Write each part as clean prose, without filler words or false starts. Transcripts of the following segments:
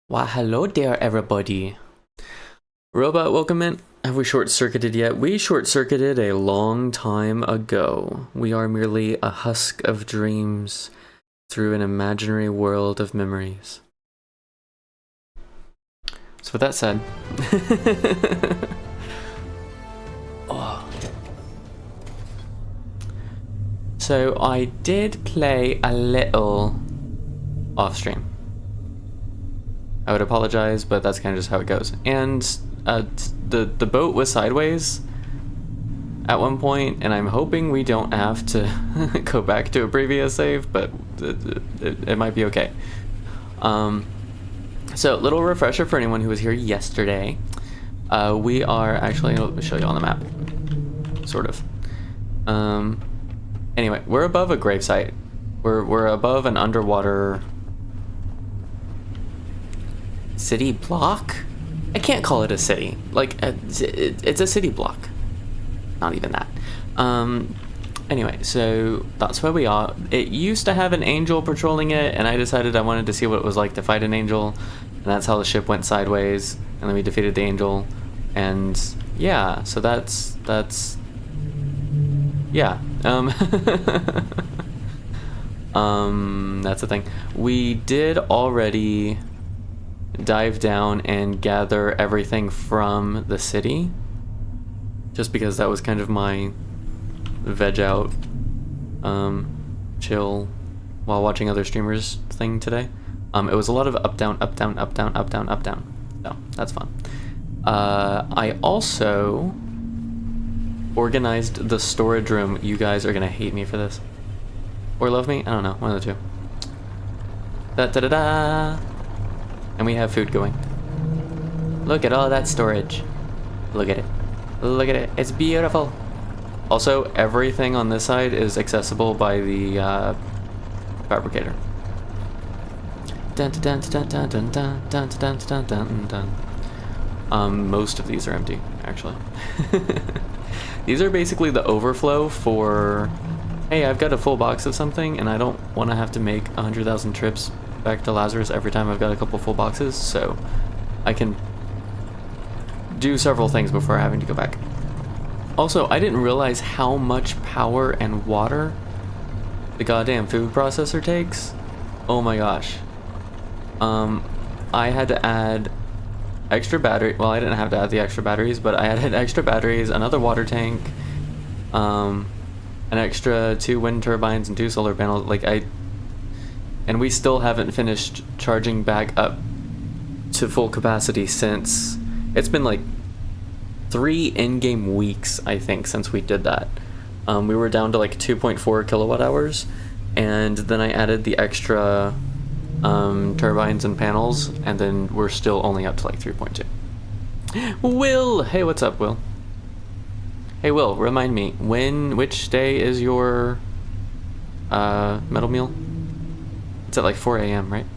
Why, hello there, everybody. Robot, welcome in. Have we short-circuited yet? We short-circuited a long time ago. We are merely a husk of dreams through an imaginary world of memories. So with that said... oh. So I did play a little off-stream. I would apologize, but that's kind of just how it goes. And the boat was sideways at one point, and I'm hoping we don't have to go back to a previous save, but it might be okay. So, little refresher for anyone who was here yesterday. We are actually, let me show you on the map. Sort of. Anyway, we're above a gravesite. We're above an underwater city block? I can't call it a city. Like, it's a city block. Not even that. Anyway, so that's where we are. It used to have an angel patrolling it, and I decided I wanted to see what it was like to fight an angel, and that's how the ship went sideways, and then we defeated the angel, and yeah, so that's yeah. That's the thing. We did already dive down and gather everything from the city, just because that was kind of my veg out chill while watching other streamers thing today. It was a lot of up down up down up down up down up down, so that's fun. I also organized the storage room. You guys are gonna hate me for this or love me, I don't know, one of the two. Da da da da. And we have food going. Look at all that storage. Look at it. Look at it. It's beautiful. Also, everything on this side is accessible by the fabricator. Dun dun dun dun dun dun dun dun dun dun dun. Most of these are empty, actually. These are basically the overflow for, hey, I've got a full box of something and I don't want to have to make 100,000 trips back to Lazarus every time I've got a couple full boxes, so I can do several things before having to go back. Also, I didn't realize how much power and water the goddamn food processor takes. Oh my gosh. I had to add extra battery, well, I didn't have to add the extra batteries, but I added extra batteries, another water tank, an extra 2 wind turbines and 2 solar panels. And we still haven't finished charging back up to full capacity since, it's been like 3 in-game weeks, I think, since we did that. We were down to like 2.4 kilowatt hours, and then I added the extra turbines and panels, and then we're still only up to like 3.2. Will! Hey, what's up, Will? Hey, Will, remind me, which day is your metal meal? It's at like 4 a.m., right?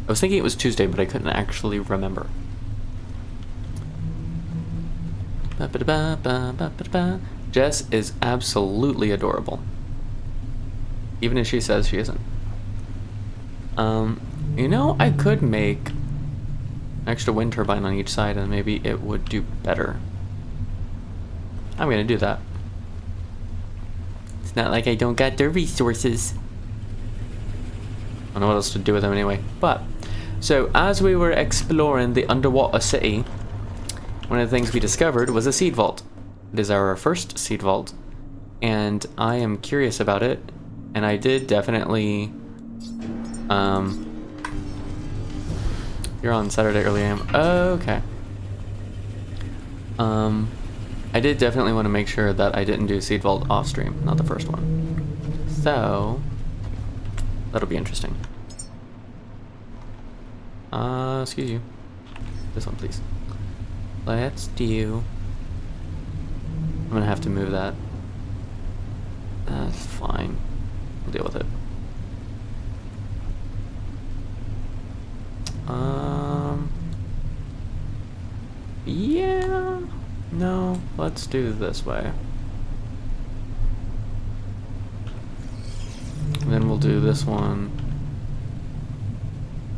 I was thinking it was Tuesday, but I couldn't actually remember. Jess is absolutely adorable. Even if she says she isn't. You know, I could make an extra wind turbine on each side and maybe it would do better. I'm gonna do that. It's not like I don't got the resources. I don't know what else to do with them anyway. But, so as we were exploring the underwater city, one of the things we discovered was a seed vault. It is our first seed vault, and I am curious about it, and I did definitely, you're on Saturday early AM. Okay. I did definitely want to make sure that I didn't do Seed Vault off stream, not the first one. So, that'll be interesting. Excuse you. This one, please. Let's do... I'm gonna have to move that. That's fine. We'll deal with it. Yeah... No, let's do this way. And then we'll do this one.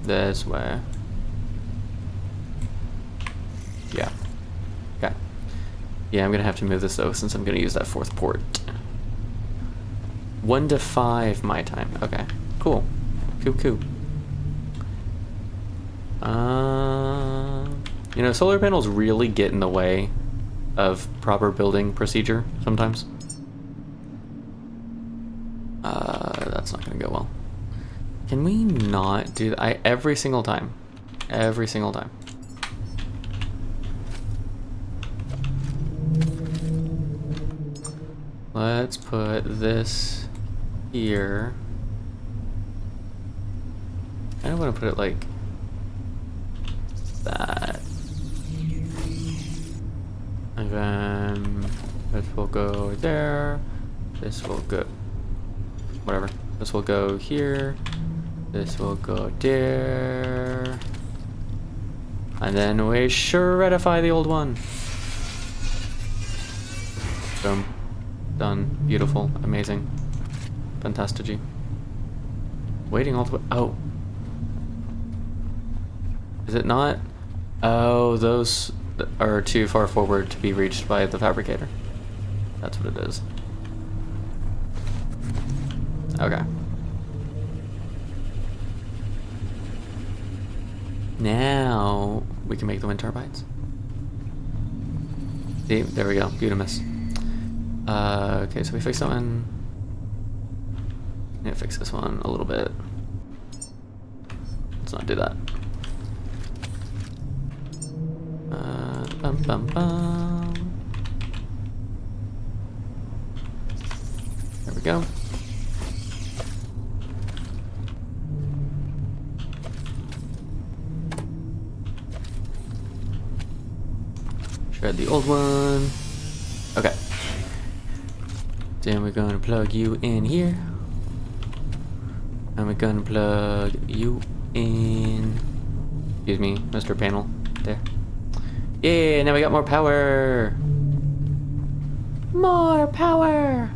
This way. Yeah. Okay. Yeah, I'm gonna have to move this though since I'm gonna use that fourth port. 1 to 5 my time. Okay. Cool. Cool. You know, solar panels really get in the way of proper building procedure sometimes. That's not gonna go well. Can we not do that? Every single time. Every single time. Let's put this here. I don't want to put it like that. And then this will go there. This will go, whatever. This will go here. This will go there. And then we shredify the old one. Boom. Done. Beautiful. Amazing. Fantastigy. Waiting all the way. Oh. Is it not? Oh, those are too far forward to be reached by the fabricator. That's what it is. Okay. Now we can make the wind turbines. See, there we go. Beautimus. Okay, so we fix that one. Yeah, fix this one a little bit. Let's not do that. Bum bum bum. There we go. Shred the old one. Okay. Then we're gonna plug you in here. And we're gonna plug you in. Excuse me, Mr. Panel. There. Yeah, now we got more power. More power.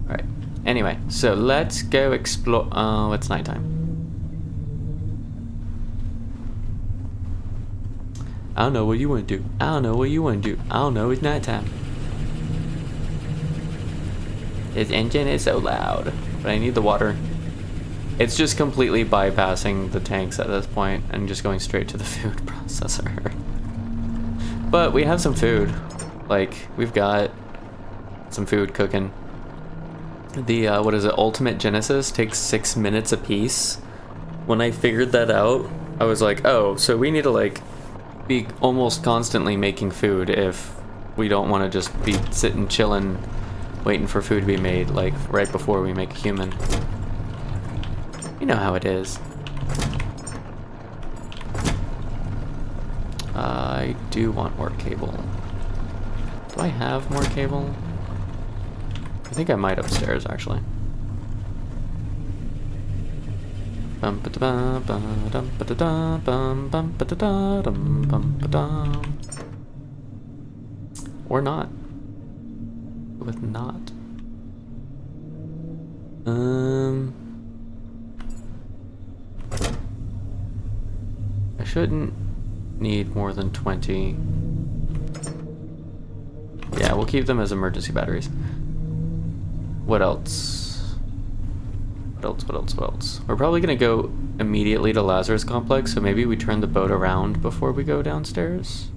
Alright. Anyway, so let's go explore. Oh, it's nighttime. I don't know what you want to do. I don't know what you want to do. I don't know, it's nighttime. This engine is so loud. But I need the water. It's just completely bypassing the tanks at this point and just going straight to the food processor. But we have some food. Like, we've got some food cooking. The, what is it, Ultimate Genesis takes 6 minutes a piece. When I figured that out, I was like, oh, so we need to, like, be almost constantly making food if we don't want to just be sitting chilling waiting for food to be made, like, right before we make a human. You know how it is. I do want more cable. Do I have more cable? I think I might upstairs, actually. Or not. With not. I shouldn't need more than 20. Yeah, we'll keep them as emergency batteries. What else? What else? We're probably gonna go immediately to Lazarus Complex, so maybe we turn the boat around before we go downstairs.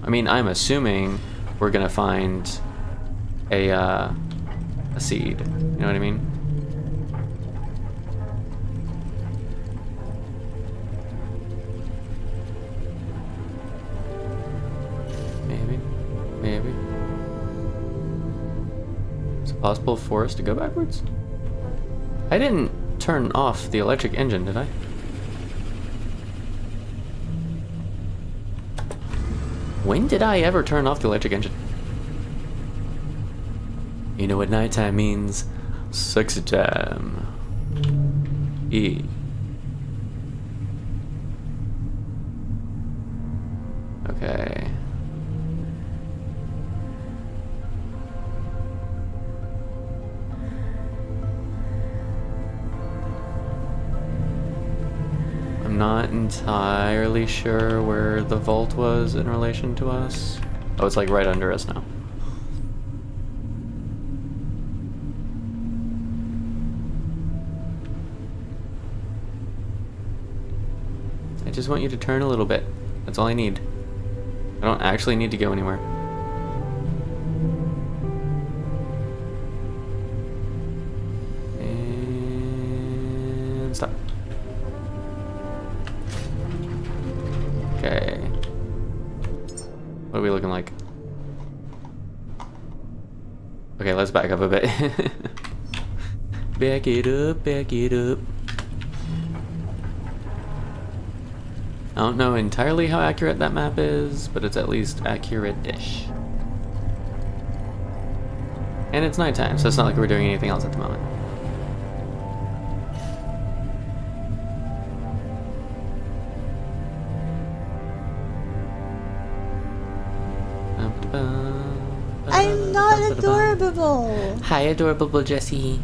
I mean, I'm assuming we're gonna find a seed. You know what I mean? Maybe. Is it possible for us to go backwards? I didn't turn off the electric engine, did I? When did I ever turn off the electric engine? You know what nighttime means? Sexy time. E. Okay. not entirely sure where the vault was in relation to us. Oh, it's like right under us now. I just want you to turn a little bit. That's all I need. I don't actually need to go anywhere. And stop. Okay. What are we looking like? Okay, let's back up a bit. Back it up, back it up. I don't know entirely how accurate that map is, but it's at least accurate-ish. And it's nighttime, so it's not like we're doing anything else at the moment. I'm not adorable. Hi, adorable Jessie.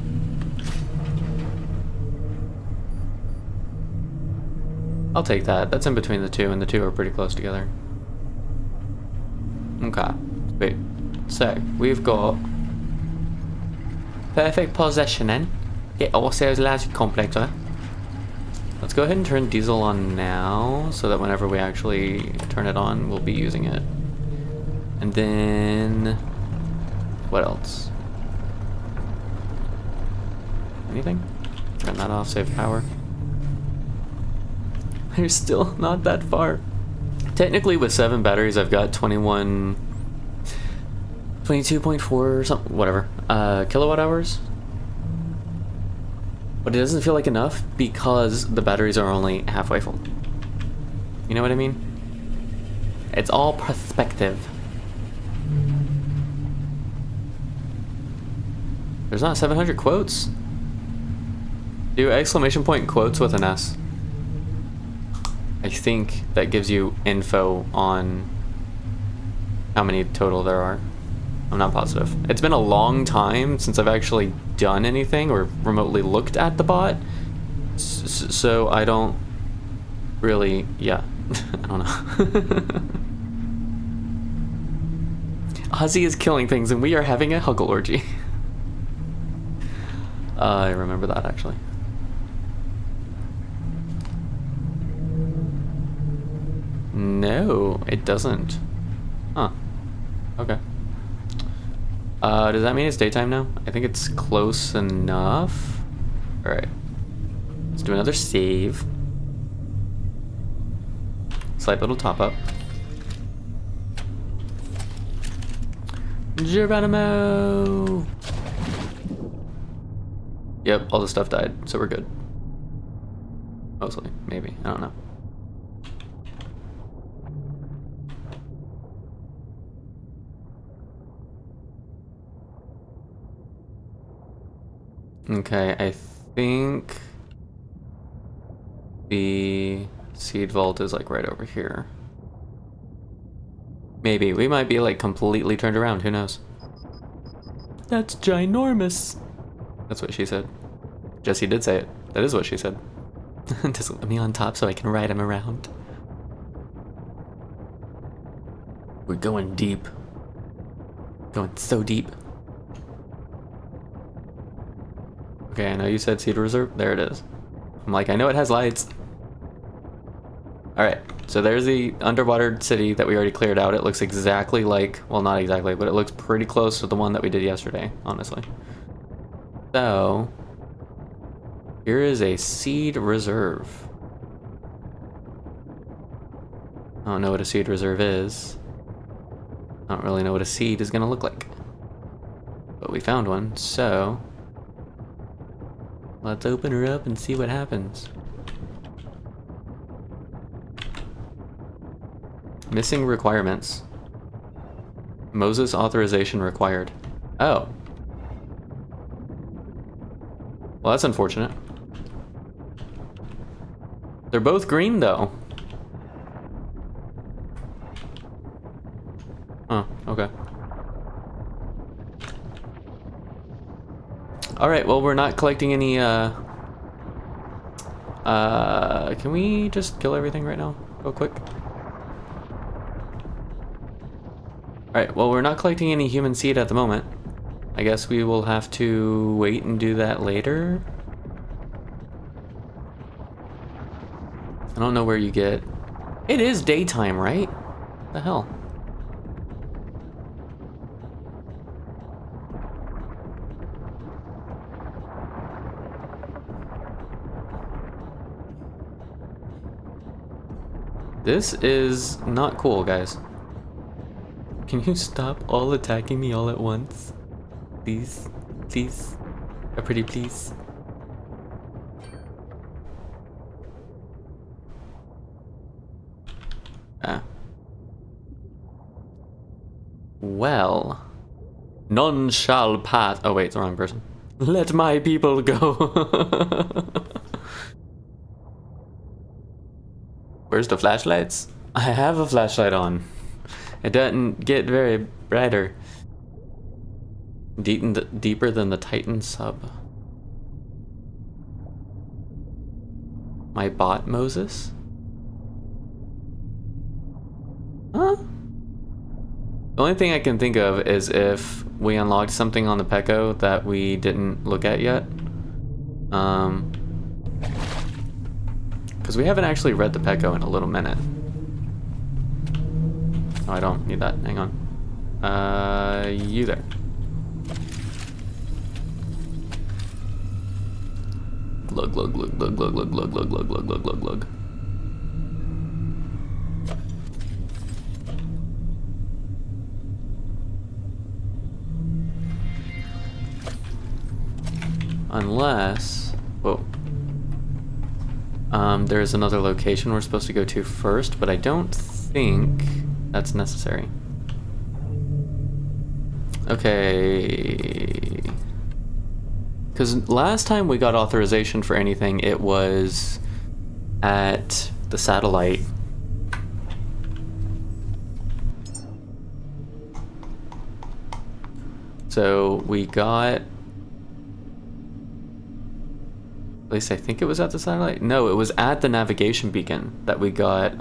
I'll take that. That's in between the two, and the two are pretty close together. Okay. Wait. So, we've got perfect positioning. Get ourselves a large complexer. Let's go ahead and turn diesel on now, so that whenever we actually turn it on, we'll be using it. And then... what else? Anything? Turn that off, save power. They're still not that far. Technically, with 7 batteries, I've got 22.4 or something, whatever, kilowatt hours. But it doesn't feel like enough because the batteries are only halfway full. You know what I mean? It's all perspective. There's not 700 quotes. Do exclamation point quotes with an S. I think that gives you info on how many total there are. I'm not positive. It's been a long time since I've actually done anything or remotely looked at the bot, so I don't really, yeah, I don't know. Auzzie is killing things and we are having a huggle orgy. I remember that actually. No, it doesn't. Huh. Okay. Does that mean it's daytime now? I think it's close enough. Alright. Let's do another save. Slight little top up. Geronimo! Yep, all the stuff died, so we're good. Mostly, maybe. I don't know. Okay, I think the seed vault is like right over here. Maybe. We might be like completely turned around, who knows? That's ginormous. That's what she said. Jessie did say it. That is what she said. Just let me on top so I can ride him around. We're going deep. Going so deep. Okay, I know you said seed reserve. There it is. I'm like, I know it has lights. Alright, so there's the underwater city that we already cleared out. It looks exactly like, well, not exactly, but it looks pretty close to the one that we did yesterday, honestly. So, here is a seed reserve. I don't know what a seed reserve is. I don't really know what a seed is gonna look like. But we found one, so let's open her up and see what happens. Missing requirements. Moses authorization required. Oh. Well, that's unfortunate. They're both green, though. Oh, okay. Alright, well, we're not collecting any, Can we just kill everything right now, real quick? Alright, well, we're not collecting any human seed at the moment. I guess we will have to wait and do that later. I don't know where you get... It is daytime, right? What the hell? This is not cool, guys. Can you stop all attacking me all at once? Please? Please? A pretty please? Ah. Well. None shall pass. Oh wait, it's the wrong person. Let my people go. Where's the flashlights? I have a flashlight on. It doesn't get very brighter. Deeper than the Titan sub. My bot Moses? Huh? The only thing I can think of is if we unlocked something on the Pecco that we didn't look at yet. Because we haven't actually read the Pecco in a little minute. Oh, I don't need that. Hang on. You there. Glug glug glug glug glug glug glug glug glug glug glug glug glug. Unless, whoa. There's another location we're supposed to go to first, but I don't think that's necessary. Okay. Because last time we got authorization for anything, it was at the satellite. So we got... At least I think it was at the satellite. No, it was at the navigation beacon that we got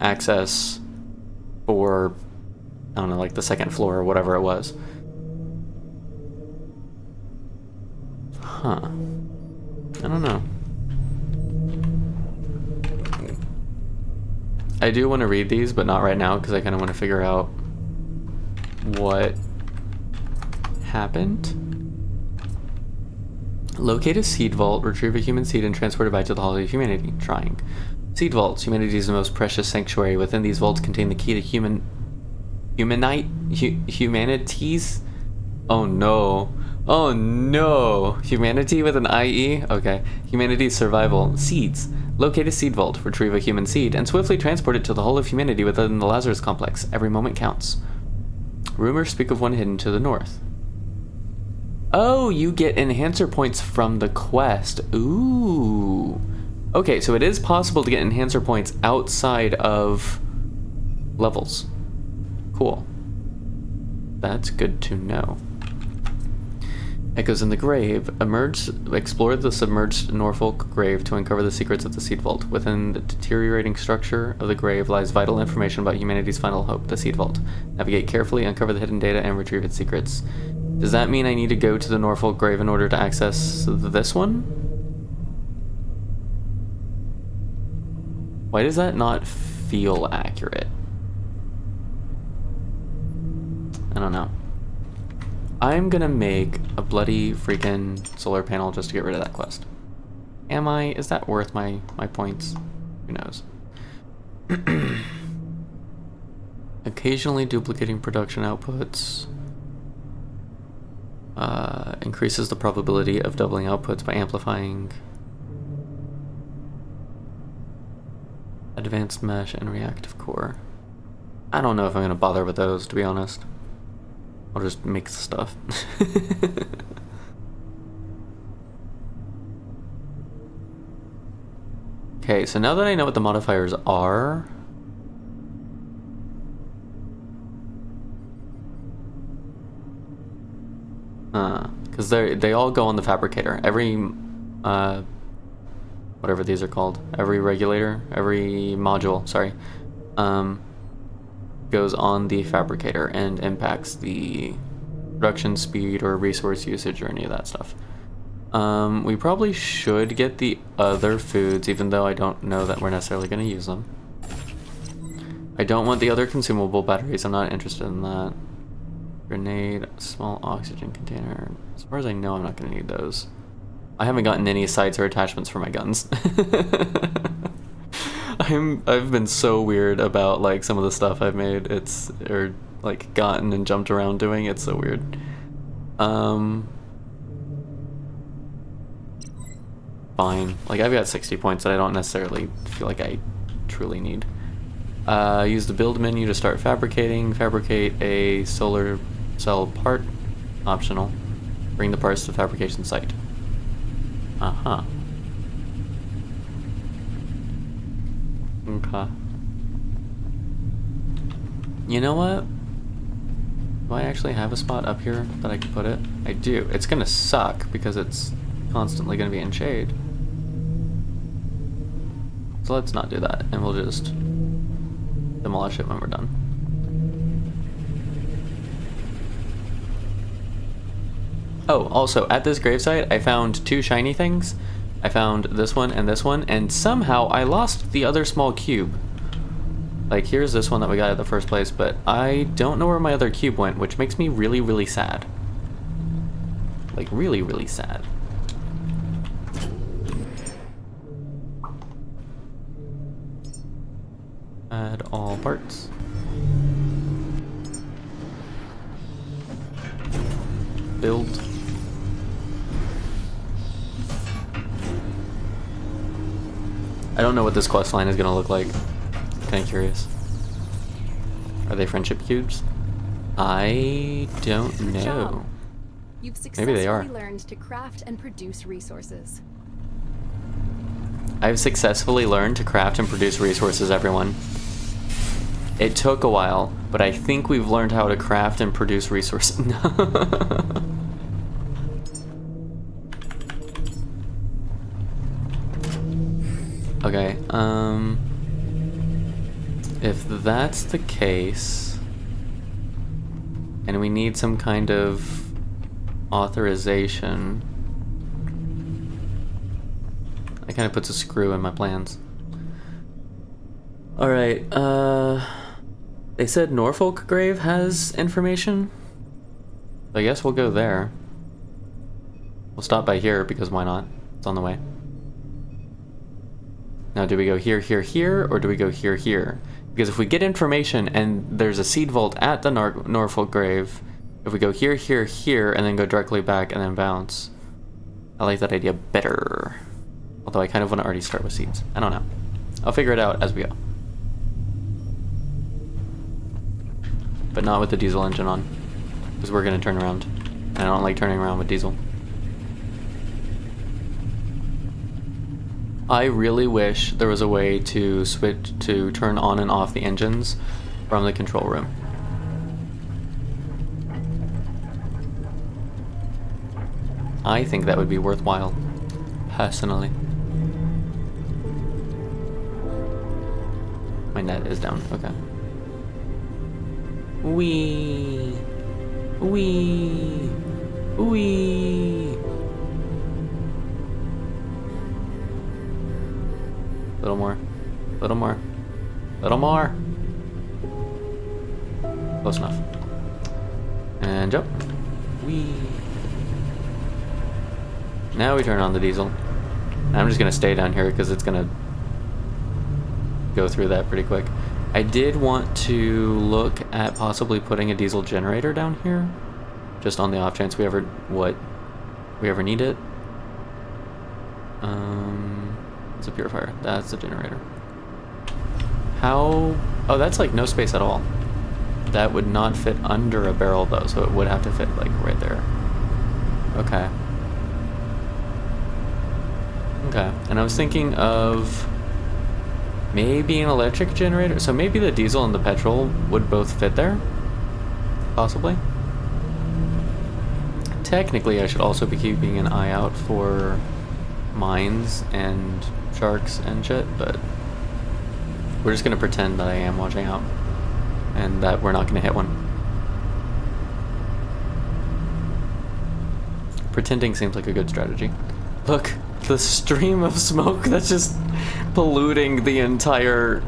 access for, I don't know, like the second floor or whatever it was. Huh. I don't know. I do want to read these, but not right now because I kind of want to figure out what happened. Locate a seed vault, retrieve a human seed, and transport it back to the Hall of Humanity. Trying. Seed vaults. Humanity is the most precious sanctuary. Within these vaults contain the key to humanities? Oh no. Oh no. Humanity with an IE? Okay. Humanity's survival. Seeds. Locate a seed vault, retrieve a human seed, and swiftly transport it to the Hall of Humanity within the Lazarus Complex. Every moment counts. Rumors speak of one hidden to the north. Oh, you get enhancer points from the quest. Ooh. Okay, so it is possible to get enhancer points outside of levels. Cool. That's good to know. Echoes in the grave. Explore the submerged Norfolk grave to uncover the secrets of the seed vault. Within the deteriorating structure of the grave lies vital information about humanity's final hope, the seed vault. Navigate carefully, uncover the hidden data, and retrieve its secrets. Does that mean I need to go to the Norfolk grave in order to access this one? Why does that not feel accurate? I don't know. I'm gonna make a bloody freaking solar panel just to get rid of that quest. Am I? Is that worth my points? Who knows? Occasionally duplicating production outputs. Increases the probability of doubling outputs by amplifying advanced mesh and reactive core. I don't know if I'm gonna bother with those, to be honest. I'll just make stuff. Okay, so now that I know what the modifiers are, because they all go on the fabricator. Every whatever these are called. Every regulator, every module, sorry, goes on the fabricator and impacts the production speed or resource usage or any of that stuff. We probably should get the other foods, even though I don't know that we're necessarily going to use them. I don't want the other consumable batteries. I'm not interested in that. Grenade, small oxygen container. As far as I know, I'm not going to need those. I haven't gotten any sights or attachments for my guns. I've been so weird about like some of the stuff I've made. Or like gotten and jumped around doing. It's so weird. Fine. Like I've got 60 points that I don't necessarily feel like I truly need. Use the build menu to start fabricating. Fabricate a solar cell part. Optional. Bring the parts to the fabrication site. Uh-huh. Okay. You know what? Do I actually have a spot up here that I can put it? I do. It's gonna suck because it's constantly gonna be in shade. So let's not do that, and we'll just demolish it when we're done. Oh, also, at this gravesite, I found 2 shiny things. I found this one, and somehow I lost the other small cube. Like, here's this one that we got at the first place, but I don't know where my other cube went, which makes me really, really sad. Like, really, really sad. Add all parts. Build. I don't know what this quest line is going to look like. Kind of curious. Are they friendship cubes? I don't know. You've Maybe they are. successfully learned to craft and produce resources. I've successfully learned to craft and produce resources, everyone. It took a while, but I think we've learned how to craft and produce resources. Okay, if that's the case, and we need some kind of authorization, that kind of puts a screw in my plans. Alright, they said Norfolk Grave has information, so I guess we'll go there. We'll stop by here, because why not? It's on the way. Now, do we go here, here, here, or do we go here, here? Because if we get information and there's a seed vault at the Norfolk Grave, if we go here, here, here, and then go directly back and then bounce, I like that idea better. Although I kind of want to already start with seeds. I don't know. I'll figure it out as we go. But not with the diesel engine on, because we're going to turn around. And I don't like turning around with diesel. I really wish there was a way to switch to turn on and off the engines from the control room. I think that would be worthwhile, personally. My net is down, okay. Wee, wee, wee. Little more, little more, little more. Close enough. And jump. Whee. Now we turn on the diesel. I'm just gonna stay down here because it's gonna go through that pretty quick. I did want to look at possibly putting a diesel generator down here, just on the off chance we ever need it. It's a purifier. That's the generator. How? Oh, that's like no space at all. That would not fit under a barrel though, so it would have to fit like right there. Okay. Okay, and I was thinking of maybe an electric generator. So maybe the diesel and the petrol would both fit there, possibly. Technically, I should also be keeping an eye out for mines and sharks and shit, but we're just gonna pretend that I am watching out and that we're not gonna hit one. Pretending seems like a good strategy. Look, the stream of smoke that's just polluting the entire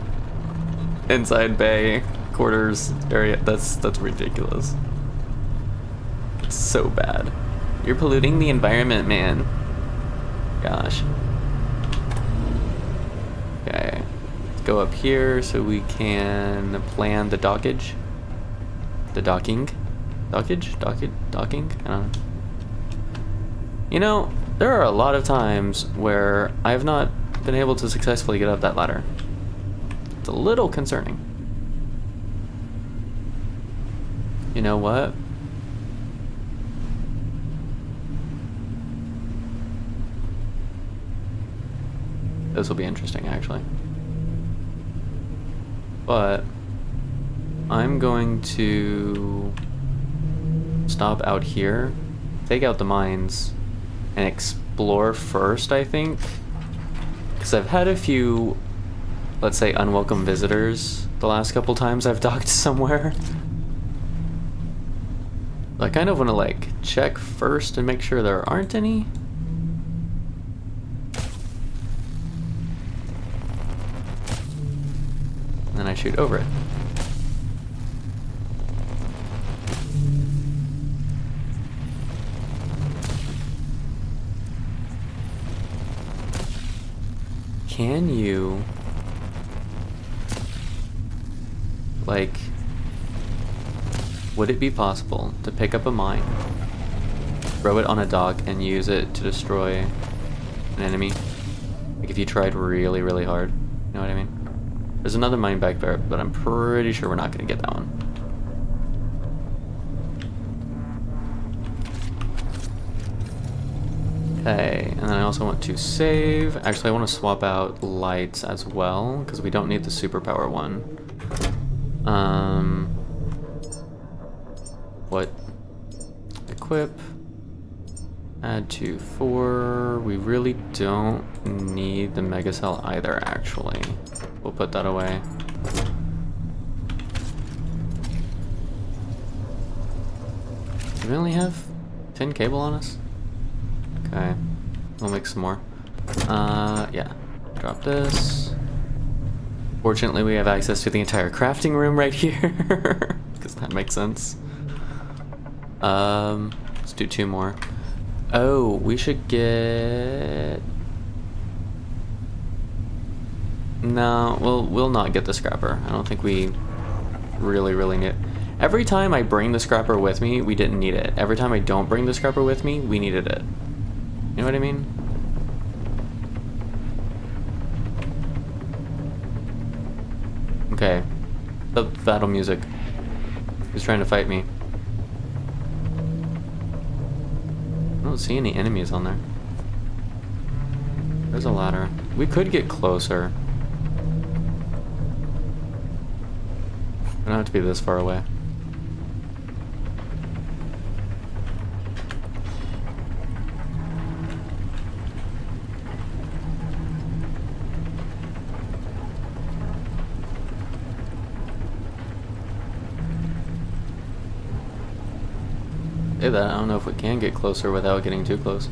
inside bay quarters area. That's ridiculous. It's so bad. You're polluting the environment, man. Gosh. Okay. Let's go up here so we can plan the dockage. The docking? Dockage? Docking? I don't know. You know, there are a lot of times where I have not been able to successfully get up that ladder. It's a little concerning. You know what? This will be interesting, actually. But I'm going to stop out here, take out the mines, and explore first, I think. Because I've had a few, let's say, unwelcome visitors the last couple times I've docked somewhere. I kind of want to, like, check first and make sure there aren't any. And then I shoot over it. Can you, like, would it be possible to pick up a mine, throw it on a dock, and use it to destroy an enemy? Like, if you tried really, really hard, you know what I mean? There's another mine back there, but I'm pretty sure we're not gonna get that one. Okay, and then I also want to save. Actually, I want to swap out lights as well, because we don't need the superpower one. What? Equip. Add to 4. We really don't need the mega cell either, actually. We'll put that away. Do we only have 10 cable on us? Okay, we'll make some more. Yeah. Drop this. Fortunately, we have access to the entire crafting room right here, because that makes sense. Let's do 2 more. Oh, we should get... No, we'll not get the scrapper. I don't think we really need it. Every time I bring the scrapper with me, we didn't need it. Every time I don't bring the scrapper with me, we needed it. You know what I mean? Okay. The battle music. He's trying to fight me. I don't see any enemies on there. There's a ladder. We could get closer. We don't have to be this far away. Say that, I don't know if we can get closer without getting too close.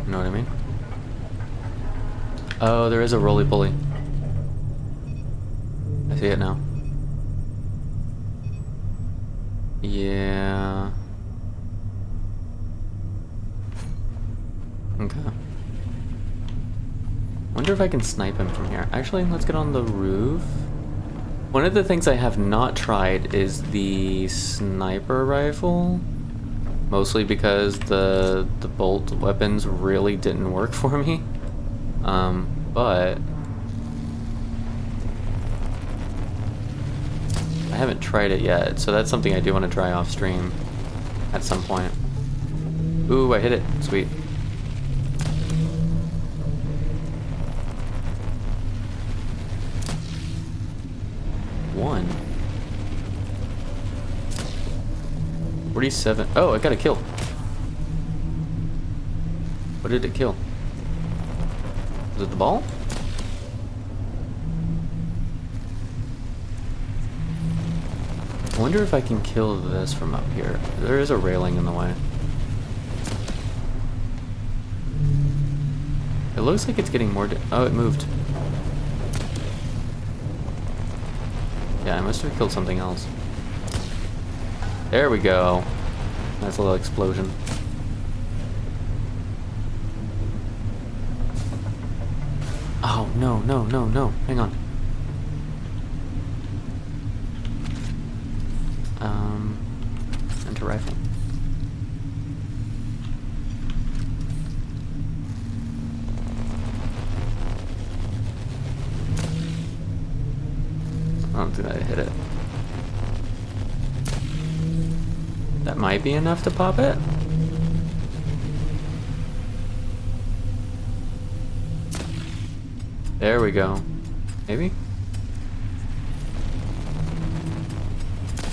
You know what I mean? Oh, there is a roly-poly. I see it now. Yeah. Okay. Wonder if I can snipe him from here. Actually, let's get on the roof. One of the things I have not tried is the sniper rifle. Mostly because the bolt weapons really didn't work for me. But I haven't tried it yet, so that's something I do want to try off stream at some point. Ooh, I hit it. Sweet. One. 47. Oh, I got a kill. What did it kill? Was it the ball? I wonder if I can kill this from up here. There is a railing in the way. It looks like it's getting more... Oh, it moved. Yeah, I must have killed something else. There we go. Nice little explosion. Oh, no, no, no, no. Hang on. Enter rifle. I don't think I hit it. That might be enough to pop it. There we go. Maybe?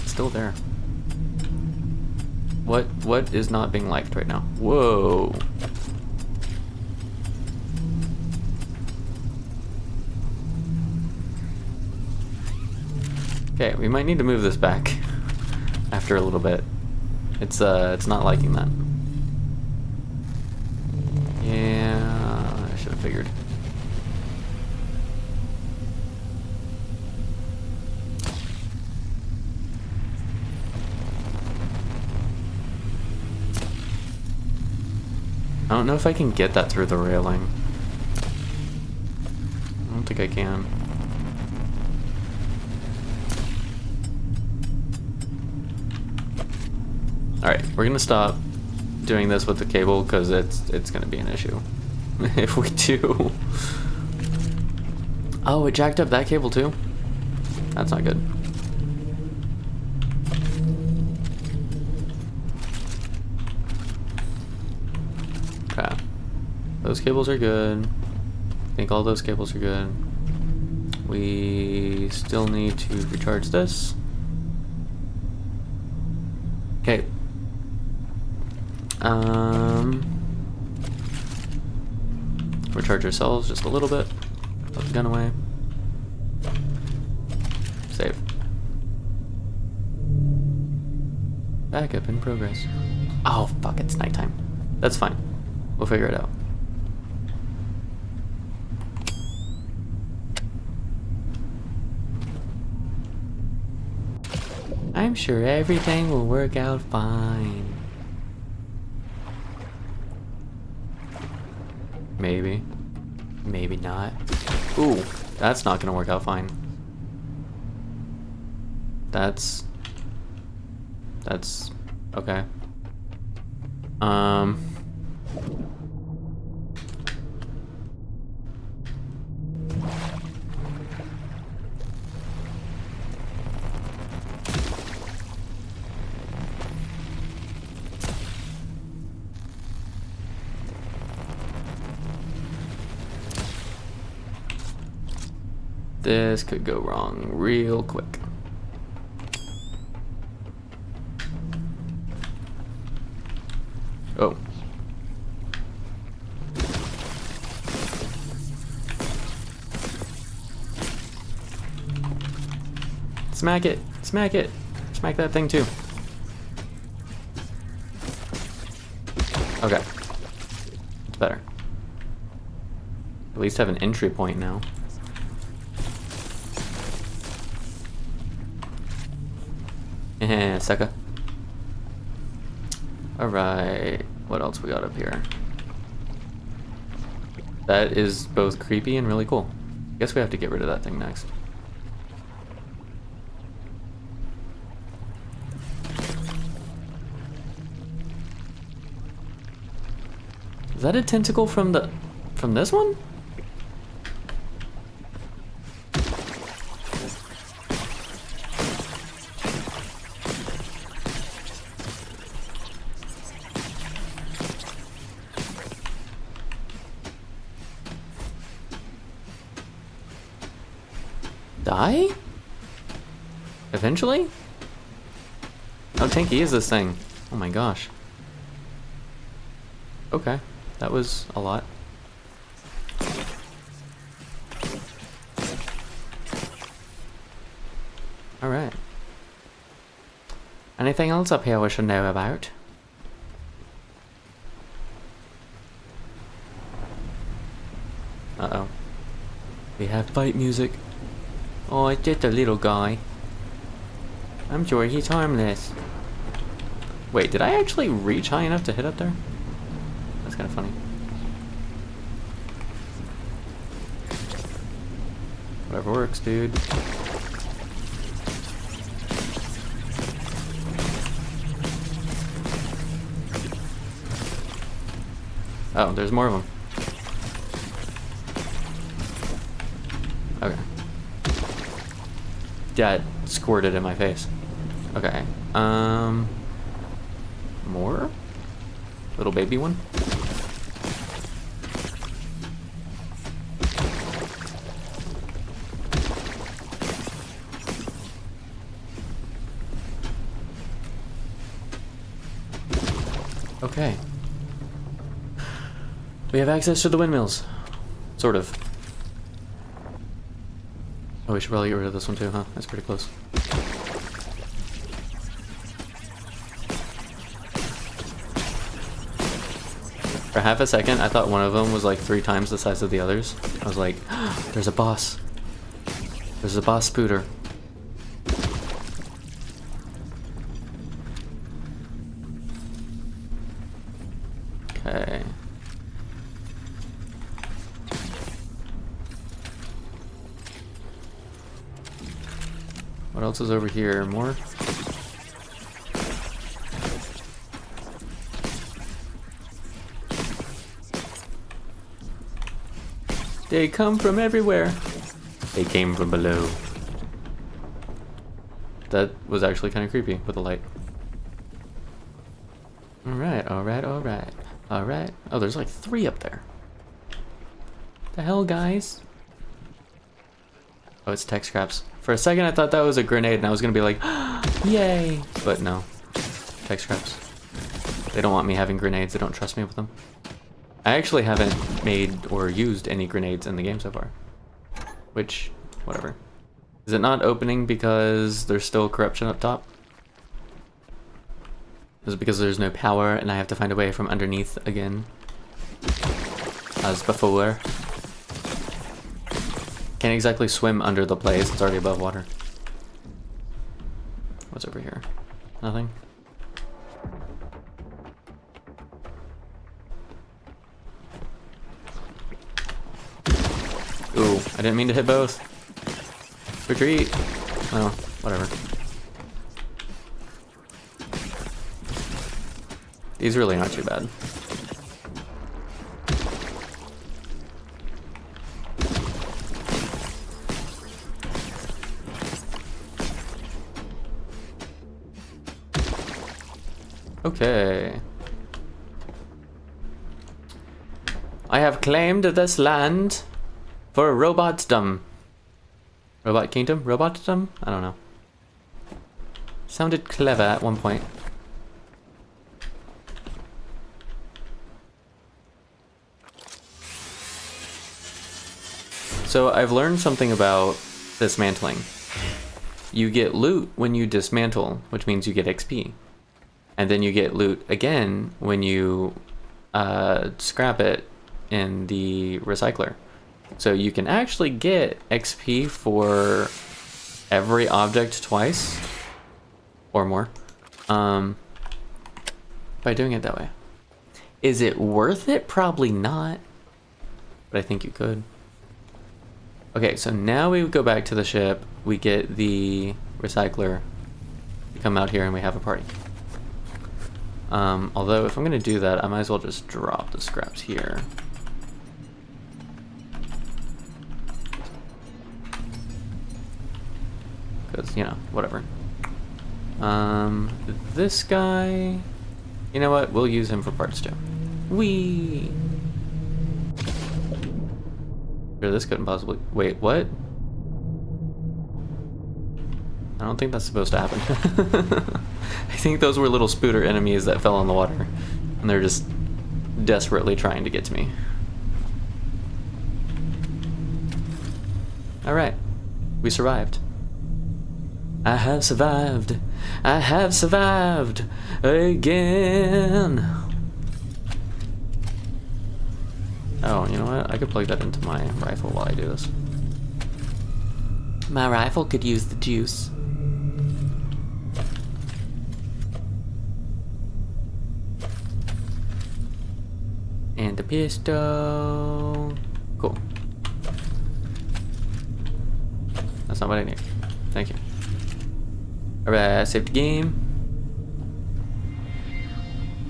It's still there. What is not being liked right now? Whoa. Okay, we might need to move this back after a little bit. It's not liking that. Yeah, I should have figured. I don't know if I can get that through the railing. I don't think I can. Alright, we're gonna stop doing this with the cable because it's gonna be an issue if we do. Oh, it jacked up that cable too? That's not good. Okay. Those cables are good. I think all those cables are good. We still need to recharge this. Okay. Recharge ourselves just a little bit. Put the gun away. Save. Backup in progress. Oh, fuck, it's nighttime. That's fine. We'll figure it out. I'm sure everything will work out fine. Maybe. Maybe not. Ooh, that's not gonna work out fine. That's okay. This could go wrong real quick. Oh. Smack it! Smack it! Smack that thing too. Okay. It's better. At least have an entry point now. Sucker. Alright, what else we got up here? That is both creepy and really cool. Guess we have to get rid of that thing next. Is that a tentacle from this one? Die? Eventually? How tanky is this thing? Oh my gosh. Okay, that was a lot. Alright. Anything else up here we should know about? Uh-oh. We have fight music. Oh, it's just a little guy. I'm sure he's harmless. Wait, did I actually reach high enough to hit up there? That's kind of funny. Whatever works, dude. Oh, there's more of them. Okay. That squirted in my face. Okay. More? Little baby one? Okay. We have access to the windmills. Sort of. Oh, we should probably get rid of this one too, huh? That's pretty close. For half a second, I thought one of them was like 3 times the size of the others. I was like, there's a boss. There's a boss spooter. Okay. What else is over here? More? They come from everywhere. They came from below. That was actually kind of creepy with the light. Alright, alright, alright. Alright. Oh, there's like 3 up there. The hell, guys? Oh, it's tech scraps. For a second, I thought that was a grenade, and I was gonna be like, yay! But no. Tech scraps. They don't want me having grenades. They don't trust me with them. I actually haven't made or used any grenades in the game so far. Which, whatever. Is it not opening because there's still corruption up top? Is it because there's no power and I have to find a way from underneath again? As before. Can't exactly swim under the place, it's already above water. What's over here? Nothing? Ooh, I didn't mean to hit both. Retreat! Well, whatever. These really aren't too bad. Okay. I have claimed this land for robotdom. Robot kingdom? Robotdom? I don't know. Sounded clever at one point. So I've learned something about dismantling. You get loot when you dismantle, which means you get XP. And then you get loot again when you scrap it in the recycler. So you can actually get XP for every object twice or more by doing it that way. Is it worth it? Probably not, but I think you could. Okay, so now we go back to the ship, we get the recycler, we come out here and we have a party. Although if I'm gonna do that, I might as well just drop the scraps here. Because, you know, whatever. This guy, you know what, we'll use him for parts too. Whee! Sure, this couldn't possibly, wait, what? I don't think that's supposed to happen. I think those were little spooter enemies that fell in the water. And they're just desperately trying to get to me. Alright. We survived. I have survived. I have survived again. Oh, you know what? I could plug that into my rifle while I do this. My rifle could use the juice. And a pistol. Cool. That's not what I need. Thank you. Alright, save the game.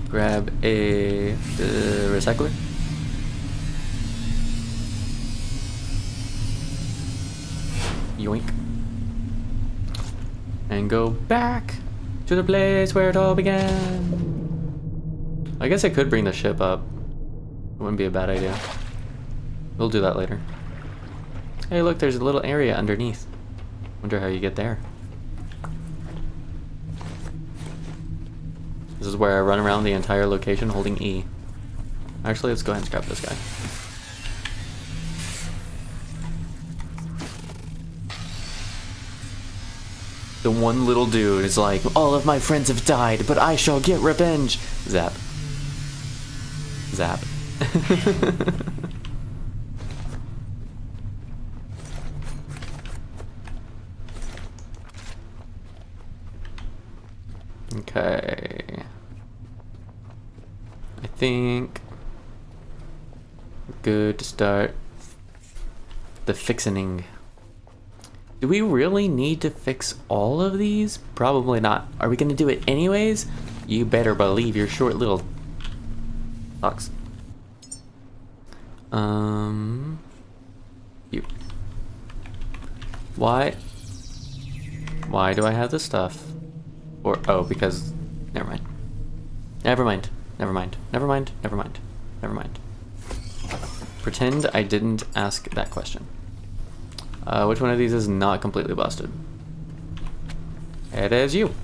Grab a recycler. Yoink. And go back to the place where it all began. I guess I could bring the ship up. It wouldn't be a bad idea. We'll do that later. Hey, look, there's a little area underneath. Wonder how you get there. This is where I run around the entire location holding E. Actually, let's go ahead and scrap this guy. The one little dude is like, all of my friends have died, but I shall get revenge. Zap. Zap. Okay. I think we're good to start the fixing. Do we really need to fix all of these? Probably not. Are we gonna do it anyways? You better believe your short little talks. You. Why do I have this stuff? Or, oh, because, never mind. Never mind. Never mind. Never mind. Never mind. Never mind. Pretend I didn't ask that question. Which one of these is not completely busted? It is you.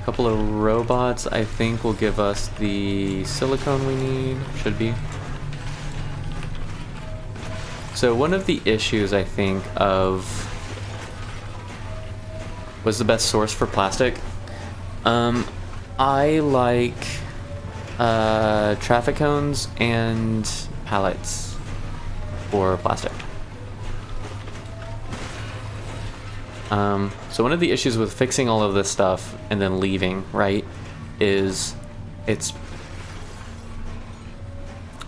Couple of robots, I think, will give us the silicone we need. Should be. So one of the issues, I think, of was the best source for plastic. I like traffic cones and pallets for plastic. So one of the issues with fixing all of this stuff and then leaving, right, is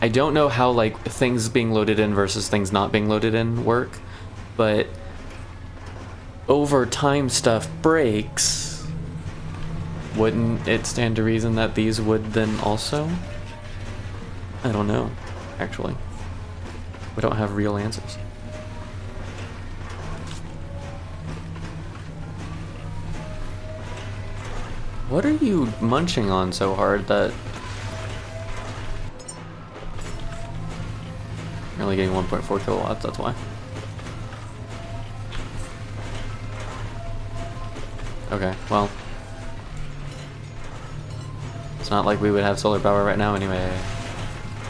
I don't know how, like, things being loaded in versus things not being loaded in work, but over time stuff breaks. Wouldn't it stand to reason that these would then also? I don't know, actually. We don't have real answers. What are you munching on so hard that you're only getting 1.4 kilowatts, that's why. Okay, well, it's not like we would have solar power right now anyway.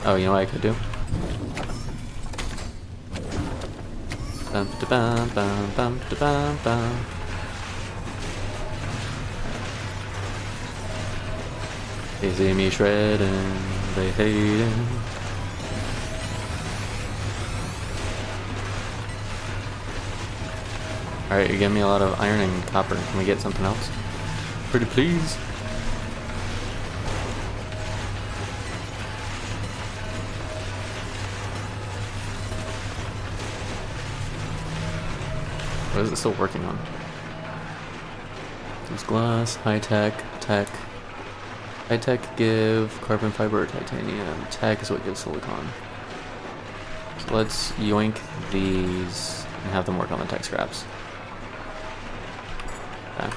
Oh, you know what I could do? Bum da bum bum bum da bum bum. They see me shredding, they hating. Alright, you give me a lot of iron and copper. Can we get something else? Pretty please. What is it still working on? There's glass, high tech, tech. High tech give carbon fiber or titanium. Tech is what gives silicon. So let's yoink these and have them work on the tech scraps. Okay.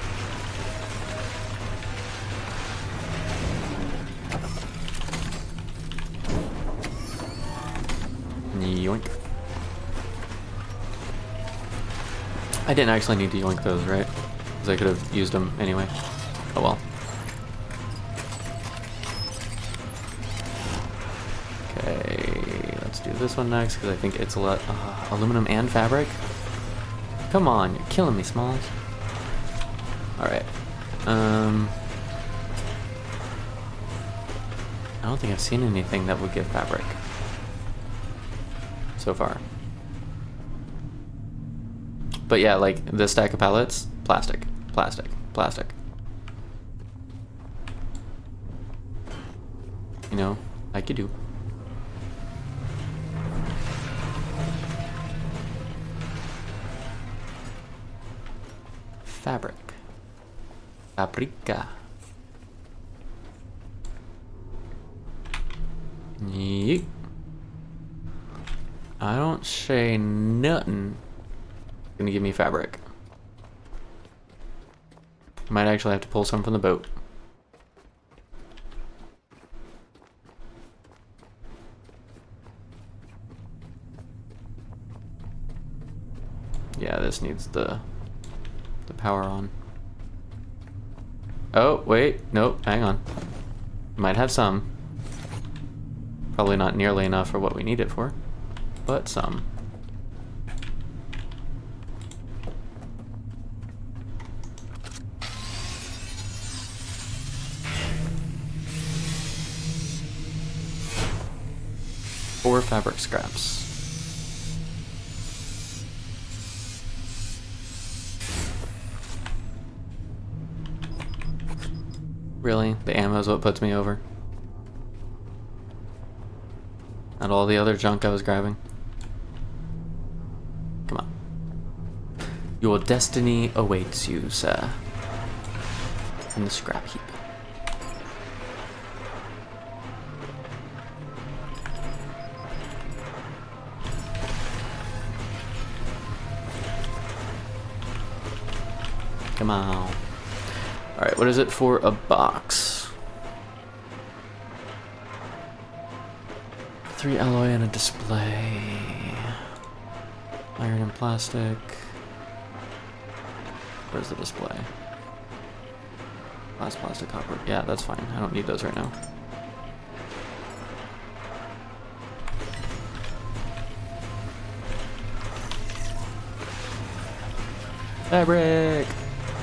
Yoink. I didn't actually need to yoink those, right? Because I could have used them anyway. Oh well. Okay, let's do this one next because I think it's a lot. Aluminum and fabric? Come on, you're killing me, Smalls. Alright. I don't think I've seen anything that would give fabric so far. But yeah, like this stack of pallets, plastic, plastic, plastic. You know, like you do. Fabric. Paprika. Yeet. I don't say nothing. Gonna give me fabric. Might actually have to pull some from the boat. Yeah, this needs the power on. Oh, wait, nope, hang on. Might have some. Probably not nearly enough for what we need it for, but some. Four fabric scraps. Really? The ammo is what puts me over. Not all the other junk I was grabbing. Come on. Your destiny awaits you, sir. In the scrap heap. Come on. Alright, what is it for a box? 3 alloy and a display. Iron and plastic. Where's the display? Glass, plastic, copper. Yeah, that's fine. I don't need those right now. Fabric!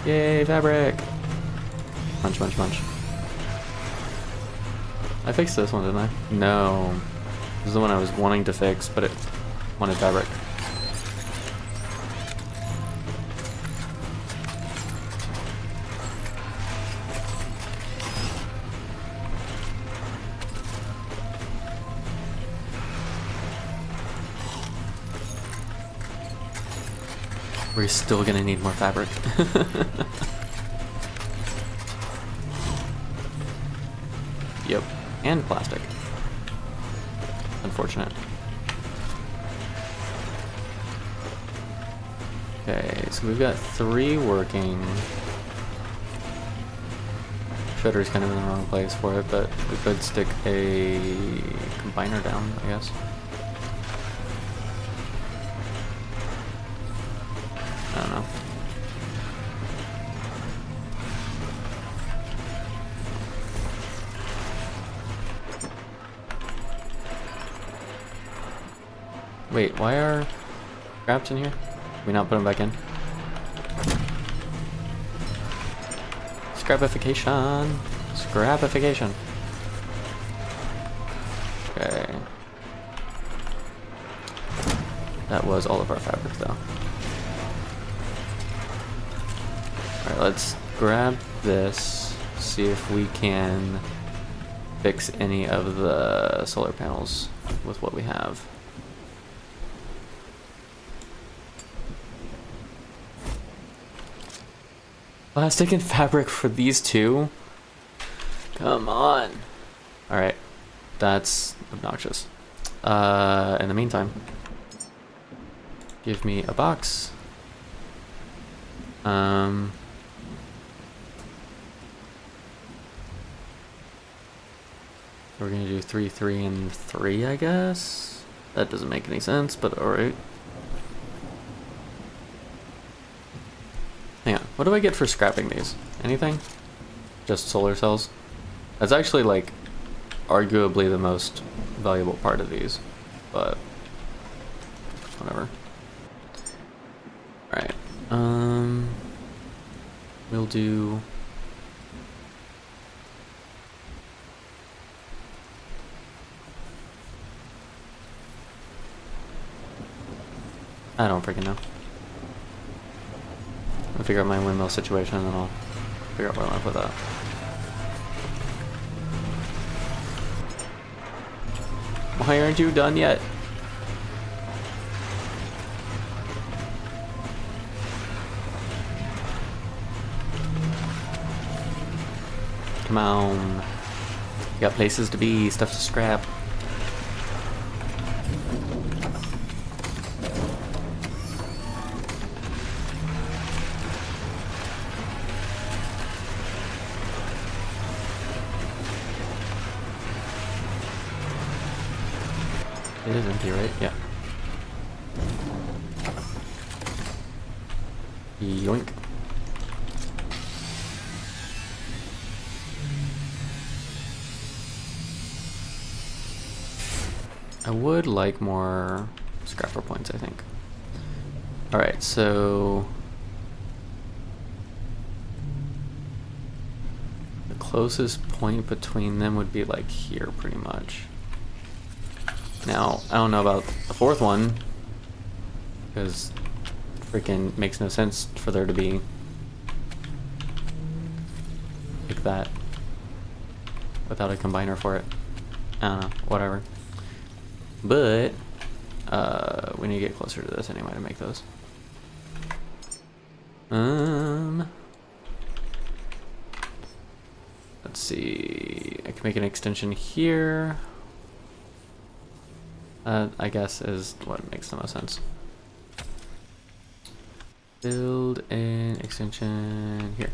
Yay, fabric! Punch, punch, punch. I fixed this one, didn't I? No. This is the one I was wanting to fix, but it wanted fabric. We're still gonna need more fabric. Yep, and plastic. Unfortunate. Okay, so we've got 3 working. Shutter's kind of in the wrong place for it, but we could stick a combiner down, I guess. I don't know. Wait, why are scraps in here? Can we not put them back in? Scrapification! Scrapification! Okay. That was all of our fabric though. Alright, let's grab this, see if we can fix any of the solar panels with what we have. Plastic and fabric for these two? Come on. Alright. That's obnoxious. In the meantime, give me a box. We're gonna do 3, 3, and 3, I guess? That doesn't make any sense, but alright. What do I get for scrapping these? Anything? Just solar cells? That's actually like arguably the most valuable part of these, but whatever. Alright. We'll do I don't freaking know. I'll figure out my windmill situation and then I'll figure out where I want to put that. Why aren't you done yet? Come on. You got places to be, stuff to scrap. It is empty, right? Yeah. Yoink. I would like more scrapper points, I think. Alright, so the closest point between them would be like here, pretty much. Now, I don't know about the fourth one, because it freaking makes no sense for there to be like that without a combiner for it. I don't know, whatever. But we need to get closer to this anyway to make those. Let's see. I can make an extension here. I guess is what makes the most sense. Build an extension here.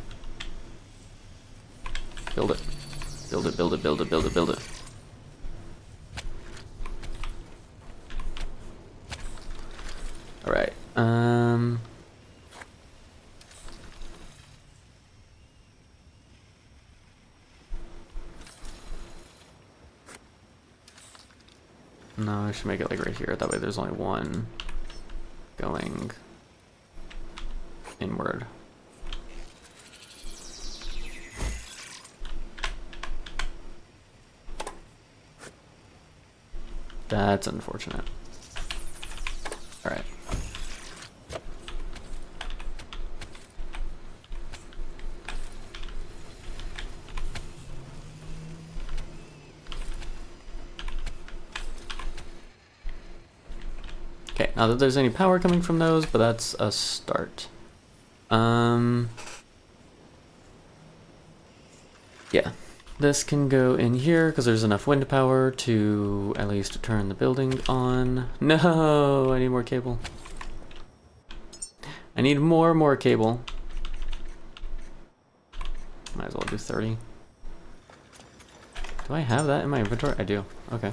Build it. Build it, build it, build it, build it, build it. Alright, no, I should make it like right here, that way there's only one going inward. That's unfortunate. Alright. Okay, not that there's any power coming from those, but that's a start. Yeah, this can go in here because there's enough wind power to at least turn the building on. No, I need more cable. I need more cable. Might as well do 30. Do I have that in my inventory? I do. Okay.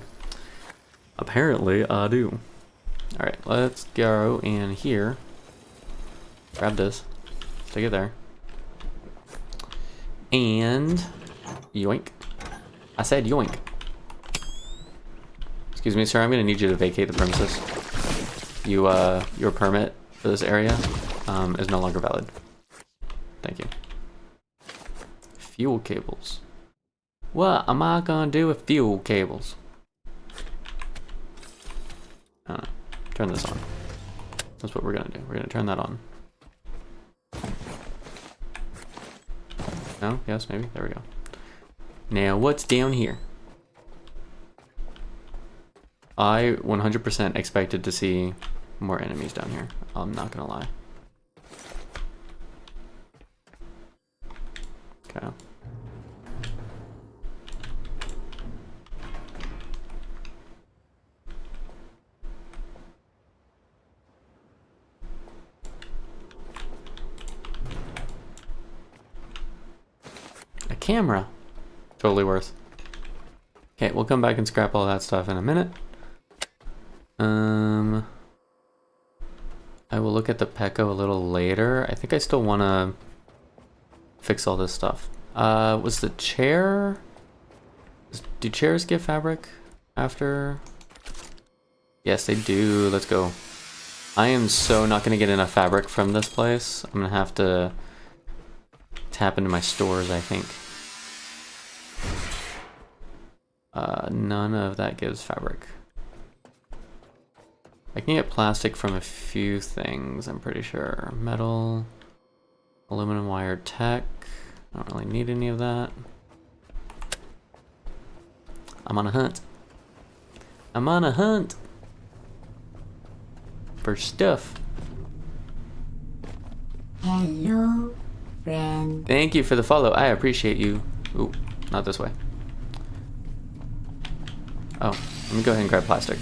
Apparently, I do. Alright, let's go in here. Grab this. Stick it there. And yoink. I said yoink. Excuse me, sir, I'm gonna need you to vacate the premises. Your permit for this area is no longer valid. Thank you. Fuel cables. What am I gonna do with fuel cables? I don't know. Turn this on. That's what we're gonna do. We're gonna turn that on. No? Yes, maybe? There we go. Now, what's down here? I 100% expected to see more enemies down here. I'm not gonna lie. Okay. A camera. Totally worth. Okay, we'll come back and scrap all that stuff in a minute. I will look at the Pecco a little later. I think I still want to fix all this stuff. Was the chair... Do chairs give fabric after? Yes, they do. Let's go. I am so not going to get enough fabric from this place. I'm going to have to tap into my stores, I think. None of that gives fabric. I can get plastic from a few things, I'm pretty sure. Metal, aluminum wire tech. I don't really need any of that. I'm on a hunt. I'm on a hunt for stuff. Hello, friend. Thank you for the follow. I appreciate you. Ooh, not this way. Oh, let me go ahead and grab plastic.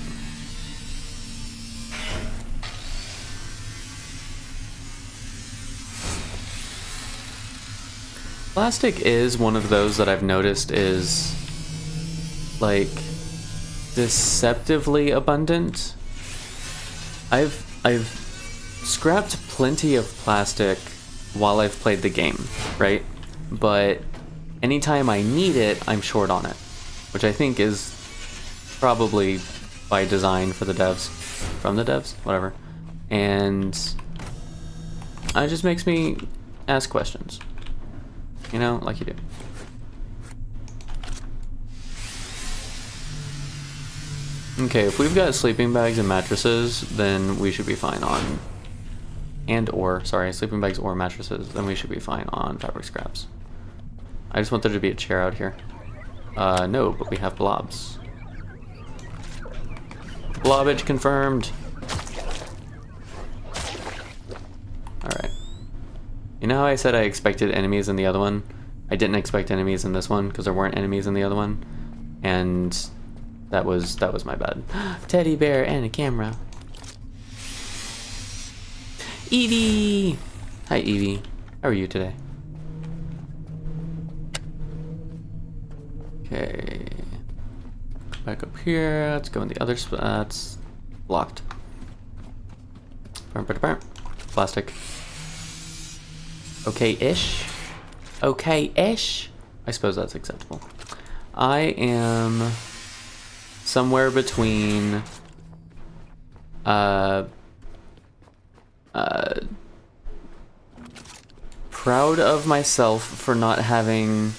Plastic is one of those that I've noticed is like deceptively abundant. I've scrapped plenty of plastic while I've played the game, right? But anytime I need it, I'm short on it, which I think is probably by design for the devs, from the devs, whatever. And it just makes me ask questions, you know, like you do. Okay, if we've got sleeping bags and mattresses, then we should be fine on... sleeping bags or mattresses, then we should be fine on fabric scraps. I just want there to be a chair out here. No, but we have blobs. Blobbage confirmed! Alright. You know how I said I expected enemies in the other one? I didn't expect enemies in this one, because there weren't enemies in the other one. And... That was my bad. Teddy bear and a camera. Evie! Hi Evie. How are you today? Okay. Back up here. Let's go in the other spots. Blocked. Plastic. Okay-ish. Okay-ish. I suppose that's acceptable. I am... somewhere between proud of myself for not having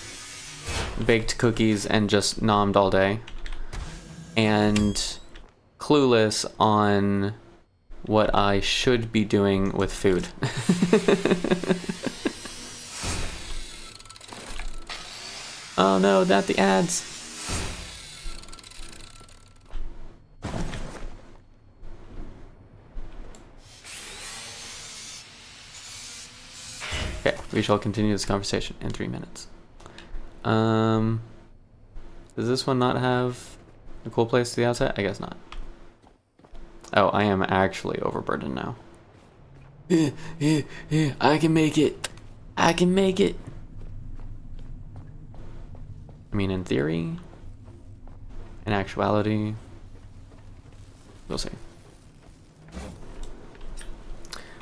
baked cookies and just nommed all day, and clueless on what I should be doing with food. Oh no, not the ads. Okay, we shall continue this conversation in 3 minutes. Does this one not have a cool place to the outside? I guess not. Oh, I am actually overburdened now. I can make it. I can make it. I mean, in theory, in actuality, we'll see.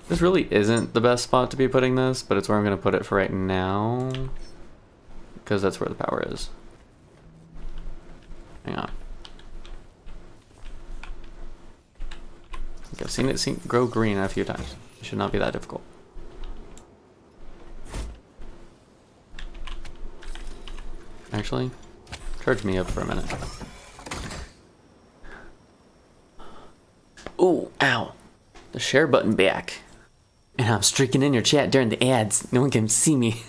This really isn't the best spot to be putting this, but it's where I'm going to put it for right now, because that's where the power is. Hang on. I think I've seen it grow green a few times. It should not be that difficult. Actually, charge me up for a minute. Ooh, ow. The share button back. And I'm streaking in your chat during the ads. No one can see me.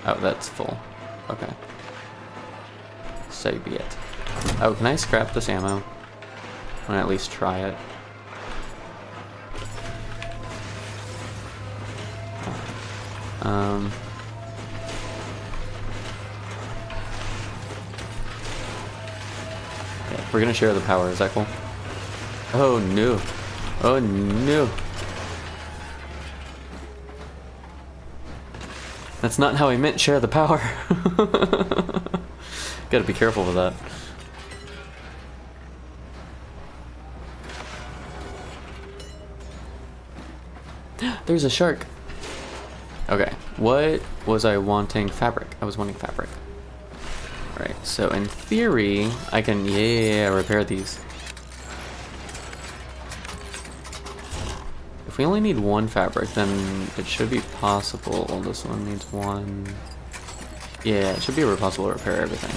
Oh, that's full. Okay. So be it. Oh, can I scrap this ammo? I want to at least try it. Yeah, we're gonna share the power, is that cool? Oh no. Oh no. That's not how I meant share the power. Gotta be careful with that. There's a shark. Okay, what was I wanting? Fabric. I was wanting fabric. Alright, so in theory, I can, yeah, repair these. If we only need one fabric, then it should be possible. This one needs one. Yeah, it should be possible to repair everything.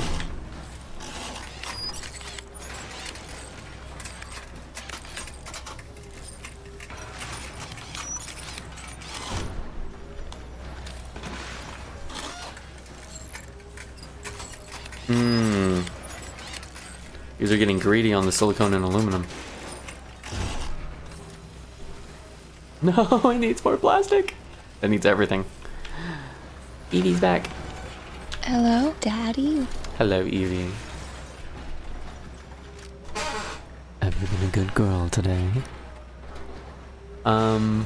These are getting greedy on the silicone and aluminum. No, it needs more plastic. It needs everything. Evie's back. Hello, Daddy. Hello, Evie. Have you been a good girl today? Honestly,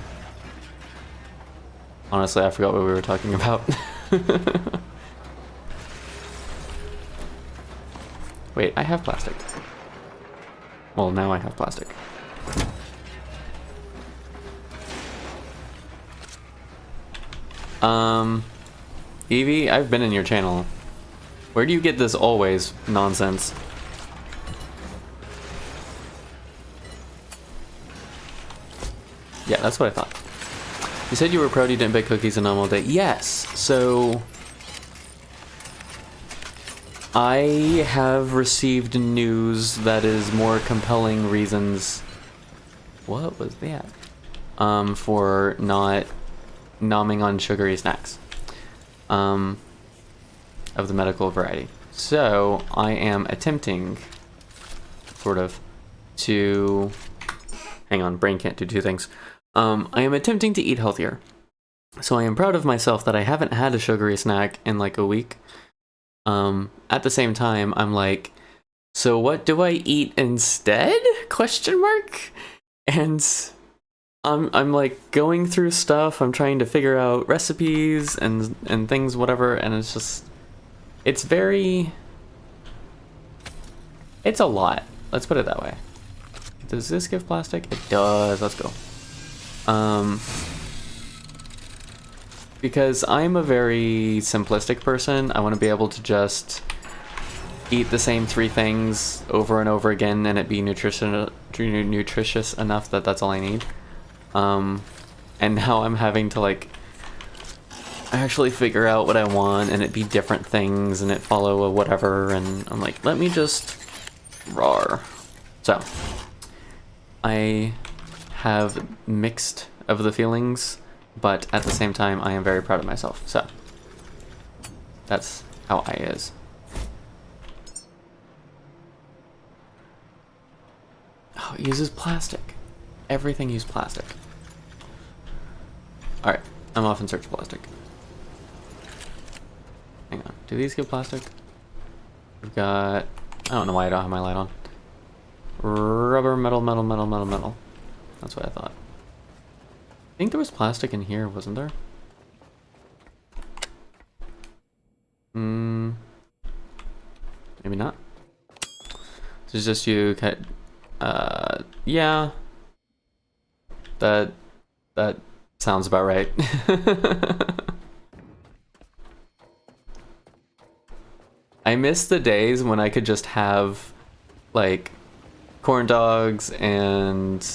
I forgot what we were talking about. Wait, I have plastic. Well, now I have plastic. Evie, I've been in your channel. Where do you get this always nonsense? Yeah, that's what I thought. You said you were proud you didn't bake cookies and none all day. Yes, so I have received news that is more compelling reasons. What was that? For not nomming on sugary snacks. Of the medical variety. So I am attempting, sort of, to. Hang on, brain can't do two things. I am attempting to eat healthier. So I am proud of myself that I haven't had a sugary snack in like a week. At the same time, I'm like, so what do I eat instead? Question mark? And I'm like going through stuff. I'm trying to figure out recipes and things, whatever. And it's just, it's a lot. Let's put it that way. Does this give plastic? It does. Let's go. Because I'm a very simplistic person, I want to be able to just eat the same 3 things over and over again and it be nutritious enough that that's all I need. And now I'm having to like actually figure out what I want and it be different things and it follow a whatever, and I'm like, let me just rawr. So I have mixed of the feelings, but at the same time, I am very proud of myself. So that's how I is. Oh, it uses plastic. Everything uses plastic. Alright, I'm off in search of plastic. Hang on, do these give plastic? We've got, I don't know why I don't have my light on. Rubber, metal, metal, metal, metal, metal. That's what I thought. I think there was plastic in here, wasn't there? Maybe not. This is just you cut. Yeah. That sounds about right. I miss the days when I could just have like corn dogs and,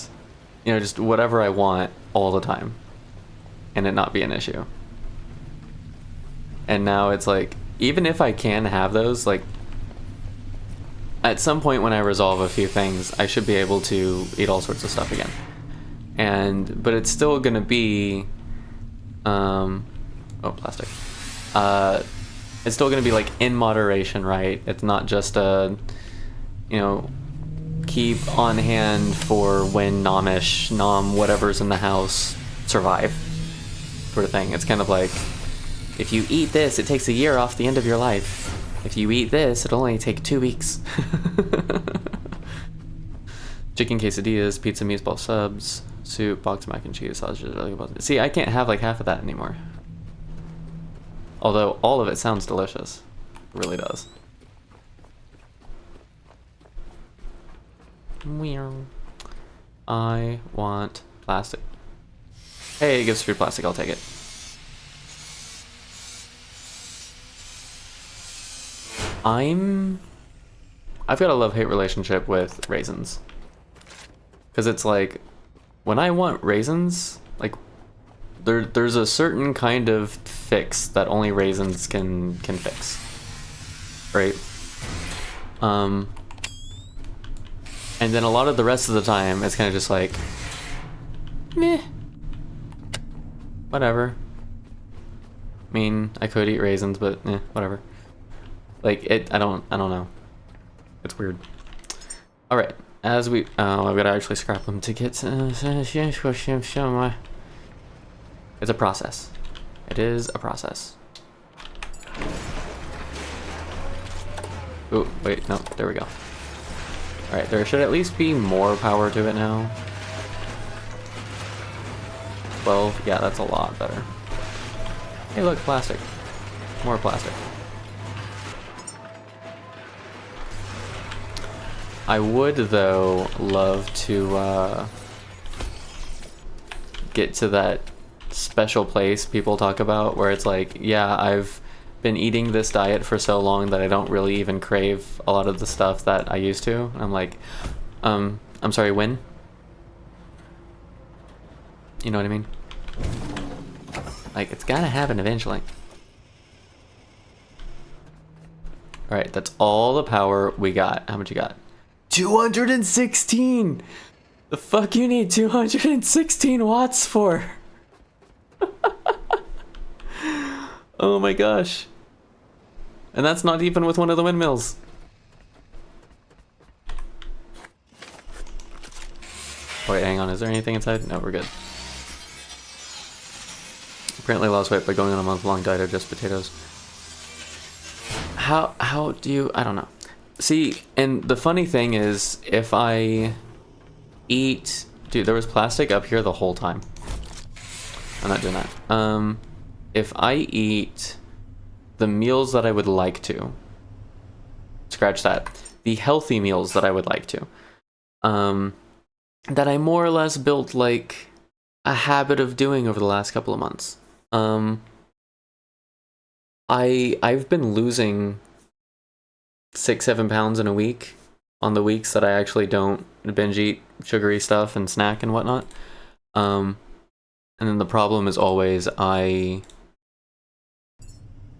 you know, just whatever I want all the time and it not be an issue. And now it's like, even if I can have those, like at some point when I resolve a few things, I should be able to eat all sorts of stuff again. But it's still gonna be oh, plastic. It's still gonna be like in moderation, right? It's not just a, you know, keep on hand for when nom whatever's in the house survive sort of thing. It's kind of like, if you eat this, it takes a year off the end of your life. If you eat this, it'll only take 2 weeks. Chicken quesadillas, pizza, meatball subs, soup, box mac and cheese, sausages. See, I can't have like half of that anymore. Although all of it sounds delicious. It really does. Meow. I want plastic. Hey, it gives free plastic, I'll take it. I've got a love-hate relationship with raisins. Because it's like, when I want raisins, like, there's a certain kind of fix that only raisins can fix. Right? And then a lot of the rest of the time, it's kind of just like, meh. Whatever. I mean, I could eat raisins, but eh, whatever. Like, I don't know. It's weird. Alright, as we... Oh, I've got to actually scrap them to get... It's a process. It is a process. Oh, wait, no, there we go. Alright, there should at least be more power to it now. 12, yeah, that's a lot better. Hey, look, plastic. More plastic. I would, though, love to get to that special place people talk about where it's like, yeah, I've been eating this diet for so long that I don't really even crave a lot of the stuff that I used to. And I'm like, I'm sorry, when? You know what I mean? Like, it's gotta happen eventually. Alright, that's all the power we got. How much you got? 216! The fuck you need 216 watts for? Oh my gosh. And that's not even with one of the windmills. Oh wait, hang on, is there anything inside? No, we're good. Apparently lost weight by going on a month-long diet of just potatoes. How do you... I don't know. See, and the funny thing is, if I eat... Dude, there was plastic up here the whole time. I'm not doing that. If I eat the meals that I would like to... Scratch that. The healthy meals that I would like to. That I more or less built, like, a habit of doing over the last couple of months. I've been losing 6-7 pounds in a week on the weeks that I actually don't binge eat sugary stuff and snack and whatnot. And then the problem is always I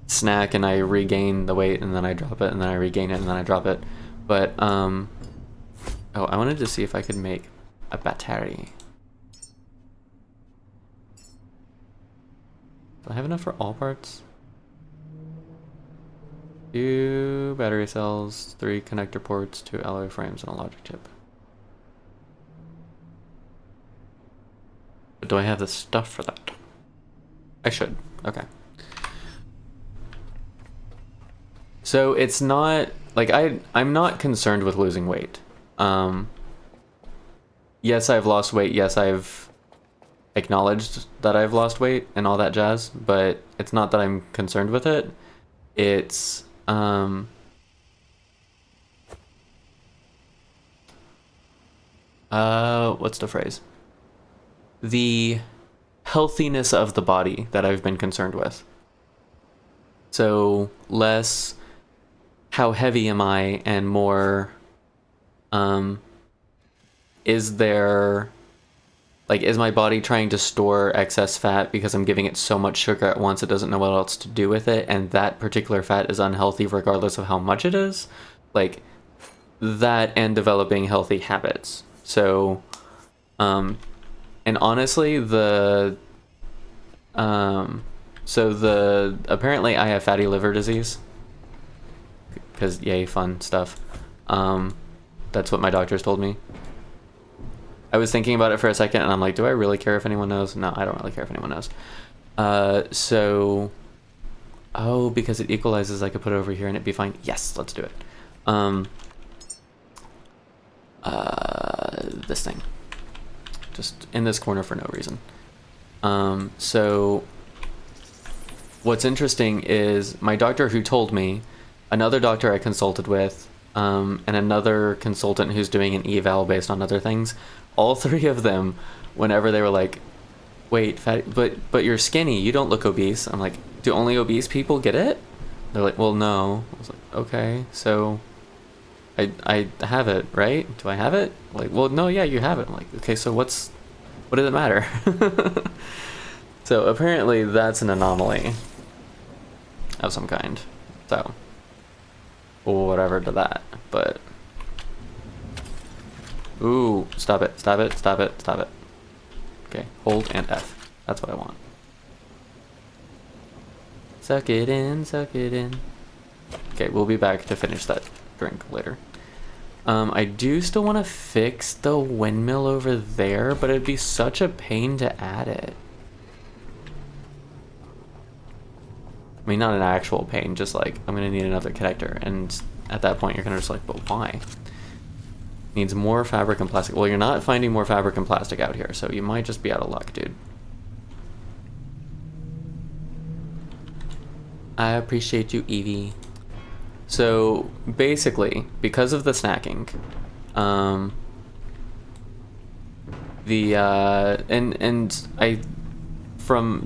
snack and I regain the weight and then I drop it and then I regain it and then I drop it. But oh, I wanted to see if I could make a battery. Do I have enough for all parts? 2 battery cells, 3 connector ports, 2 alloy frames, and a logic chip. But do I have the stuff for that? I should. Okay. So it's not like I'm not concerned with losing weight. Yes, I've lost weight. Yes, I've acknowledged that I've lost weight and all that jazz, but it's not that I'm concerned with it. It's what's the phrase? The healthiness of the body that I've been concerned with. So less how heavy am I and more is there, like, is my body trying to store excess fat because I'm giving it so much sugar at once it doesn't know what else to do with it, and that particular fat is unhealthy regardless of how much it is? Like, that and developing healthy habits. So, and honestly, apparently I have fatty liver disease. Because, yay, fun stuff. That's what my doctors told me. I was thinking about it for a second, and I'm like, do I really care if anyone knows? No, I don't really care if anyone knows. Oh, because it equalizes, I could put it over here and it'd be fine. Yes, let's do it. This thing. Just in this corner for no reason. So what's interesting is my doctor who told me, another doctor I consulted with, and another consultant who's doing an eval based on other things, all three of them, whenever they were like, wait, fatty, but you're skinny, you don't look obese. I'm like, do only obese people get it? They're like, well, no. I was like, okay, so I have it, right? Do I have it? Like, well, no, yeah, you have it. I'm like, okay, so what does it matter? So apparently that's an anomaly of some kind. So whatever to that, but ooh, stop it, stop it, stop it, stop it. Okay, hold and F. That's what I want. Suck it in, suck it in. Okay, we'll be back to finish that drink later. I do still want to fix the windmill over there, but it'd be such a pain to add it. I mean, not an actual pain, just like, I'm gonna need another connector, and at that point you're gonna just like, but why? Needs more fabric and plastic. Well, you're not finding more fabric and plastic out here, so you might just be out of luck, dude. I appreciate you, Evie. So basically, because of the snacking,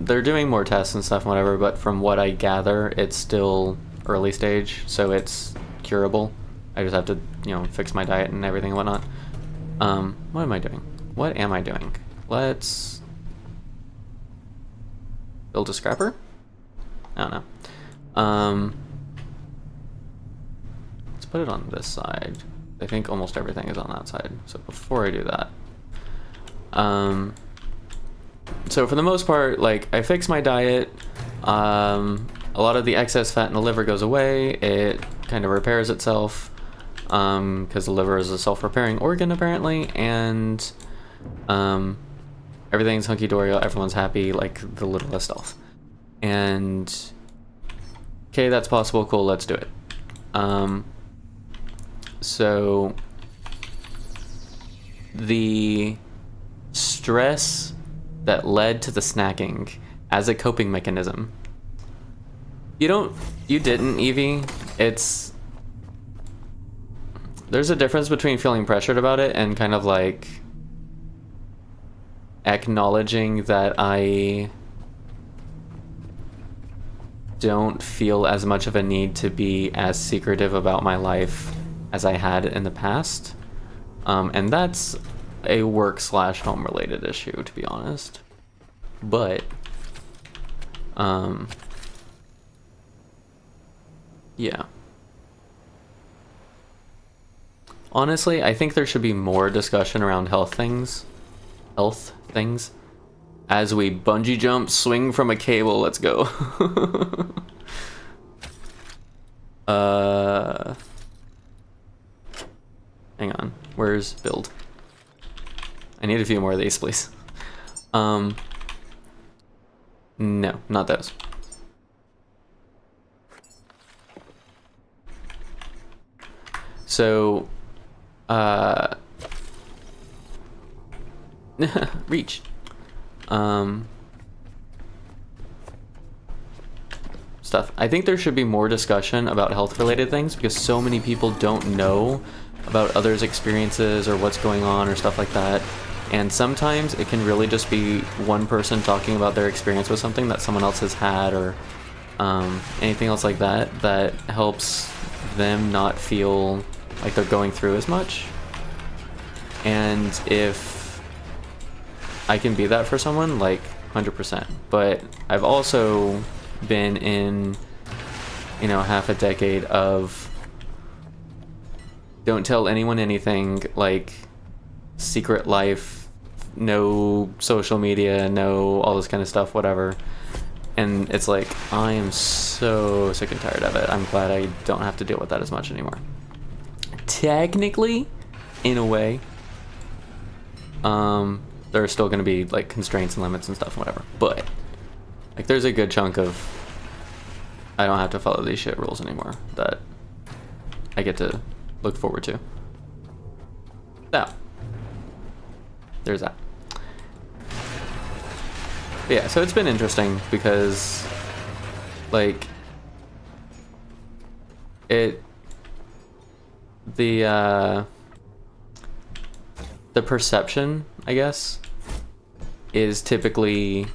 they're doing more tests and stuff and whatever, but from what I gather, it's still early stage, so it's curable. I just have to, fix my diet and everything and whatnot. What am I doing? What am I doing? Let's build a scrapper? I don't know. Let's put it on this side. I think almost everything is on that side. So before I do that, so for the most part, like, I fix my diet. A lot of the excess fat in the liver goes away. It kind of repairs itself, because the liver is a self-repairing organ apparently, and everything's hunky-dory, everyone's happy, like the littlest elf. And okay, that's possible, cool, let's do it. So the stress that led to the snacking as a coping mechanism. You didn't, Evie. There's a difference between feeling pressured about it and kind of like acknowledging that I don't feel as much of a need to be as secretive about my life as I had in the past. And that's a work/home related issue, to be honest. But yeah. Honestly, I think there should be more discussion around health things as we bungee jump, swing from a cable. Let's go. Hang on, where's build? I need a few more of these, please. No, not those. So, reach. Stuff. I think there should be more discussion about health-related things because so many people don't know about others' experiences or what's going on or stuff like that. And sometimes it can really just be one person talking about their experience with something that someone else has had or anything else like that that helps them not feel like they're going through as much. And if I can be that for someone, like 100%. But I've also been in, half a decade of don't tell anyone anything, like secret life, no social media, no all this kind of stuff, whatever. And it's like, I am so sick and tired of it. I'm glad I don't have to deal with that as much anymore. Technically, in a way, there are still going to be like constraints and limits and stuff and whatever, but like there's a good chunk of I don't have to follow these shit rules anymore that I get to look forward to. So there's that. But yeah, so it's been interesting because Like, the perception, I guess, is typically,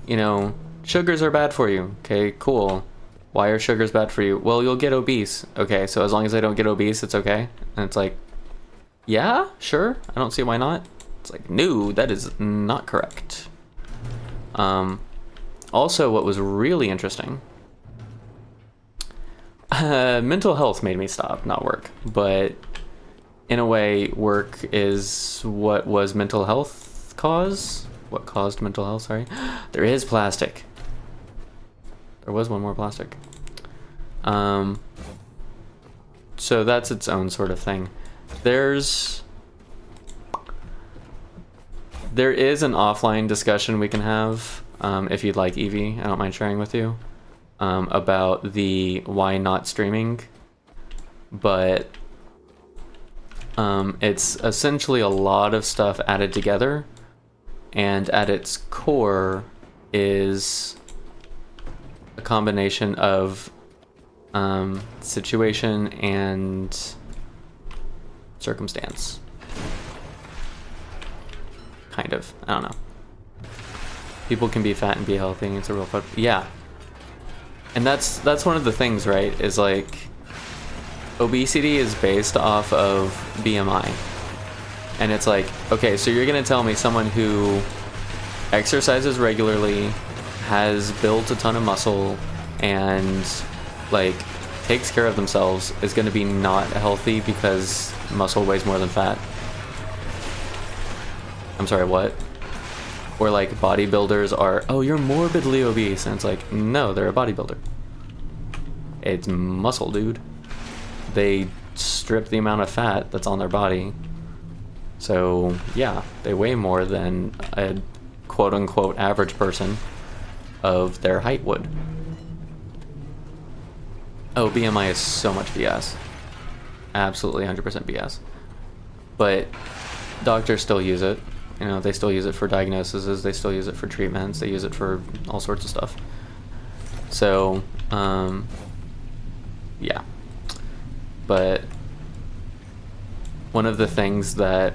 you know, sugars are bad for you. Okay, cool. Why are sugars bad for you? Well, you'll get obese. Okay, so as long as I don't get obese, it's okay. And it's like, yeah, sure. I don't see why not. It's like, no, that is not correct. Also, what was really interesting, mental health made me stop, not work. But in a way, work is what was mental health cause? What caused mental health, sorry. There is plastic. There was one more plastic. So that's its own sort of thing. There is an offline discussion we can have, if you'd like, Evie. I don't mind sharing with you, about the why not streaming. But it's essentially a lot of stuff added together, and at its core is a combination of situation and circumstance. Kind of. I don't know. People can be fat and be healthy. It's a real fun. Yeah. And that's one of the things, right? Is like, obesity is based off of BMI. And it's like, okay, so you're gonna tell me someone who exercises regularly, has built a ton of muscle, and like takes care of themselves is gonna be not healthy because muscle weighs more than fat? I'm sorry, what? Or like bodybuilders are, oh, you're morbidly obese, and it's like, no, they're a bodybuilder. It's muscle, dude. They strip the amount of fat that's on their body. So yeah, they weigh more than a quote-unquote average person of their height would. Oh, BMI is so much BS. Absolutely 100% BS. But doctors still use it. You know, they still use it for diagnoses, they still use it for treatments, they use it for all sorts of stuff. So, yeah. But one of the things that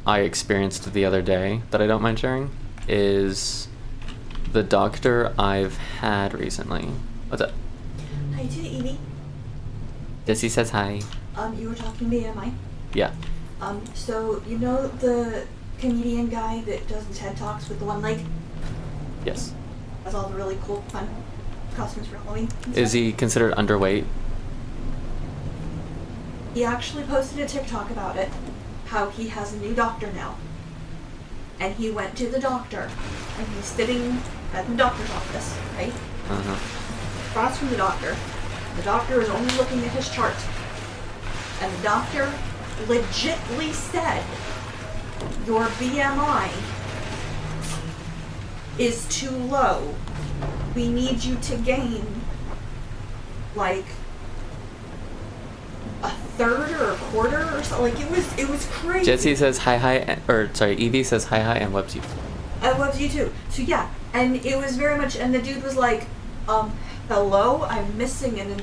I experienced the other day that I don't mind sharing is the doctor I've had recently. What's up? Hi to Evie. Jesse says hi. You were talking BMI. Yeah. So you know the comedian guy that does the TED Talks with the one leg? Yes. Has all the really cool, fun costumes for Halloween. Is he considered underweight? He actually posted a TikTok about it, how he has a new doctor now. And he went to the doctor, and he's sitting at the doctor's office, right? Across from the doctor. The doctor is only looking at his chart. And the doctor legitly said, your BMI is too low. We need you to gain like a third or a quarter or something. Like it was crazy. Jesse says hi, or sorry, Evie says hi and webs you. I loves you too. So yeah, and it was very much, and the dude was like, hello, I'm missing an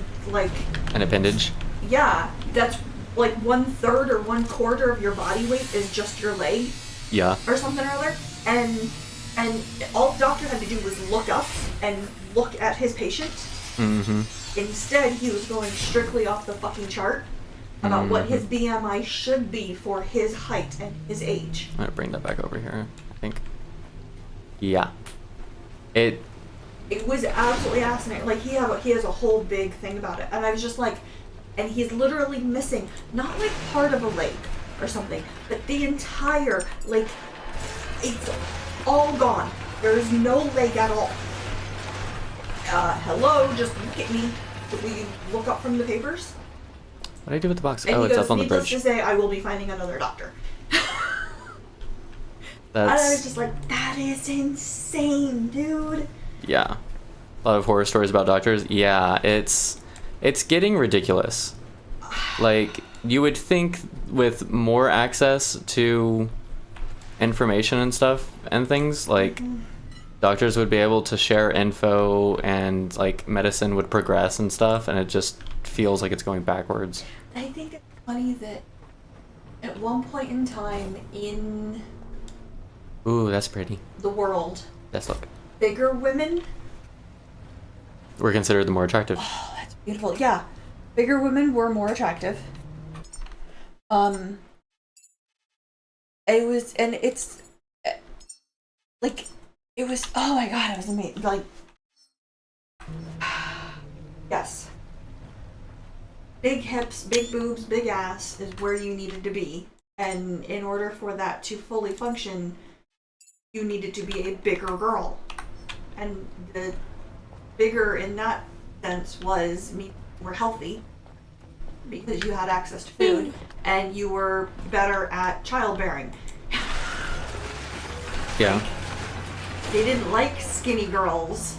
appendage. Yeah, that's like 1/3 or 1/4 of your body weight is just your leg. Yeah. Or something or other. And all the doctor had to do was look up and look at his patient. Mm-hmm. Instead, he was going strictly off the fucking chart about what his BMI should be for his height and his age. I'm gonna bring that back over here, I think. Yeah. It was absolutely fascinating. Like he has a whole big thing about it, and I was just like, and he's literally missing not like part of a leg or something, but the entire, like, it's all gone. There's no leg at all. Hello, just look at me. Did we look up from the papers? What did I do with the box? And oh, he it's goes, up on the needless bridge. to say, I will be finding another doctor. And I was just like, that is insane, dude. Yeah. A lot of horror stories about doctors. Yeah, it's getting ridiculous. Like, you would think with more access to information and stuff and things, like, doctors would be able to share info and like medicine would progress and stuff, and it just feels like it's going backwards. I think it's funny that at one point in time in Ooh, that's pretty. the world, Let's look. bigger women, We're considered the more attractive. oh, that's beautiful. Yeah, bigger women were more attractive. It was, and it's like, it was, oh my god, it was amazing. Like, yes. Big hips, big boobs, big ass is where you needed to be. And in order for that to fully function, you needed to be a bigger girl. And the bigger in that sense was were healthy because you had access to food and you were better at childbearing. Yeah. They didn't like skinny girls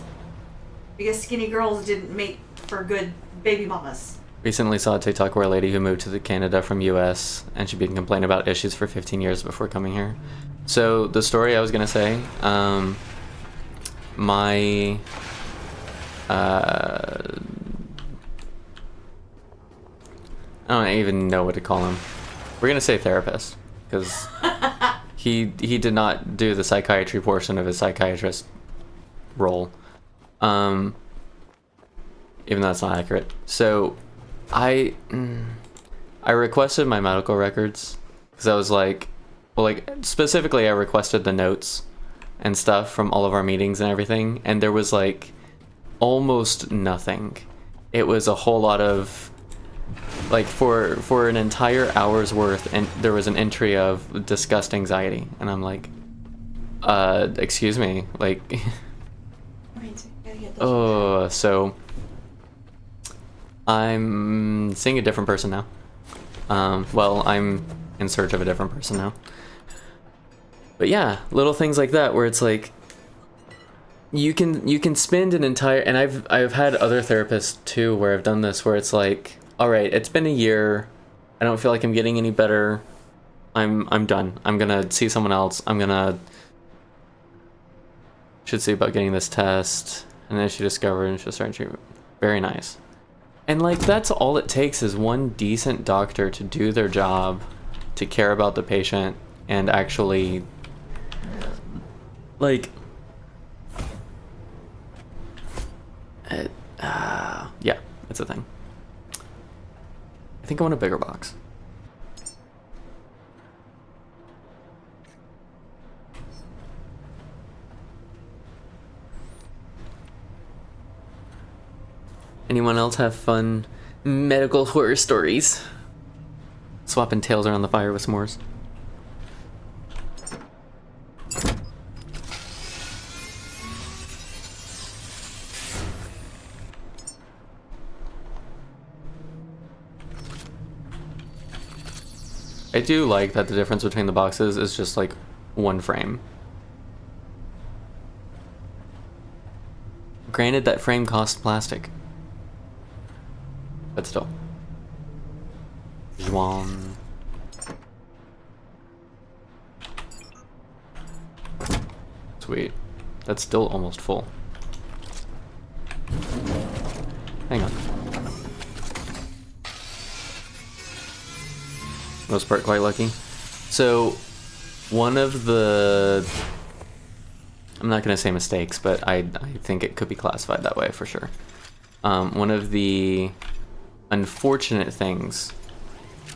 because skinny girls didn't make for good baby mamas. Recently saw a TikTok where a lady who moved to Canada from US and she'd been complaining about issues for 15 years before coming here. So the story I was gonna say, my I don't even know what to call him. We're gonna say therapist because he did not do the psychiatry portion of his psychiatrist role, even though that's not accurate. So I requested my medical records because I was like, well, like specifically I requested the notes and stuff from all of our meetings and everything, and there was like almost nothing. It was a whole lot of like for an entire hour's worth, and there was an entry of discussed anxiety, and I'm like, excuse me, like oh, so I'm seeing a different person now. Well, I'm in search of a different person now. But yeah, little things like that where it's like you can spend an entire, and I've had other therapists too where I've done this where it's like, all right, it's been a year, I don't feel like I'm getting any better. I'm done. I'm gonna see someone else. Should see about getting this test, and then she discovered and she'll start treatment. Very nice. And like that's all it takes is one decent doctor to do their job, to care about the patient, and actually like yeah, it's a thing. I think I want a bigger box. Anyone else have fun medical horror stories? Swapping tails around the fire with s'mores. I do like that the difference between the boxes is just like one frame. Granted, that frame costs plastic. But still. Zwan. Sweet. That's still almost full. Hang on. Most part quite lucky. So, one of the... I'm not going to say mistakes, but I think it could be classified that way for sure. One of the unfortunate things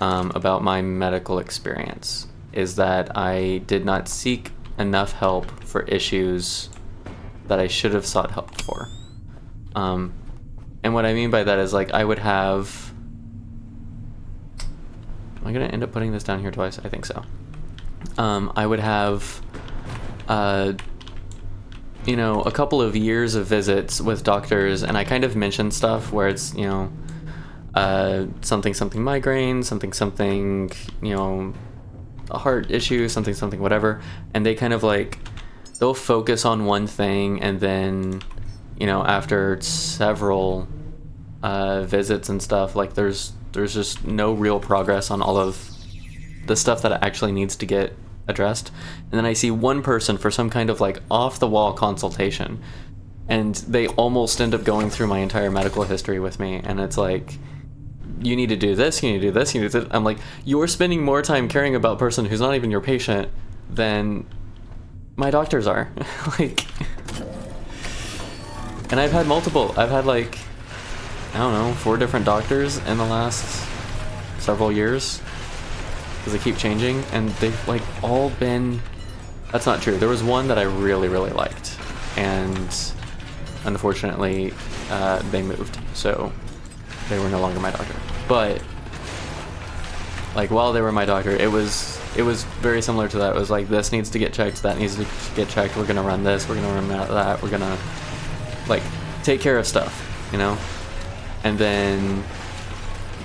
about my medical experience is that I did not seek enough help for issues that I should have sought help for. And what I mean by that is like I would have... Am I gonna end up putting this down here twice? I think so. I would have, you know, a couple of years of visits with doctors, and I kind of mentioned stuff where it's, you know, something migraine, something, you know, a heart issue, something whatever, and they kind of like, they'll focus on one thing, and then, you know, after several visits and stuff, like there's just no real progress on all of the stuff that actually needs to get addressed, and then I see one person for some kind of like off-the-wall consultation, and they almost end up going through my entire medical history with me, and it's like, you need to do this, you need to do this, you need to do this. I'm like, you're spending more time caring about a person who's not even your patient than my doctors are. Like, and I've had like, I don't know, 4 different doctors in the last several years, because they keep changing, and they've like all been, that's not true. There was one that I really, really liked, and unfortunately, they moved, so they were no longer my doctor. But like, while they were my doctor, it was very similar to that. It was like, this needs to get checked, that needs to get checked, we're gonna run this, we're gonna run that, we're gonna like take care of stuff, you know? And then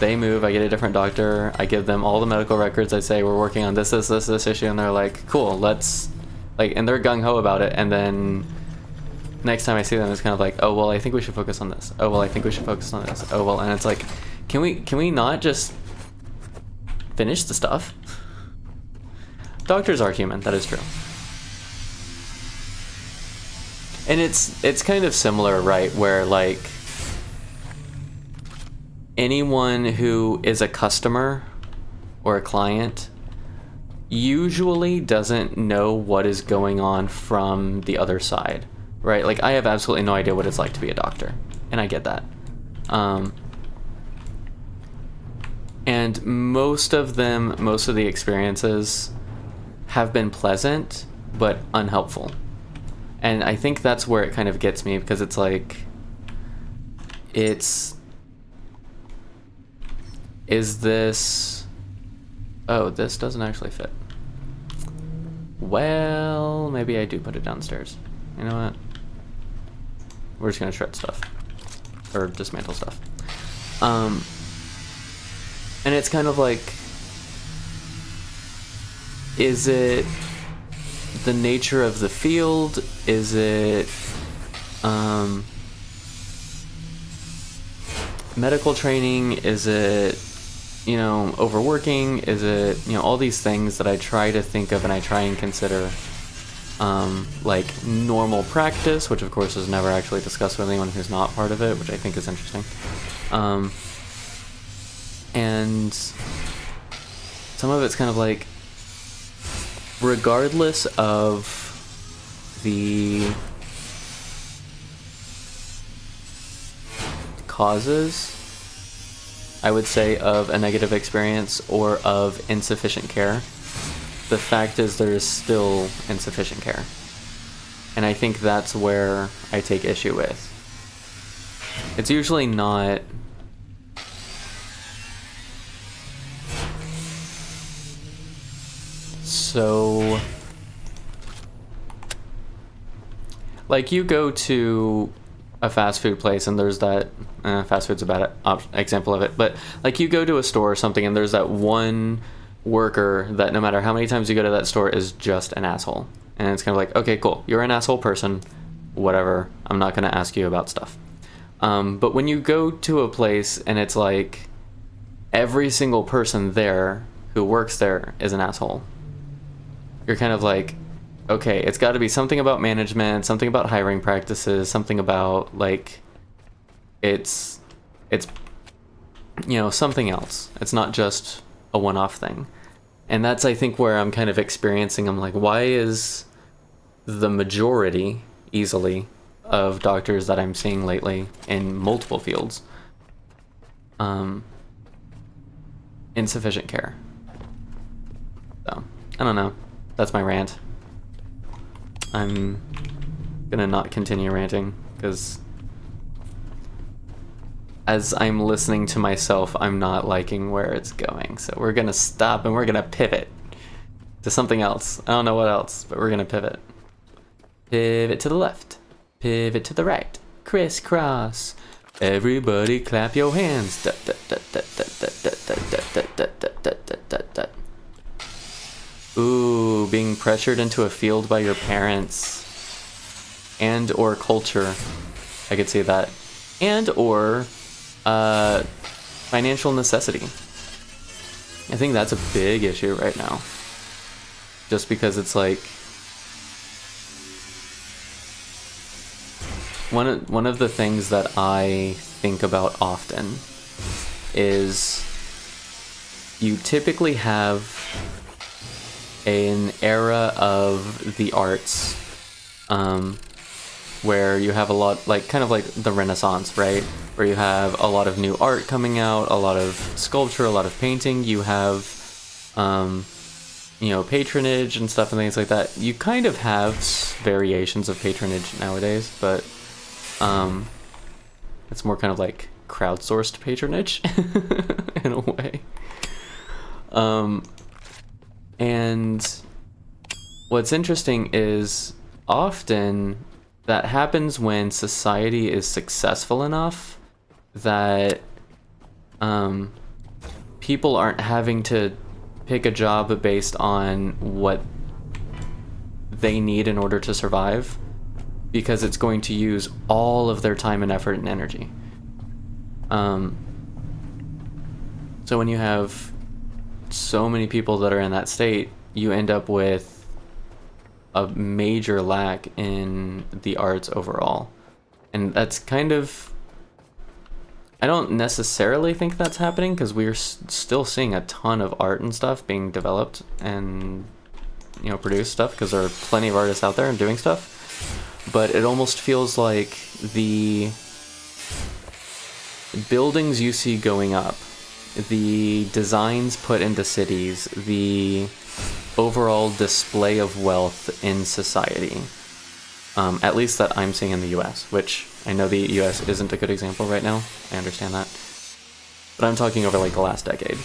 they move, I get a different doctor, I give them all the medical records, I say, we're working on this issue, and they're like, cool, let's, like, and they're gung-ho about it, and then next time I see them, it's kind of like, oh, well, I think we should focus on this. Oh, well, I think we should focus on this. Oh, well, and it's like, can we not just finish the stuff? Doctors are human, that is true. And it's kind of similar, right, where like anyone who is a customer or a client usually doesn't know what is going on from the other side, right? Like, I have absolutely no idea what it's like to be a doctor, and I get that. And most of the experiences have been pleasant, but unhelpful. And I think that's where it kind of gets me, because it's like, is this, oh, this doesn't actually fit. Well, maybe I do put it downstairs. You know what? We're just gonna shred stuff, or dismantle stuff. And it's kind of like, is it the nature of the field? Is it medical training? Is it, you know, overworking? Is it, you know, all these things that I try to think of and I try and consider like normal practice, which of course is never actually discussed with anyone who's not part of it, which I think is interesting. And some of it's kind of like, regardless of the causes, I would say, of a negative experience or of insufficient care, the fact is there is still insufficient care. And I think that's where I take issue with. It's usually not so, like, you go to a fast food place and there's that, fast food's a bad example of it, but like, you go to a store or something and there's that one worker that no matter how many times you go to that store is just an asshole. And it's kind of like, okay, cool, you're an asshole person, whatever, I'm not going to ask you about stuff. But when you go to a place and it's like, every single person there who works there is an asshole, you're kind of like, okay, it's got to be something about management, something about hiring practices, something about, like, it's you know, something else. It's not just a one-off thing. And that's, I think, where I'm kind of experiencing, I'm like, why is the majority, easily, of doctors that I'm seeing lately in multiple fields, insufficient care? So, I don't know. That's my rant. I'm gonna not continue ranting, because as I'm listening to myself, I'm not liking where it's going. So we're gonna stop and we're gonna pivot to something else. I don't know what else, but we're gonna pivot. Pivot to the left. Pivot to the right. Crisscross. Everybody clap your hands. Ooh, being pressured into a field by your parents and or culture. I could see that. And or financial necessity. I think that's a big issue right now. just because it's like one of the things that I think about often is you typically have an era of the arts where you have a lot, like kind of like the Renaissance, right? Where you have a lot of new art coming out, a lot of sculpture, a lot of painting. You have, patronage and stuff and things like that. You kind of have variations of patronage nowadays, but it's more kind of like crowdsourced patronage in a way. And what's interesting is often that happens when society is successful enough that people aren't having to pick a job based on what they need in order to survive, because it's going to use all of their time and effort and energy. So when you have so many people that are in that state, you end up with a major lack in the arts overall. And that's kind of... I don't necessarily think that's happening, because we're still seeing a ton of art and stuff being developed and, produced stuff, because there are plenty of artists out there and doing stuff. But it almost feels like the buildings you see going up, the designs put into cities, the overall display of wealth in society, at least that I'm seeing in the US, which I know the US isn't a good example right now, I understand that, but I'm talking over like the last decade.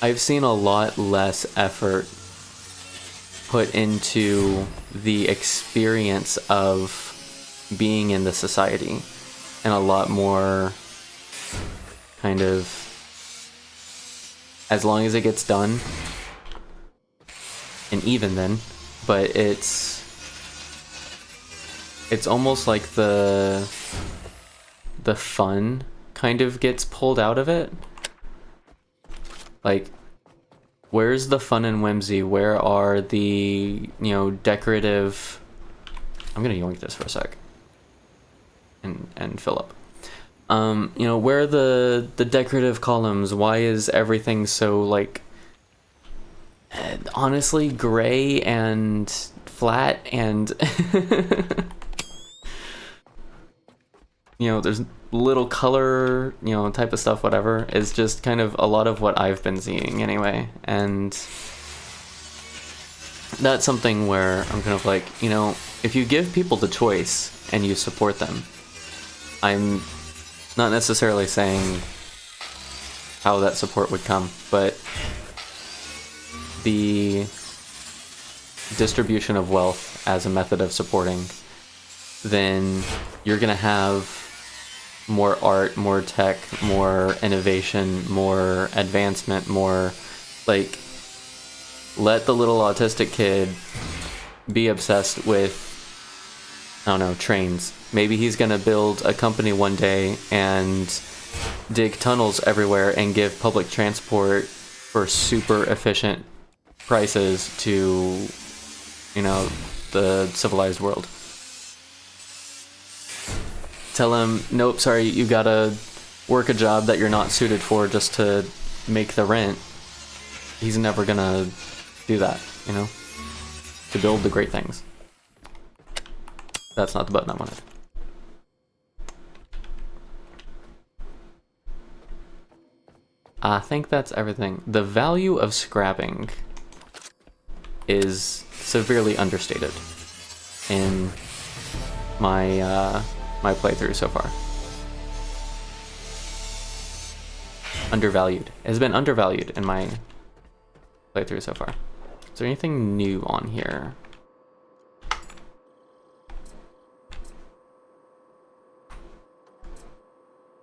I've seen a lot less effort put into the experience of being in the society, and a lot more kind of, as long as it gets done, and even then, but it's almost like the fun kind of gets pulled out of it. Like, where's the fun and whimsy? Where are the, decorative... I'm gonna yoink this for a sec. And fill up. Where are the decorative columns? Why is everything so, like, honestly gray and flat and... there's little color, type of stuff, whatever, is just kind of a lot of what I've been seeing anyway. And that's something where I'm kind of like, if you give people the choice and you support them, I'm not necessarily saying how that support would come, but the distribution of wealth as a method of supporting, then you're gonna have more art, more tech, more innovation, more advancement, more, like, let the little autistic kid be obsessed with, I don't know, trains. Maybe he's gonna build a company one day and dig tunnels everywhere and give public transport for super efficient prices to, the civilized world. Tell him, nope, sorry, you gotta work a job that you're not suited for just to make the rent. He's never gonna do that, to build the great things. That's not the button I wanted. I think that's everything. The value of scrapping is severely understated in my my playthrough so far. Undervalued. It has been undervalued in my playthrough so far. Is there anything new on here?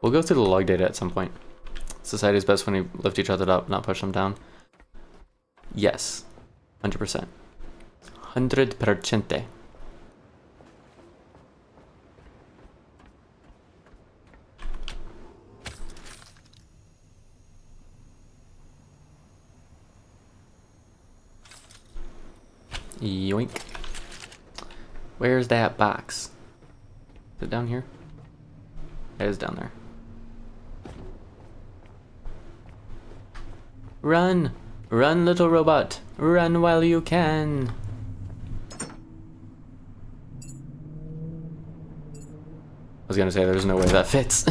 We'll go through the log data at some point. Society is best when you lift each other up, not push them down. Yes. 100%. 100%. Yoink. Where's that box? Is it down here? It is down there. Run! Run, little robot! Run while you can! I was gonna say there's no way that fits.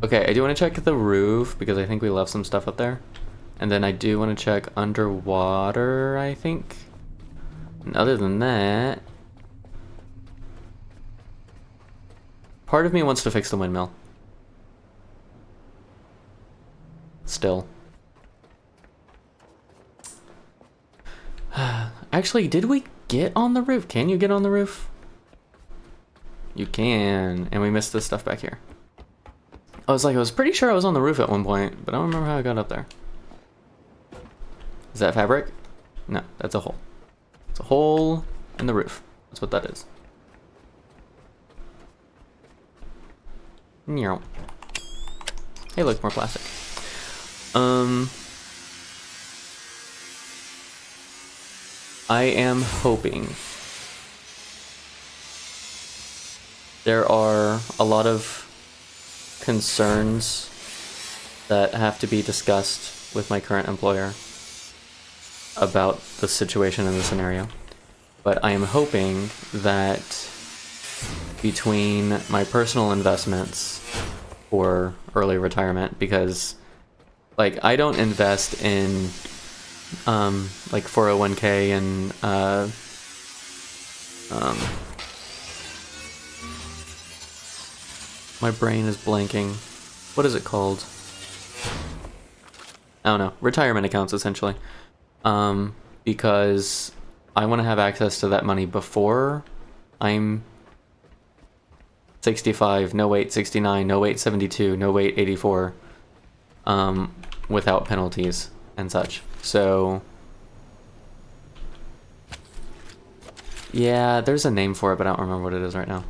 Okay, I do want to check the roof because I think we left some stuff up there. And then I do want to check underwater, I think. And other than that... part of me wants to fix the windmill. Still. Actually, did we get on the roof? Can you get on the roof? You can. And we missed this stuff back here. I was pretty sure I was on the roof at one point, but I don't remember how I got up there. Is that fabric? No, that's a hole. It's a hole in the roof. That's what that is. Meow. Hey, look, more plastic. I am hoping there are a lot of concerns that have to be discussed with my current employer about the situation in the scenario. But I am hoping that between my personal investments for early retirement, because like I don't invest in like 401k and my brain is blanking. What is it called? I don't know. Retirement accounts, essentially. Because I want to have access to that money before I'm 65, no wait 69, no wait 72, no wait 84, without penalties and such. So yeah, there's a name for it, but I don't remember what it is right now.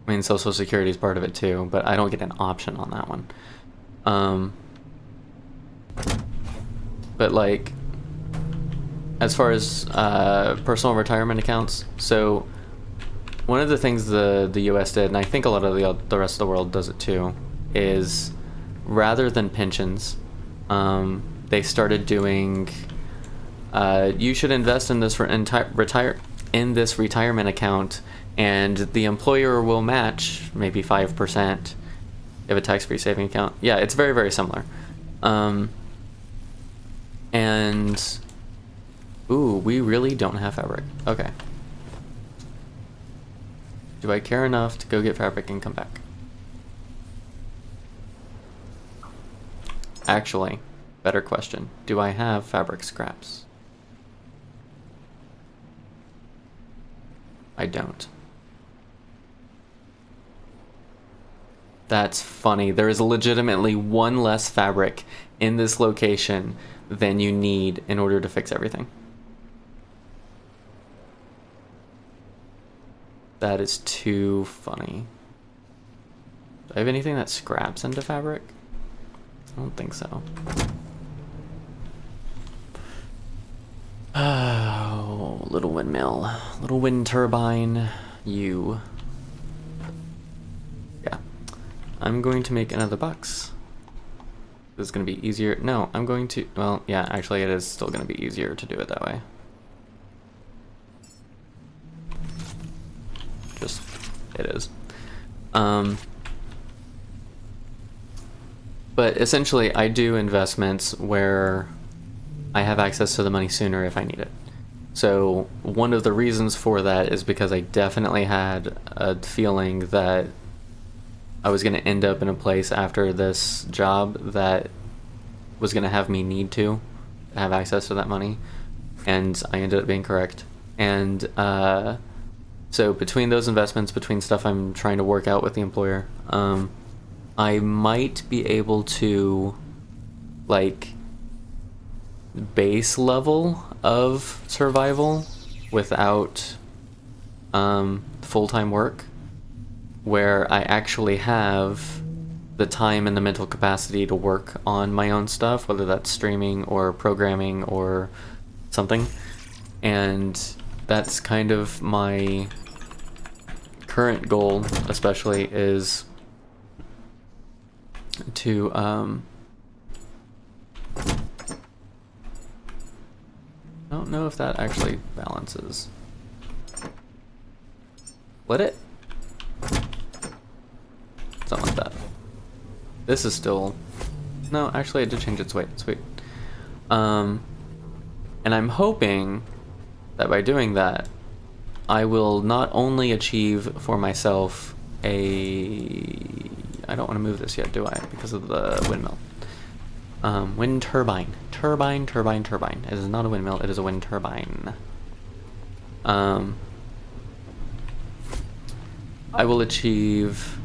I mean, Social Security is part of it too, but I don't get an option on that one. But like, as far as personal retirement accounts, so one of the things the US did, and I think a lot of the rest of the world does it too, is rather than pensions, they started doing, you should invest in this retirement account, and the employer will match maybe 5% if a tax-free saving account. Yeah, it's very, very similar. And ooh, we really don't have fabric. Okay. Do I care enough to go get fabric and come back? Actually, better question. Do I have fabric scraps? I don't. That's funny. There is legitimately one less fabric in this location than you need in order to fix everything. That is too funny. Do I have anything that scraps into fabric? I don't think so. Oh, little windmill. Little wind turbine. You. Yeah. I'm going to make another box. This is going to be easier. No, I'm going to... well, yeah, actually it is still going to be easier to do it that way. Just... it is. But essentially, I do investments where I have access to the money sooner if I need it. So one of the reasons for that is because I definitely had a feeling that I was going to end up in a place after this job that was going to have me need to have access to that money, and I ended up being correct. And so between those investments, between stuff I'm trying to work out with the employer, I might be able to, like, base level of survival without full-time work. where I actually have the time and the mental capacity to work on my own stuff, whether that's streaming or programming or something. And that's kind of my current goal, especially, is to I don't know if that actually balances. Let it? Something like that. This is still... No, actually I did change its weight. Sweet. And I'm hoping that by doing that, I will not only achieve for myself a... I don't want to move this yet, do I? Because of the windmill. Wind turbine. Turbine. It is not a windmill, it is a wind turbine. I will achieve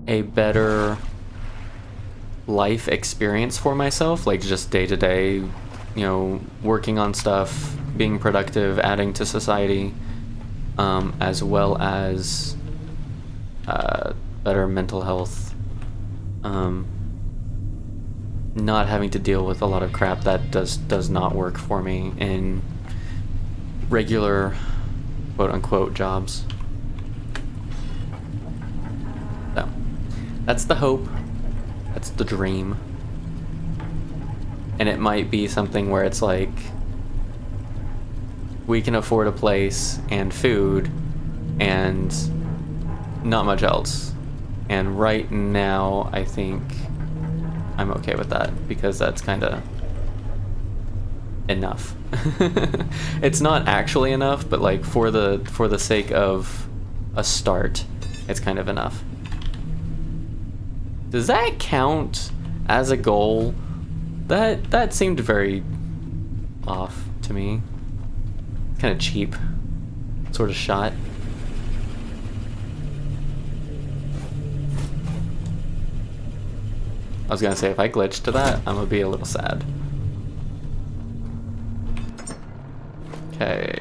a better life experience for myself, like just day to day, you know, working on stuff, being productive, adding to society, as well as better mental health, not having to deal with a lot of crap that does not work for me in regular quote-unquote jobs. So that's the hope, that's the dream, and it might be something where it's like we can afford a place and food and not much else. And right now, I think I'm okay with that, because that's kind of enough. It's not actually enough, but like for the sake of a start, it's kind of enough. Does that count as a goal? That seemed very off to me. Kind of cheap sort of shot. I was gonna say, if I glitch to that, I'm gonna be a little sad. Okay.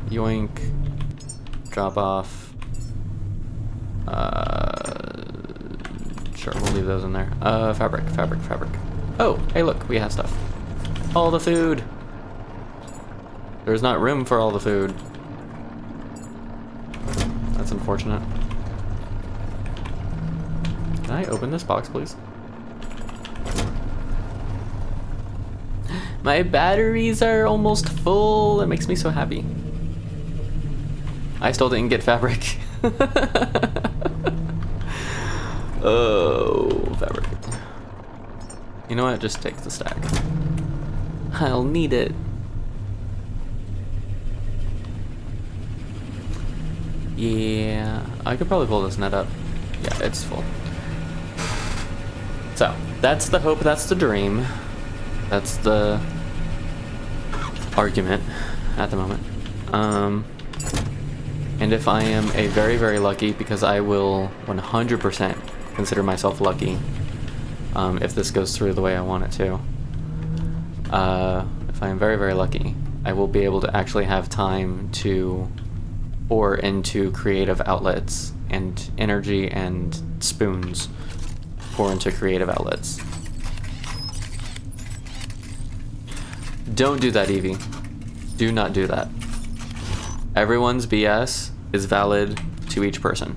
Yoink. Drop off. Sure, we'll leave those in there. Fabric. Oh, hey look, we have stuff. All the food! There's not room for all the food. That's unfortunate. Can I open this box, please? My batteries are almost full. It makes me so happy. I still didn't get fabric. Oh, fabric. You know what? Just take the stack. I'll need it. Yeah, I could probably pull this net up. Yeah, it's full. So, that's the hope, that's the dream. That's the argument at the moment. And if I am a very, very lucky, because I will 100% consider myself lucky, if this goes through the way I want it to. If I am very, very lucky, I will be able to actually have time to pour into creative outlets, and energy and spoons pour into creative outlets. Don't do that, Evie. Do not do that. Everyone's BS is valid to each person.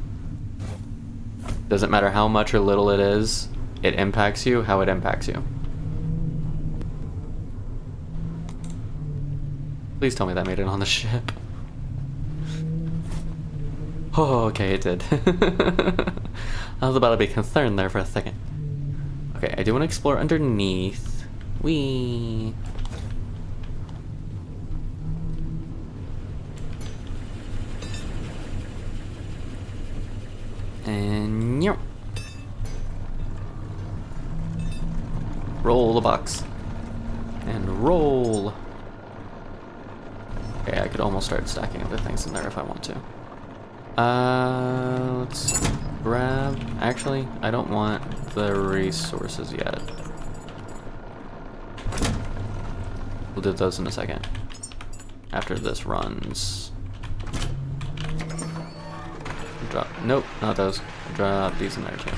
Doesn't matter how much or little it is, it impacts you how it impacts you. Please tell me that made it on the ship. Oh, okay, it did. I was about to be concerned there for a second. Okay, I do want to explore underneath. Whee! And yep. Roll the box. And roll. Okay, I could almost start stacking other things in there if I want to. Let's grab... Actually, I don't want the resources yet. We'll do those in a second. After this runs. drop. Nope, not those. Drop these in there too.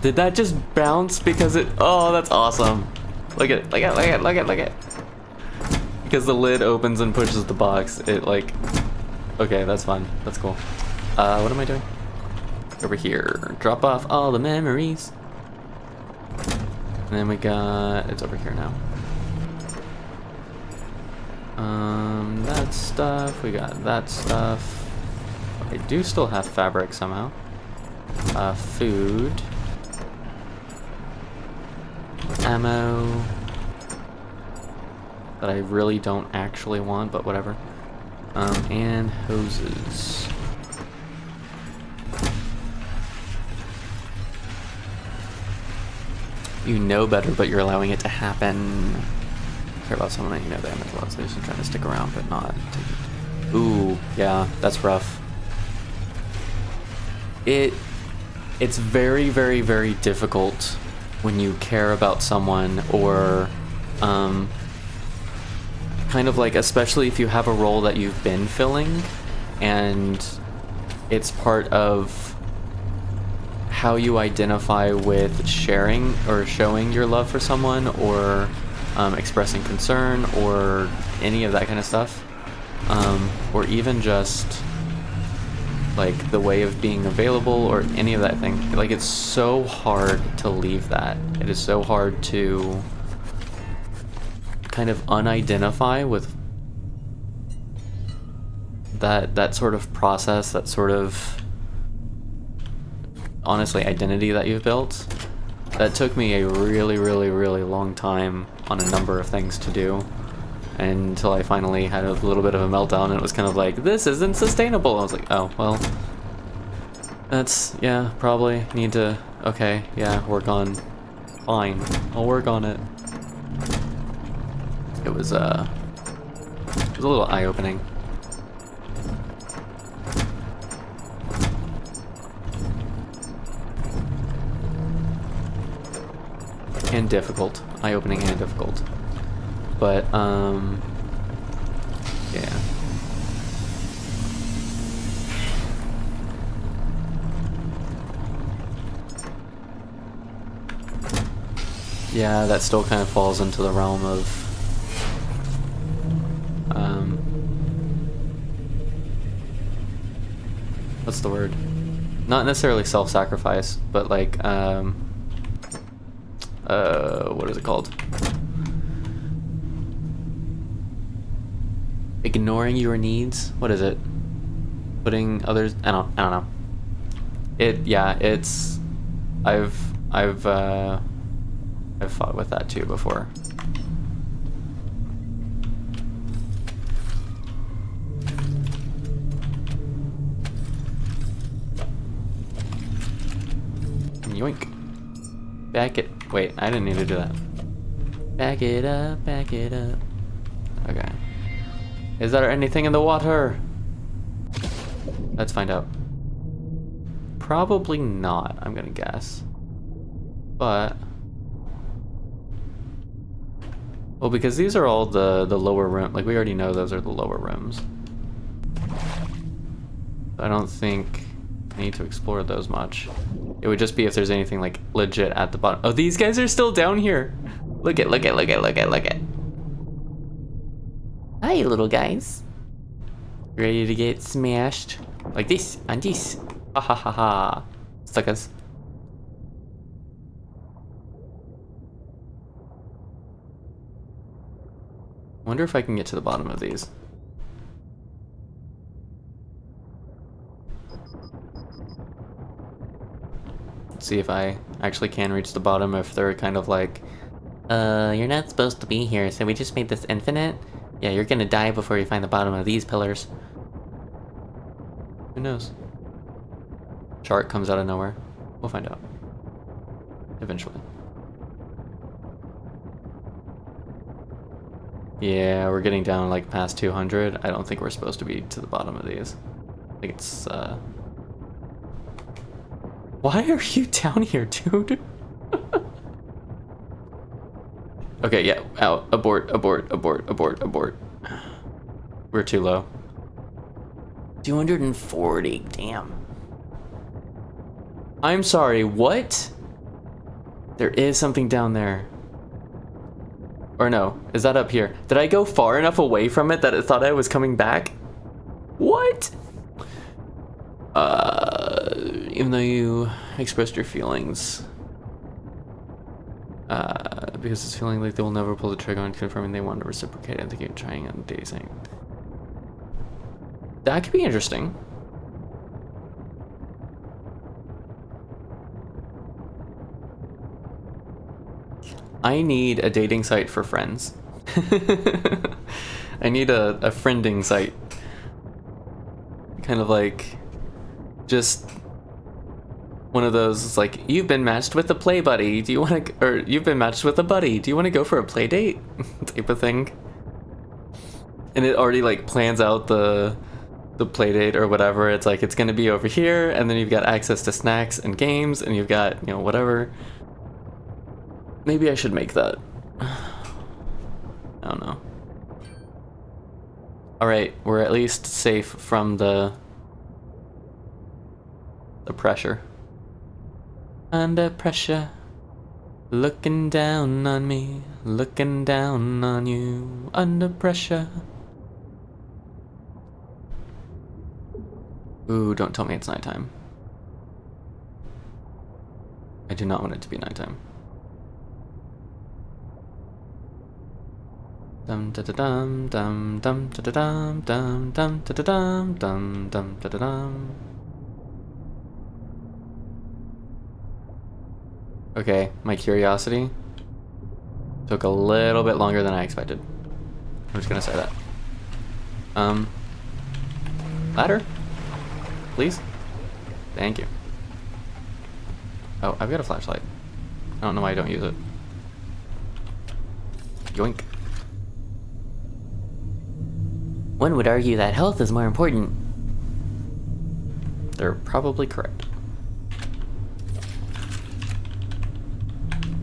Did that just bounce because it? Oh, that's awesome. Look at it, look at it, look at it, look at it, look at it. Because the lid opens and pushes the box, it like... Okay, that's fun. That's cool. What am I doing? Over here. Drop off all the memories. And then we got... It's over here now. That stuff. We got that stuff. I do still have fabric somehow. Food. Ammo. That I really don't actually want, but whatever. And hoses. You know better, but you're allowing it to happen. Care about someone that you know they have mental health issues and trying to stick around, but not take it. Ooh, yeah, that's rough. It's very, very, very difficult when you care about someone or, kind of like, especially if you have a role that you've been filling and it's part of how you identify with sharing or showing your love for someone or expressing concern or any of that kind of stuff, or even just like the way of being available or any of that thing. Like, it's so hard to leave that. It is so hard to kind of unidentify with that sort of process, that sort of, honestly, identity that you've built. That took me a really, really, really long time on a number of things to do, until I finally had a little bit of a meltdown and it was kind of like, this isn't sustainable. I was like, oh, well, that's, yeah, probably need to, okay, yeah, work on, fine, I'll work on it. It was a little eye-opening. And difficult. Eye-opening and difficult. But, yeah. Yeah, that still kind of falls into the realm of, what's the word? Not necessarily self-sacrifice, but like, what is it called? Ignoring your needs? What is it? Putting others, I don't know. It's, I've fought with that too before. Yoink. Back it. Wait, I didn't need to do that. Back it up, back it up. Okay. Is there anything in the water? Let's find out. Probably not, I'm gonna guess. But... well, because these are all the lower room, like we already know those are the lower rooms. I don't think I need to explore those much. It would just be if there's anything like legit at the bottom. Oh, these guys are still down here. Look at. Hi, little guys. Ready to get smashed? Like this, and this. Ha ha ha ha. Suckers. Wonder if I can get to the bottom of these. See if I actually can reach the bottom, if they're kind of like, you're not supposed to be here, so we just made this infinite? Yeah, you're gonna die before you find the bottom of these pillars. Who knows? Shark comes out of nowhere. We'll find out. Eventually. Yeah, we're getting down like past 200. I don't think we're supposed to be to the bottom of these. I think it's, why are you down here, dude? Okay, yeah, out. Abort. We're too low. 240, damn. I'm sorry, what? There is something down there. Or no, is that up here? Did I go far enough away from it that it thought I was coming back? What? Even though you expressed your feelings. Because it's feeling like they will never pull the trigger on confirming they want to reciprocate and they keep trying on dating. That could be interesting. I need a dating site for friends. I need a friending site. Kind of like just one of those, it's like, you've been matched with a play buddy. Do you want to, or you've been matched with a buddy. Do you want to go for a play date? Type of thing. And it already like plans out the play date or whatever. It's like, it's going to be over here. And then you've got access to snacks and games and you've got, you know, whatever. Maybe I should make that. I don't know. Alright, we're at least safe from the pressure. Under pressure, looking down on me, looking down on you, under pressure. Ooh, don't tell me it's nighttime. I do not want it to be nighttime. Dum da da dum dum dum da da dum dum dum da da dum dum dum da da dum. Okay, my curiosity took a little bit longer than I expected. I'm just gonna say that. Ladder? Please? Thank you. Oh, I've got a flashlight. I don't know why I don't use it. Yoink. One would argue that health is more important. They're probably correct.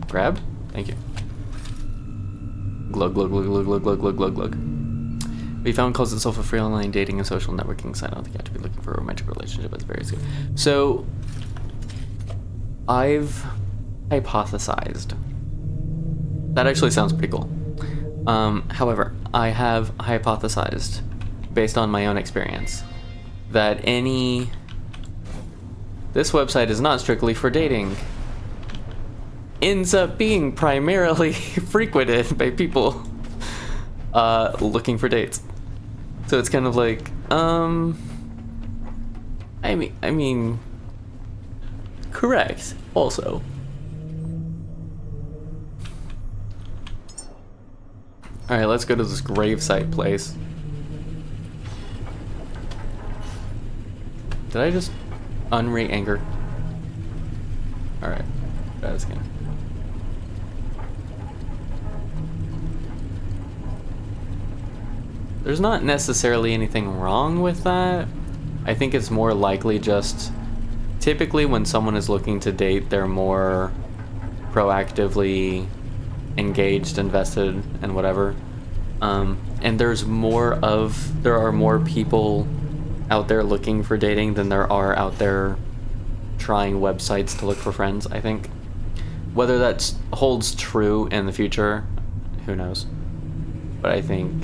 Grab? Thank you. Glug, glug, glug, glug, glug, glug, glug, glug, glug. We found calls itself a free online dating and social networking site. I don't think you have to be looking for a romantic relationship. It's very good. So, I've hypothesized. That actually sounds pretty cool. However, I have hypothesized, based on my own experience, that this website is not strictly for dating. Ends up being primarily frequented by people looking for dates. So it's kind of like, I mean, correct, also. Alright, let's go to this gravesite place. Did I just unre-anger? Alright, try this again. There's not necessarily anything wrong with that. I think it's more likely just, typically when someone is looking to date, they're more proactively engaged, invested, and whatever. And there are more people out there looking for dating than there are out there trying websites to look for friends, I think. Whether that holds true in the future, who knows? But I think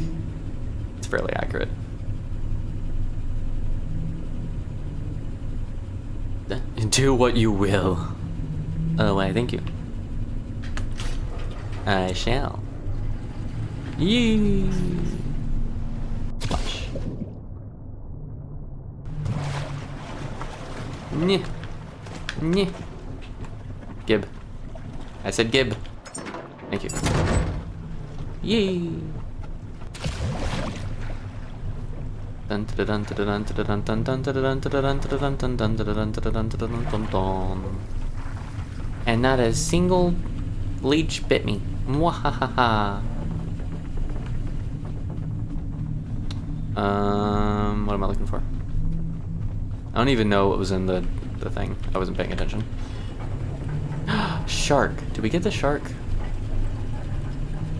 it's fairly accurate. Do what you will. Oh, why, thank you. I shall. Yee! Splash. Nyeh. Nyeh. Gib. I said gib. Thank you. Yee! And not a single leech bit me. Mwahaha. What am I looking for? I don't even know what was in the thing. I wasn't paying attention. Shark. Did we get the shark?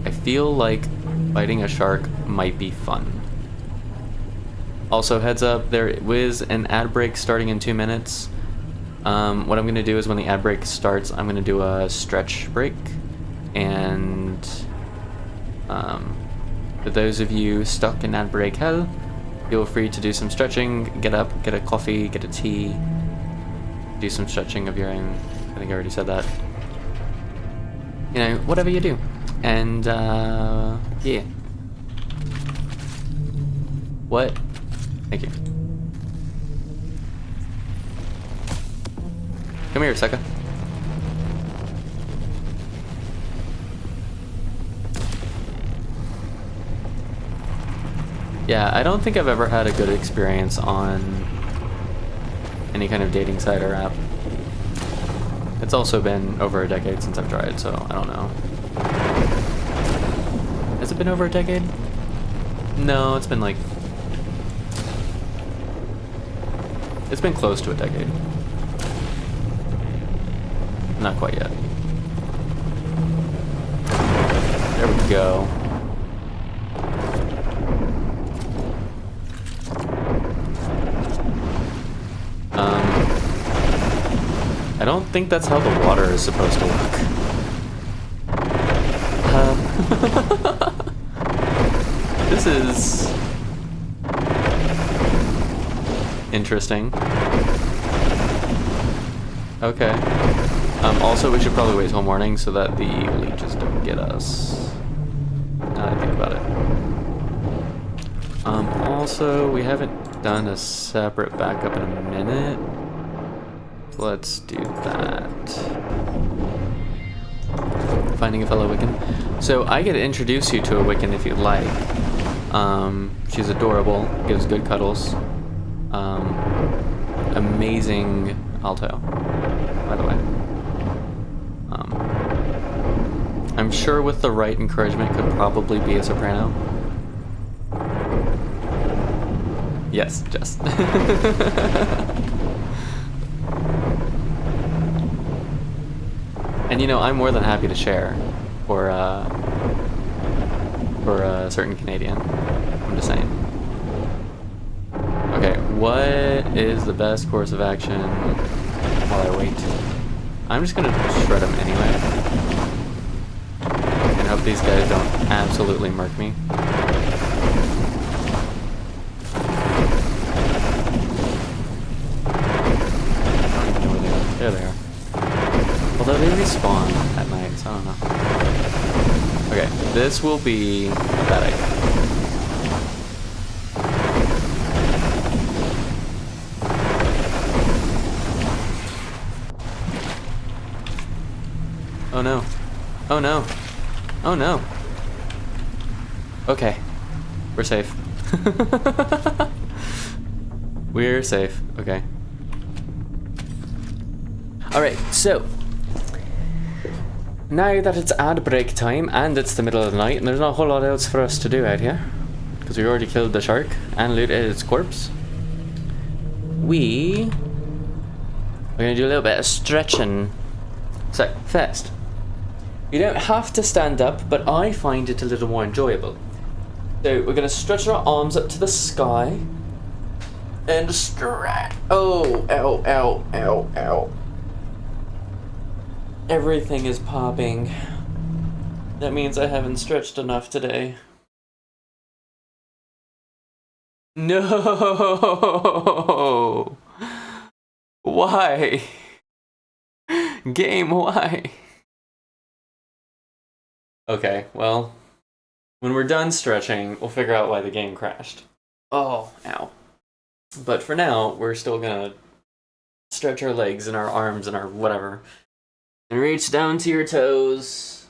I feel like fighting a shark might be fun. Also, heads up, there is an ad break starting in 2 minutes. What I'm going to do is when the ad break starts, I'm going to do a stretch break. And for those of you stuck in ad break hell, feel free to do some stretching, get up, get a coffee, get a tea, do some stretching of your own. I think I already said that. You know, whatever you do. And, yeah. What? Thank you. Come here, Seka. Yeah, I don't think I've ever had a good experience on any kind of dating site or app. It's also been over a decade since I've tried, so I don't know. Has it been over a decade? No, it's been like... It's been close to a decade. Not quite yet. There we go. I don't think that's how the water is supposed to work. This is interesting. Okay. Also, we should probably wait till morning so that the leeches don't get us. Now that I think about it. Also, we haven't done a separate backup in a minute. Let's do that. Finding a fellow Wiccan. So I get to introduce you to a Wiccan if you'd like. She's adorable, gives good cuddles. Amazing alto, by the way. I'm sure with the right encouragement could probably be a soprano. Yes, Jess. And you know, I'm more than happy to share for a certain Canadian. I'm just saying. Okay, what is the best course of action while I wait? I'm just gonna shred him anyway. And hope these guys don't absolutely murk me. I don't even know where they are. There they are. Although they respawn at night, so I don't know. Okay, this will be a bad idea. Oh no. Oh no. Oh no. Okay. We're safe. We're safe. Okay. Alright, so now that it's ad break time and it's the middle of the night and there's not a whole lot else for us to do out here because we already killed the shark and looted its corpse, we're gonna do a little bit of stretching. So first, you don't have to stand up, but I find it a little more enjoyable. So we're gonna stretch our arms up to the sky and stretch. Oh, ow, ow, ow, ow. Everything is popping. That means I haven't stretched enough today. No! Why? Game, why? Okay, well, when we're done stretching, we'll figure out why the game crashed. Oh, ow. But for now, we're still gonna stretch our legs and our arms and our whatever. And reach down to your toes.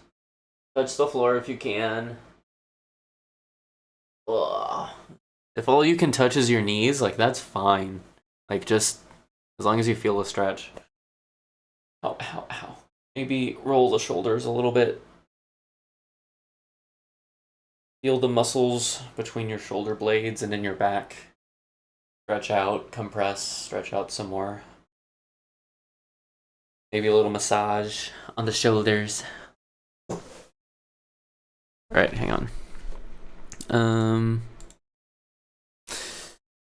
Touch the floor if you can. Ugh. If all you can touch is your knees, like, that's fine. Like, just as long as you feel the stretch. Ow, ow, ow. Maybe roll the shoulders a little bit. Feel the muscles between your shoulder blades and in your back. Stretch out, compress, stretch out some more. Maybe a little massage on the shoulders. Alright, hang on.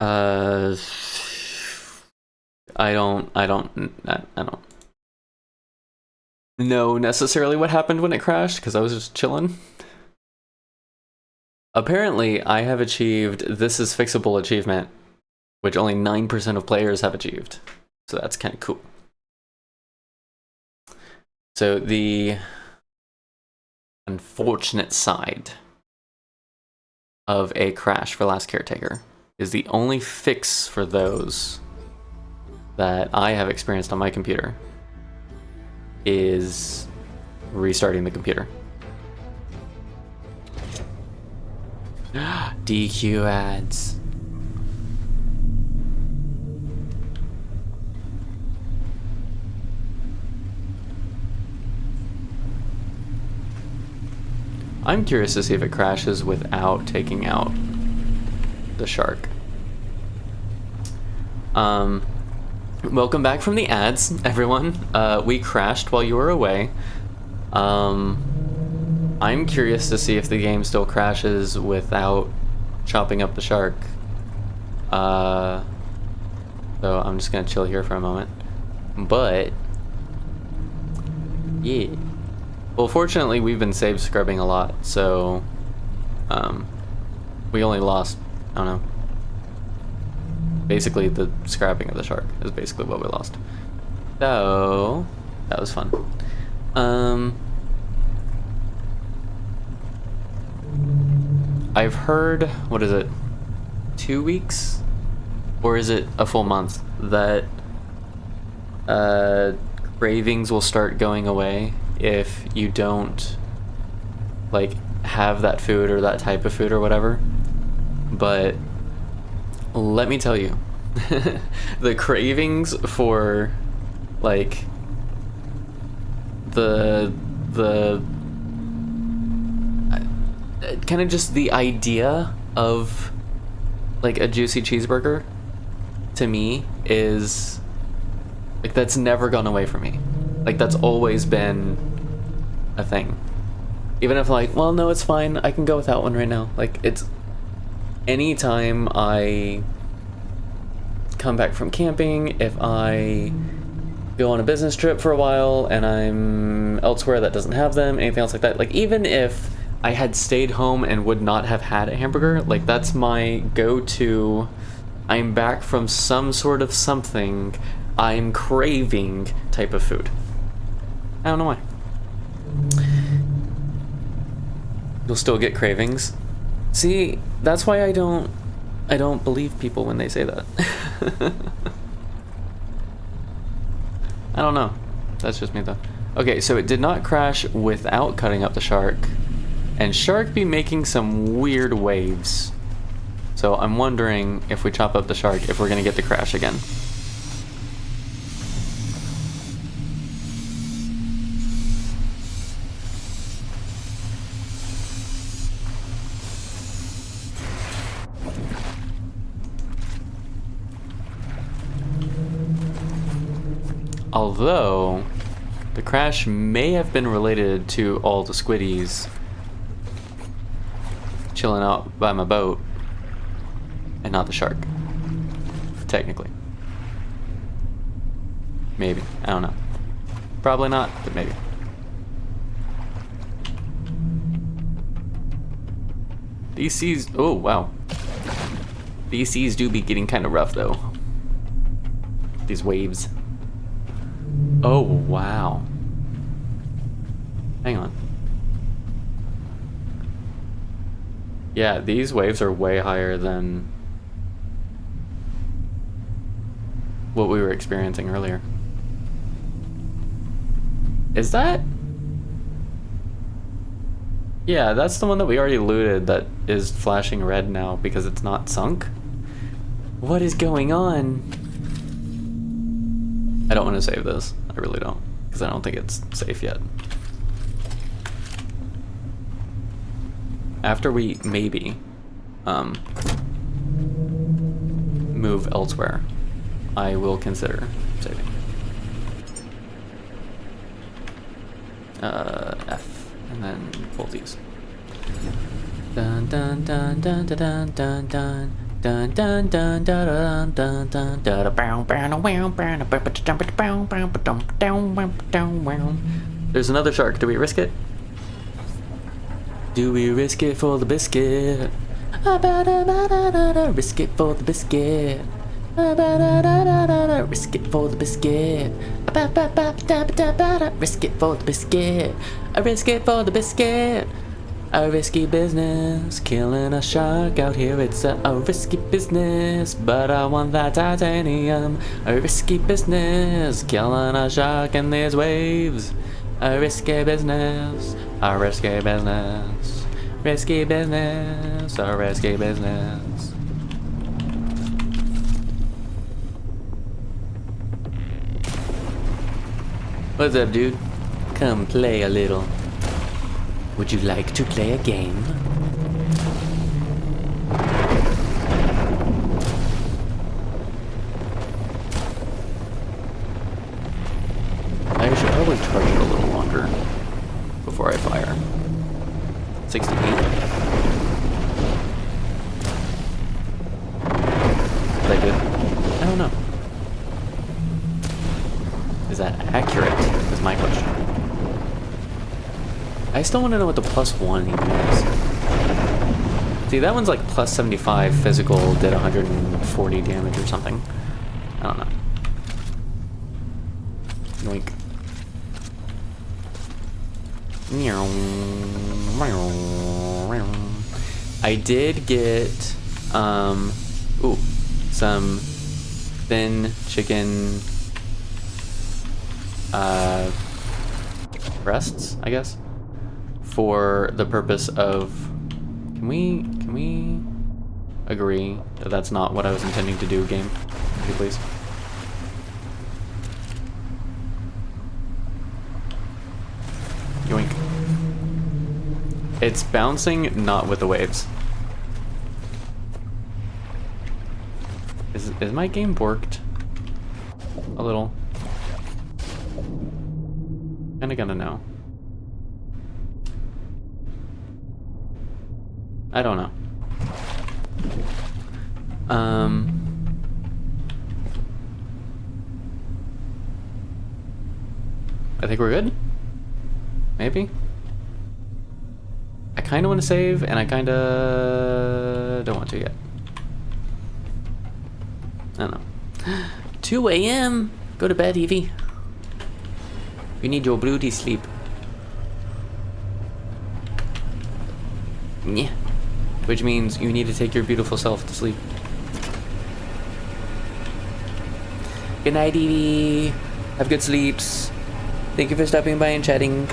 Uh, I don't know necessarily what happened when it crashed because I was just chilling. Apparently, I have achieved this is fixable achievement, which only 9% of players have achieved. So that's kind of cool. So the unfortunate side of a crash for Last Caretaker is the only fix for those that I have experienced on my computer is restarting the computer. DQ ads. I'm curious to see if it crashes without taking out the shark. Welcome back from the ads, everyone. We crashed while you were away. I'm curious to see if the game still crashes without chopping up the shark. So I'm just gonna chill here for a moment. But yeah. Well, fortunately, we've been save scrubbing a lot, so we only lost, I don't know. Basically, the scrapping of the shark is basically what we lost. So that was fun. I've heard, what is it, 2 weeks? Or is it a full month that cravings will start going away if you don't like have that food or that type of food or whatever. But let me tell you, the cravings for like the kind of just the idea of like a juicy cheeseburger to me is like that's never gone away from me. Like that's always been a thing. Even if like, well, no, it's fine, I can go without one right now. Like it's anytime I come back from camping, if I go on a business trip for a while and I'm elsewhere that doesn't have them, anything else like that, like even if I had stayed home and would not have had a hamburger, like that's my go-to. I'm back from some sort of something I'm craving type of food. I don't know why. You'll still get cravings. See, that's why I don't believe people when they say that. I don't know. That's just me though. Okay, so it did not crash without cutting up the shark. And shark be making some weird waves. So I'm wondering if we chop up the shark, if we're gonna get the crash again. Although, the crash may have been related to all the squiddies chilling out by my boat, and not the shark. Technically. Maybe. I don't know. Probably not, but maybe. These seas... Oh, wow. These seas do be getting kind of rough, though. These waves. Oh, wow. Hang on. Yeah, these waves are way higher than what we were experiencing earlier. Is that? Yeah, that's the one that we already looted that is flashing red now because it's not sunk. What is going on? I don't want to save this. I really don't, because I don't think it's safe yet. After we maybe move elsewhere, I will consider saving. F, and then pull these. Dun dun dun dun dun dun dun Dun dun dun dun dun dun dun dun. There's another shark. Do we risk it? Do we risk it for the biscuit? Risk it for the biscuit. Risk it for the biscuit. Risk it for the biscuit. I risk it for the biscuit. A risky business, killing a shark out here, it's a risky business, but I want that titanium. A risky business, killing a shark in these waves. A risky business, a risky business, risky business, a risky business. What's up, dude? Come play a little. Would you like to play a game? I should probably charge it a little longer before I fire. 68. Is that good? I don't know. Is that accurate? Is my question. I still want to know what the +1 even is. See, that one's like plus 75 physical, did 140 damage or something. I don't know. Yoink. I did get, some thin chicken, breasts, I guess. For the purpose of, can we agree that that's not what I was intending to do, game? Would you please? Yoink. It's bouncing, not with the waves. Is my game borked? A little. Kinda gonna know. I don't know. I think we're good? Maybe? I kinda want to save, and I kinda don't want to yet. I don't know. 2 a.m. Go to bed, Evie. You need your beauty sleep. Yeah. Which means you need to take your beautiful self to sleep. Good night, Evie. Have good sleeps. Thank you for stopping by and chatting.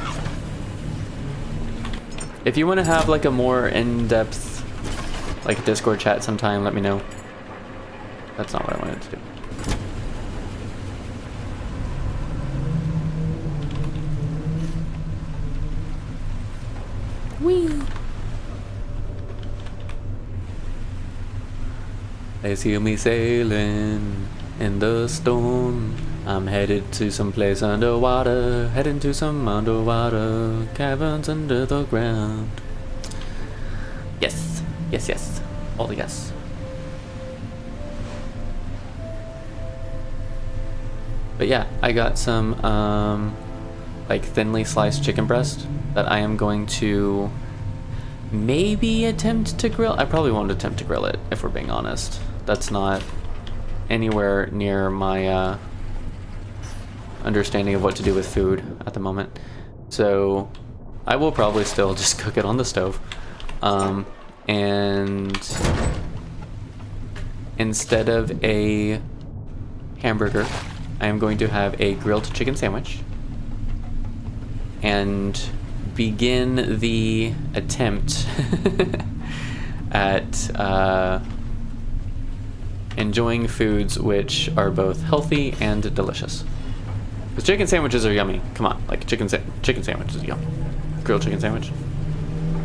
If you want to have like a more in-depth like Discord chat sometime, let me know. That's not what I wanted to do. Whee! They see me sailing in the storm. I'm headed to some place underwater, heading to some underwater caverns under the ground. Yes, yes, yes, all the yes. But yeah, I got some like thinly sliced chicken breast that I am going to maybe attempt to grill. I probably won't attempt to grill it, if we're being honest. That's not anywhere near my understanding of what to do with food at the moment. So I will probably still just cook it on the stove. And instead of a hamburger, I am going to have a grilled chicken sandwich and begin the attempt at enjoying foods which are both healthy and delicious. Because chicken sandwiches are yummy. Come on, like chicken sandwich is yum. Grilled chicken sandwich.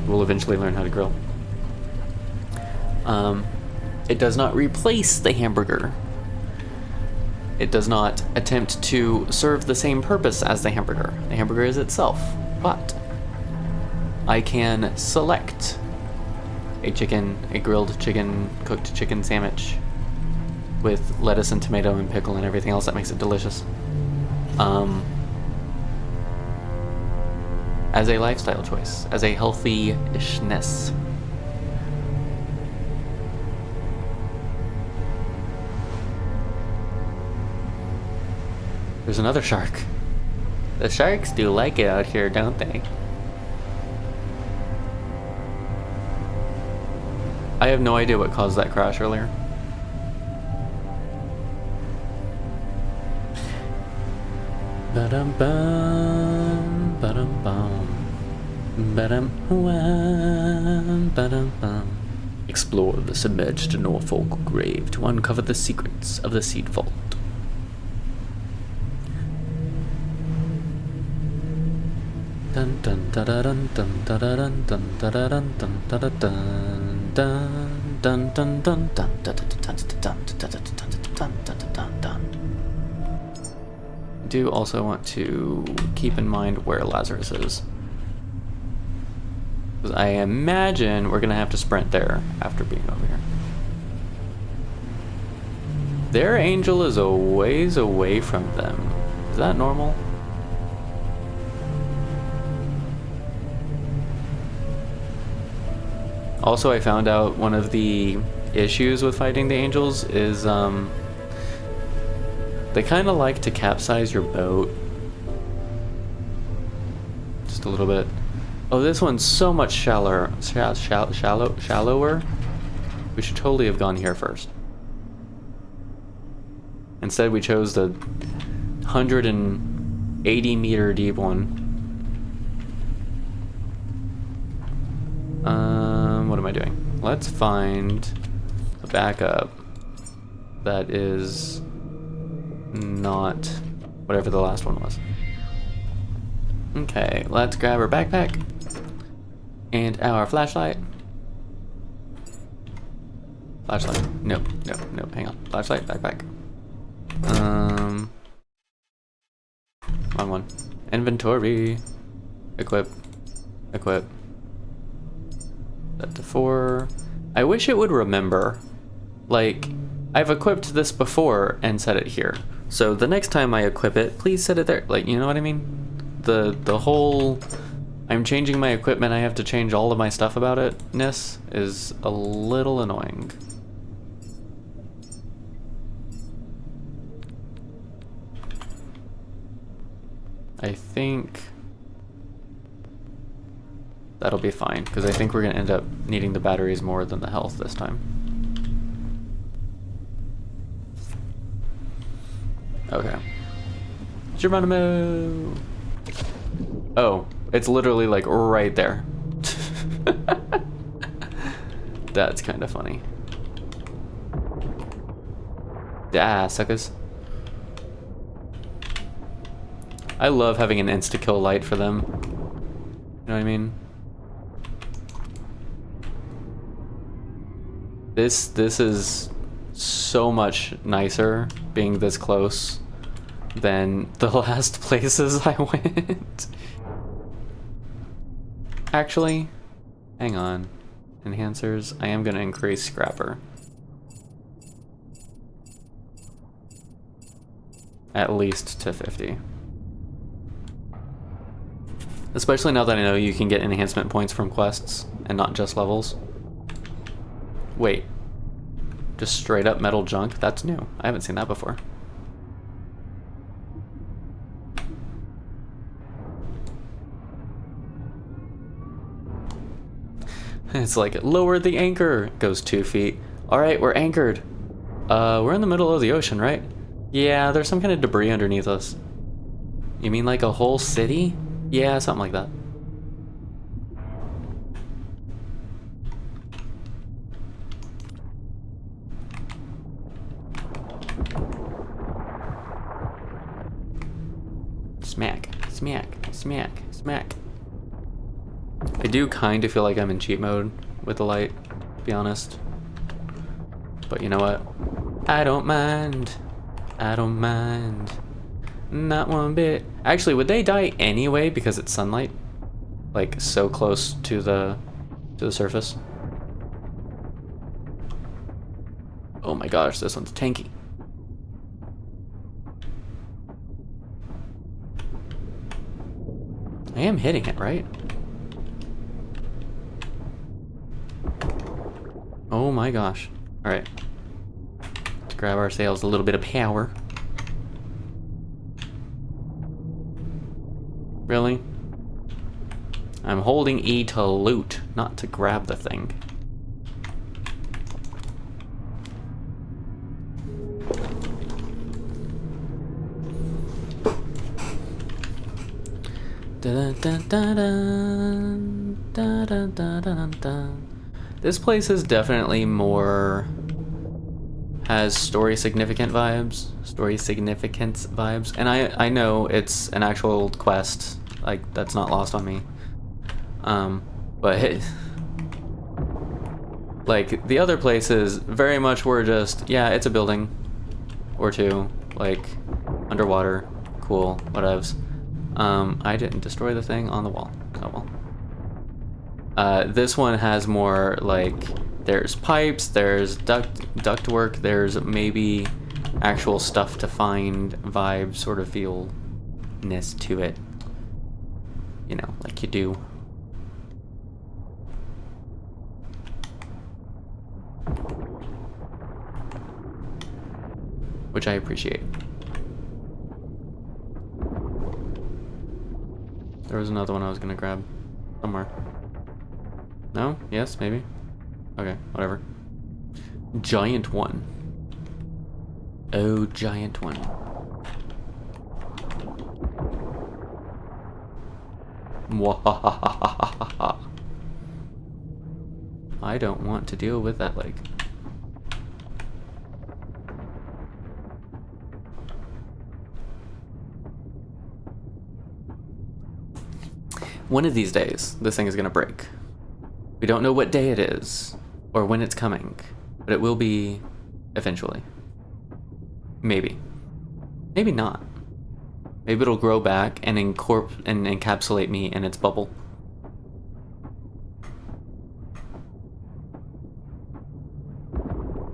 We'll eventually learn how to grill. It does not replace the hamburger. It does not attempt to serve the same purpose as the hamburger. The hamburger is itself, but I can select a grilled chicken, cooked chicken sandwich with lettuce and tomato and pickle and everything else that makes it delicious. As a lifestyle choice, as a healthy-ishness. There's another shark. The sharks do like it out here, don't they? I have no idea what caused that crash earlier. Ba-dum-bum, ba-dum-bum, ba-dum-wum, ba-dum-bum. Explore the submerged Norfolk grave to uncover the secrets of the seed vault. Dun dun da da dun dun da da dun dun da da dun dun da da dun dun dun dun dun dun dun dun dun. I do also want to keep in mind where Lazarus is, because I imagine we're gonna have to sprint there after being over here. Their angel is a ways away from them. Is that normal? Also, I found out one of the issues with fighting the angels is they kind of like to capsize your boat. Just a little bit. Oh, this one's so much shallower. Shallower? We should totally have gone here first. Instead, we chose the 180-meter deep one. What am I doing? Let's find a backup that is not whatever the last one was. Okay, let's grab our backpack and our flashlight. Flashlight. Nope, hang on. Flashlight, backpack. Wrong one. Inventory. Equip. Set to 4. I wish it would remember. Like, I've equipped this before and set it here. So the next time I equip it, please set it there. Like, you know what I mean? The whole I'm changing my equipment, I have to change all of my stuff about it-ness is a little annoying. I think that'll be fine, because I think we're going to end up needing the batteries more than the health this time. Okay. Geronimo! Oh, it's literally like right there. That's kind of funny. Ah, suckers. I love having an insta-kill light for them. You know what I mean? This is so much nicer being this close than the last places I went. Actually, hang on. Enhancers, I am gonna increase Scrapper. At least to 50. Especially now that I know you can get enhancement points from quests and not just levels. Wait, just straight up metal junk? That's new. I haven't seen that before. It's like, lower the anchor. Goes 2 feet. Alright, we're anchored. We're in the middle of the ocean, right? Yeah, there's some kind of debris underneath us. You mean like a whole city? Yeah, something like that. Smack, smack, smack, smack. I do kind of feel like I'm in cheat mode with the light, to be honest. But you know what? I don't mind. I don't mind. Not one bit. Actually, would they die anyway because it's sunlight? Like so close to the surface? Oh my gosh, this one's tanky. I am hitting it, right? Oh my gosh. Alright. Let's grab ourselves a little bit of power. Really? I'm holding E to loot, not to grab the thing. This place is definitely more has story significance vibes, and I know it's an actual quest, like that's not lost on me. But like the other places very much were just, yeah, it's a building or two, like underwater, cool, whatevs. I didn't destroy the thing on the wall. Oh well. This one has more like there's pipes, there's duct work, there's maybe actual stuff to find, vibe, sort of feel-ness to it. You know, like you do. Which I appreciate. There was another one I was gonna grab somewhere. No? Yes? Maybe? Okay, whatever. Giant one. Oh, giant one. Mwahahahahaha. I don't want to deal with that leg. One of these days, this thing is gonna break. We don't know what day it is, or when it's coming, but it will be eventually. Maybe. Maybe not. Maybe it'll grow back and encapsulate me in its bubble.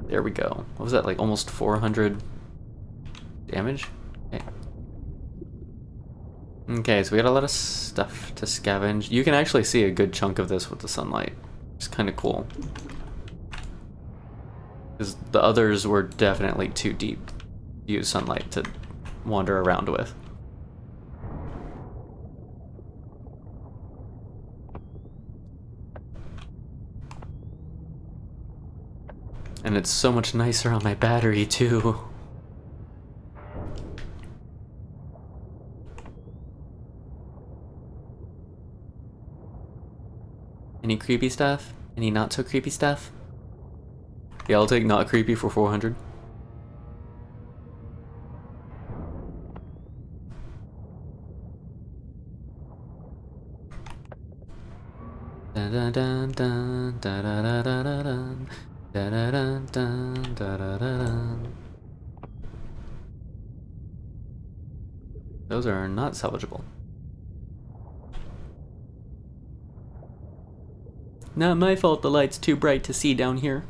There we go. What was that, like almost 400 damage? Okay. Okay, so we got a lot of stuff to scavenge. You can actually see a good chunk of this with the sunlight. It's kind of cool. Because the others were definitely too deep to use sunlight to wander around with. And it's so much nicer on my battery, too. Any creepy stuff? Any not so creepy stuff? Yeah, I'll take not creepy for 400. Dun dun dun dun dun dun dun dun dun dun dun dun dun. Those are not salvageable. Not my fault the light's too bright to see down here.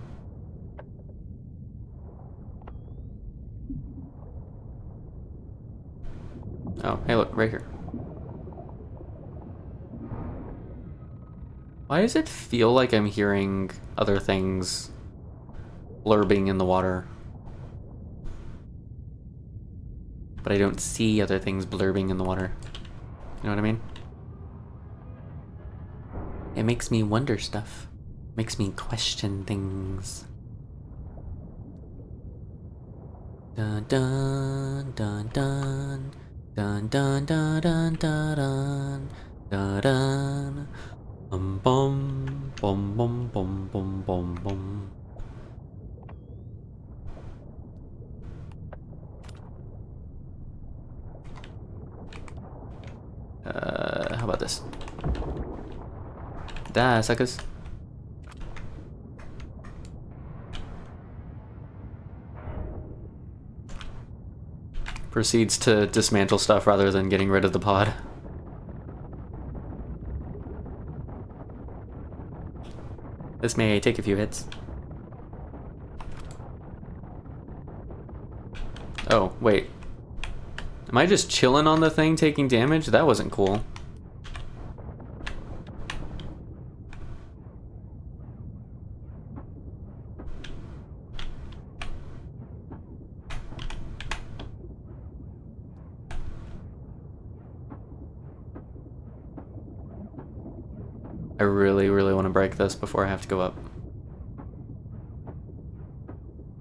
Oh, hey look, right here. Why does it feel like I'm hearing other things blurbing in the water? But I don't see other things blurbing in the water. You know what I mean? It makes me wonder stuff. Makes me question things. Dun dun dun dun dun dun dun dun dun dun dun. Bum bum bum bum bum bum bum bum. How about this? Die, suckers. Proceeds to dismantle stuff rather than getting rid of the pod. This may take a few hits. Oh, wait. Am I just chilling on the thing taking damage? That wasn't cool. I really, really want to break this before I have to go up.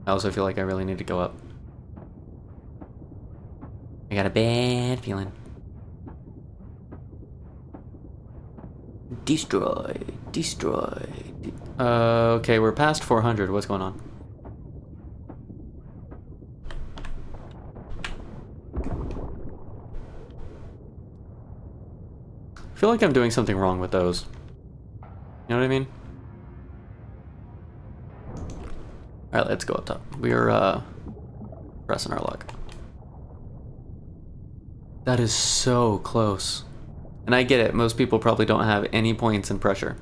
I also feel like I really need to go up. I got a bad feeling. Destroy. Destroy. Okay, we're past 400. What's going on? I feel like I'm doing something wrong with those. You know what I mean? Alright, let's go up top. We're, pressing our luck. That is so close. And I get it, most people probably don't have any points in pressure.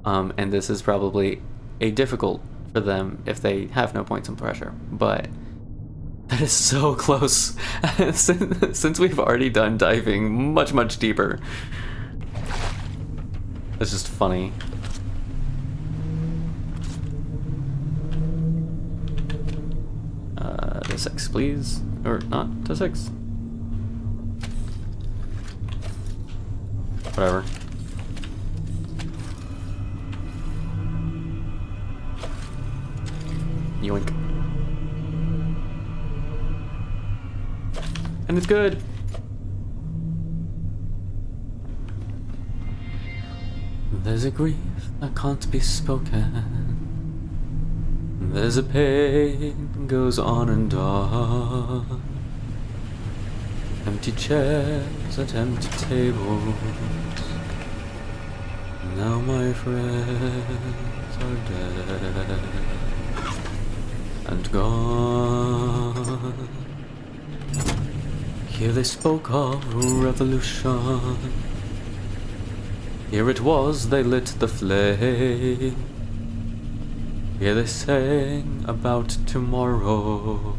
And this is probably a difficult for them if they have no points in pressure. But that is so close. Since we've already done diving much, much deeper. It's just funny. To 6, please. Or not to 6. Whatever. Yoink. And it's good. There's a grief that can't be spoken. There's a pain goes on and on. Empty chairs at empty tables. Now my friends are dead and gone. Here they spoke of revolution. Here it was they lit the flame. Here they sang about tomorrow.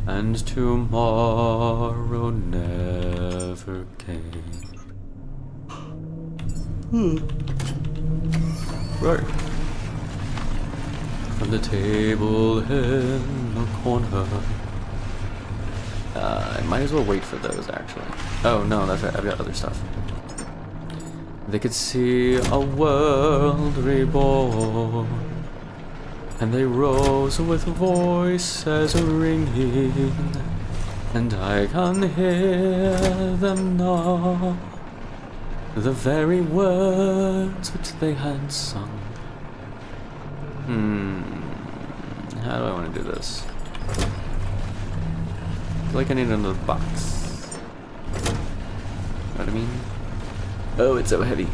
And tomorrow never came. Right. From the table in the corner. I might as well wait for those, actually. Oh, no, that's right. I've got other stuff. They could see a world reborn. And they rose with voices ringing, and I can hear them now, the very words which they had sung. How do I want to do this? I feel like I need another box. You know what I mean? Oh, it's so heavy.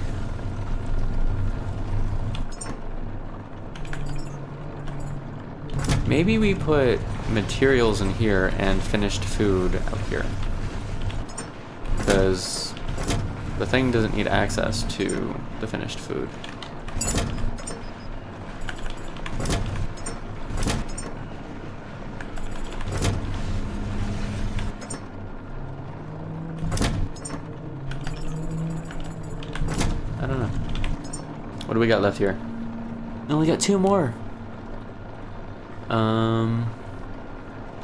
Maybe we put materials in here and finished food out here. Because the thing doesn't need access to the finished food. I don't know. What do we got left here? We only got 2 more.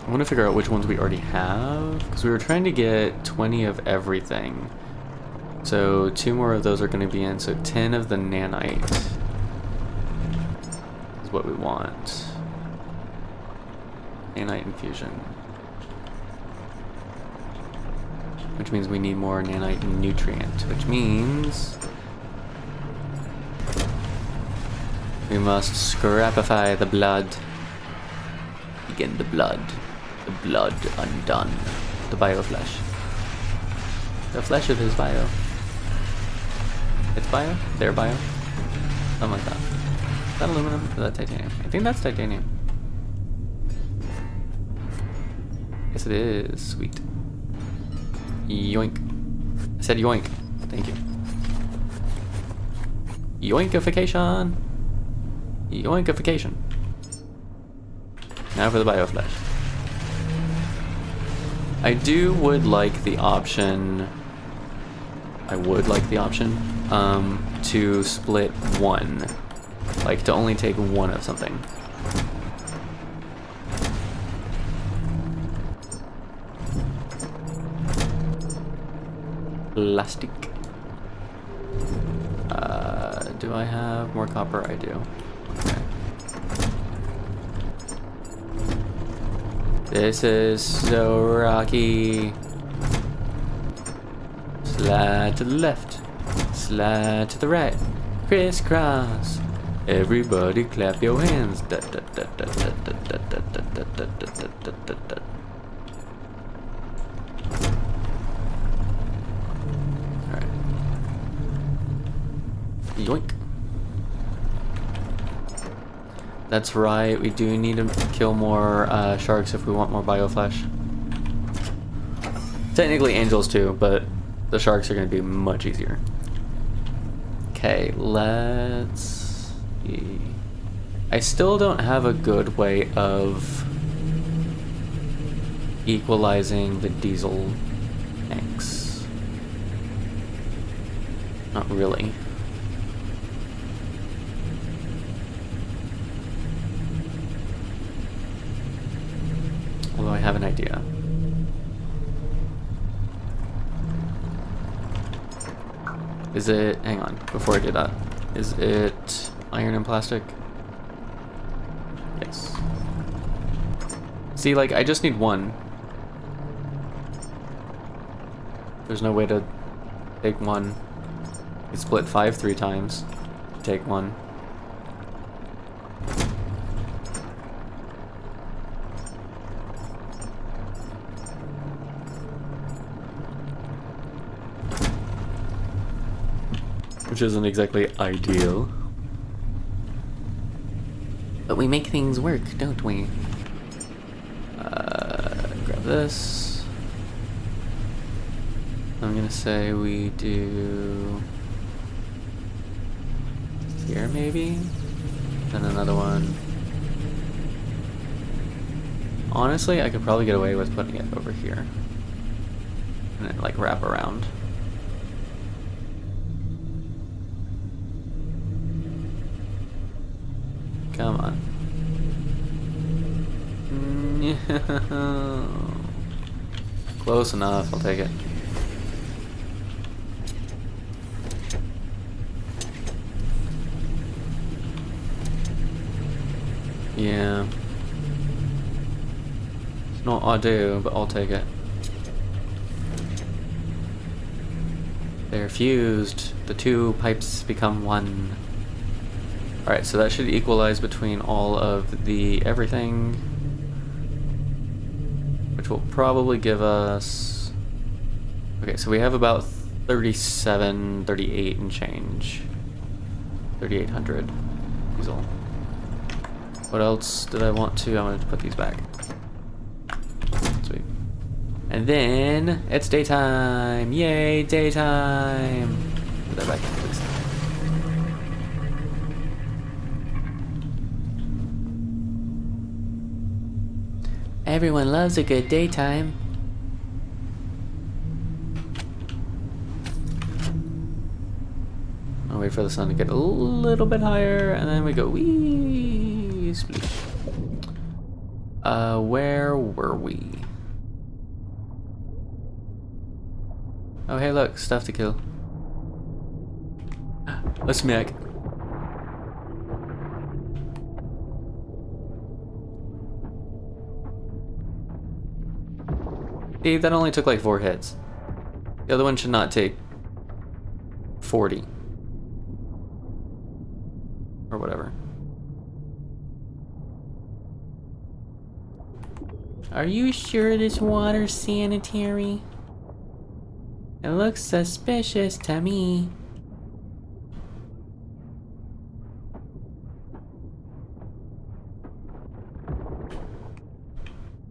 I want to figure out which ones we already have, because we were trying to get 20 of everything. So 2 more of those are going to be in, so 10 of the nanite is what we want. Nanite infusion. Which means we need more nanite nutrient, which means we must scrapify the blood. Begin the blood undone. The bioflesh. The flesh of his bio. It's bio? Their bio? Something like that. Is that aluminum? Or is that titanium? I think that's titanium. Yes it is. Sweet. Yoink. I said yoink. Thank you. Yoinkification. Yoinkification. Now for the bioflesh. I would like the option. I would like the option to split one, like to only take one of something. Plastic. Do I have more copper? I do. Okay. This is so rocky. Slide to the left, slide to the right, crisscross. Everybody clap your hands. Da, da, da, da, da, da, da, da, da, da, da, da, da, da. Alright. Yoink. That's right, we do need to kill more sharks if we want more bioflesh. Technically angels too, but the sharks are going to be much easier. Okay, let's see. I still don't have a good way of equalizing the diesel tanks. Not really. Although I have an idea. Is it, hang on, before I do that, is it iron and plastic? Yes. See, like, I just need one. There's no way to take one. You split 5 3 times to take one. Which isn't exactly ideal. But we make things work, don't we? Grab this. I'm gonna say we do here maybe? Then another one. Honestly, I could probably get away with putting it over here. And then like wrap around. Come on. Close enough, I'll take it. Yeah. It's not ideal, but I'll take it. They're fused. The two pipes become one. Alright, so that should equalize between all of the everything, which will probably give us... Okay, so we have about 37, 38 and change. 3,800 diesel. What else did I want to? I wanted to put these back. Sweet. And then, it's daytime! Yay, daytime! Put that back in, please. Everyone loves a good daytime. I'll wait for the sun to get a little bit higher, and then we go wee splish. Where were we? Oh, hey, look, stuff to kill. A smack. See, that only took like 4 hits. The other one should not take 40. Or whatever. Are you sure this water's sanitary? It looks suspicious to me.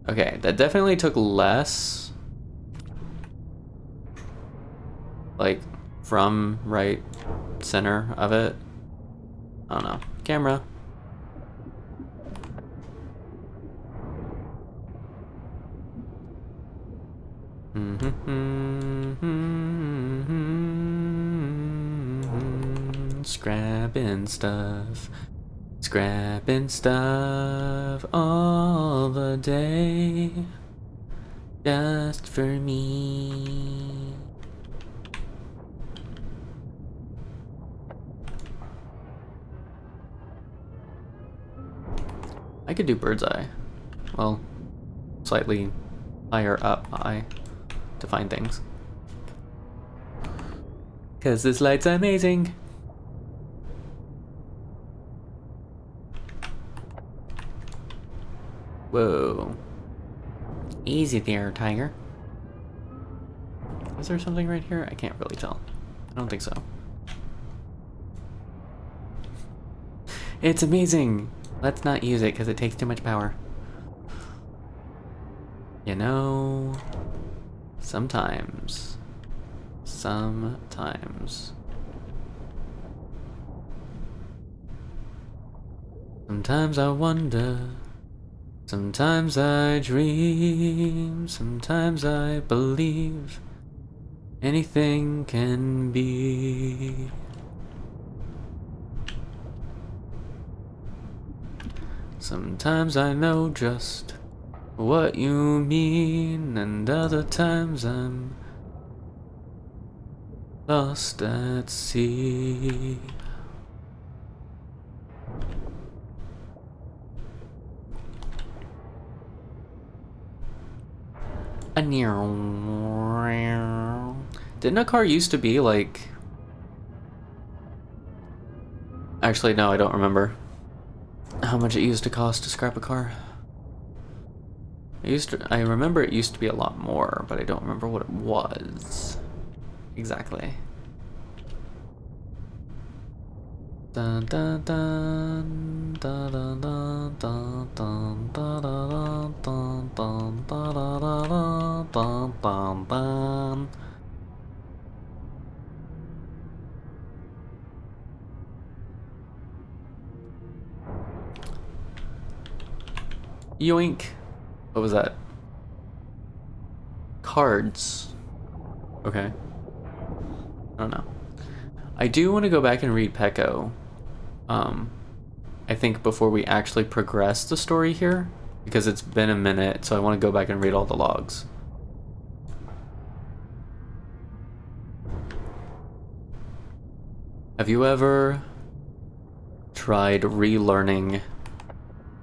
Okay, that definitely took less. Like, from right center of it. I don't know. Camera. Scrapping stuff all the day, just for me. I could do bird's eye. Well, slightly higher up eye to find things. 'Cause this light's amazing. Whoa. Easy there, tiger. Is there something right here? I can't really tell. I don't think so. It's amazing! Let's not use it because it takes too much power. You know, sometimes I wonder, sometimes I dream, sometimes I believe anything can be. Sometimes I know just what you mean, and other times I'm lost at sea. Didn't a car used to be like... Actually, no, I don't remember how much it used to cost to scrap a car. I remember it used to be a lot more, but I don't remember what it was exactly. Dun dun dun dun dun dun dun dun dun dun dun dun dun dun dun. Yoink. What was that? Cards. Okay. I don't know. I do want to go back and read Pecco. I think before we actually progress the story here, because it's been a minute, so I want to go back and read all the logs. Have you ever tried relearning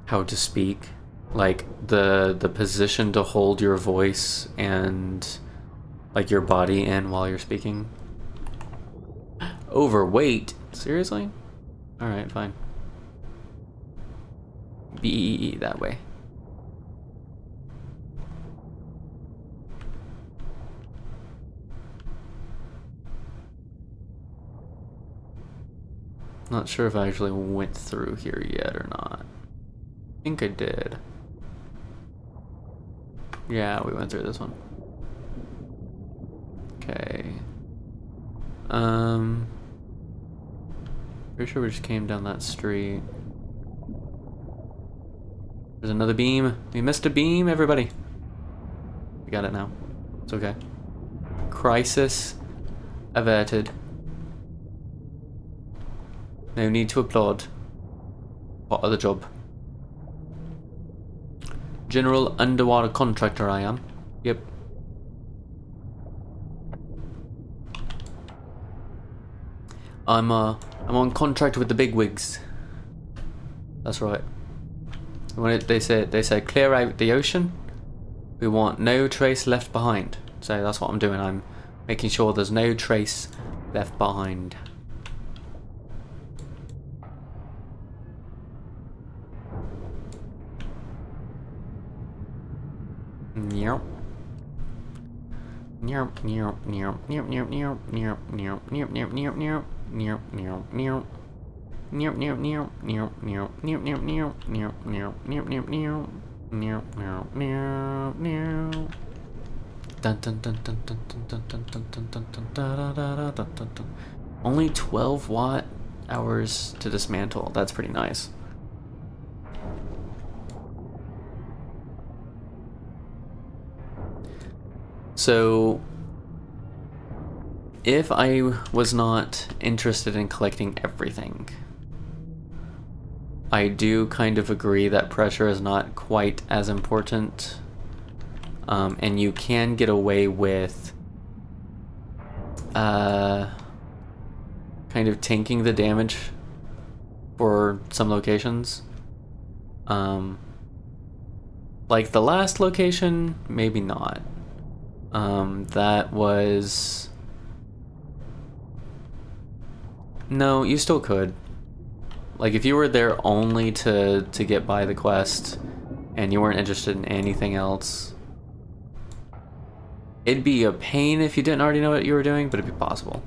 how to speak? Like the position to hold your voice and like your body in while you're speaking? Overweight? Seriously? Alright, fine. B that way. Not sure if I actually went through here yet or not. I think I did. Yeah, we went through this one. Okay. Pretty sure we just came down that street. There's another beam. We missed a beam, everybody. We got it now. It's okay. Crisis averted. No need to applaud. Part of the job. General underwater contractor I am. Yep. I'm on contract with the bigwigs. That's right. When they say clear out the ocean, we want no trace left behind. So that's what I'm doing. I'm making sure there's no trace left behind. Yep. Yep. Yep. Yep. Yep. Yep. Yep. Yep. Yep. Yep. Yep. Yep. Yep. Yep. Yep. Yep. Yep, yep, yep, yep, yep, yep, yep, yep, yep, yep, yep, yep, yep, yep, yep, yep, yep. Dun dun dun dun dun dun dun dun dun dun dun dun dun dun dun dun. Only 12 watt hours to dismantle. That's pretty nice. So, if I was not interested in collecting everything, I do kind of agree that pressure is not quite as important. And you can get away with kind of tanking the damage for some locations. Like the last location, maybe not. That was... No, you still could. Like if you were there only to get by the quest and you weren't interested in anything else, it'd be a pain if you didn't already know what you were doing, but it'd be possible.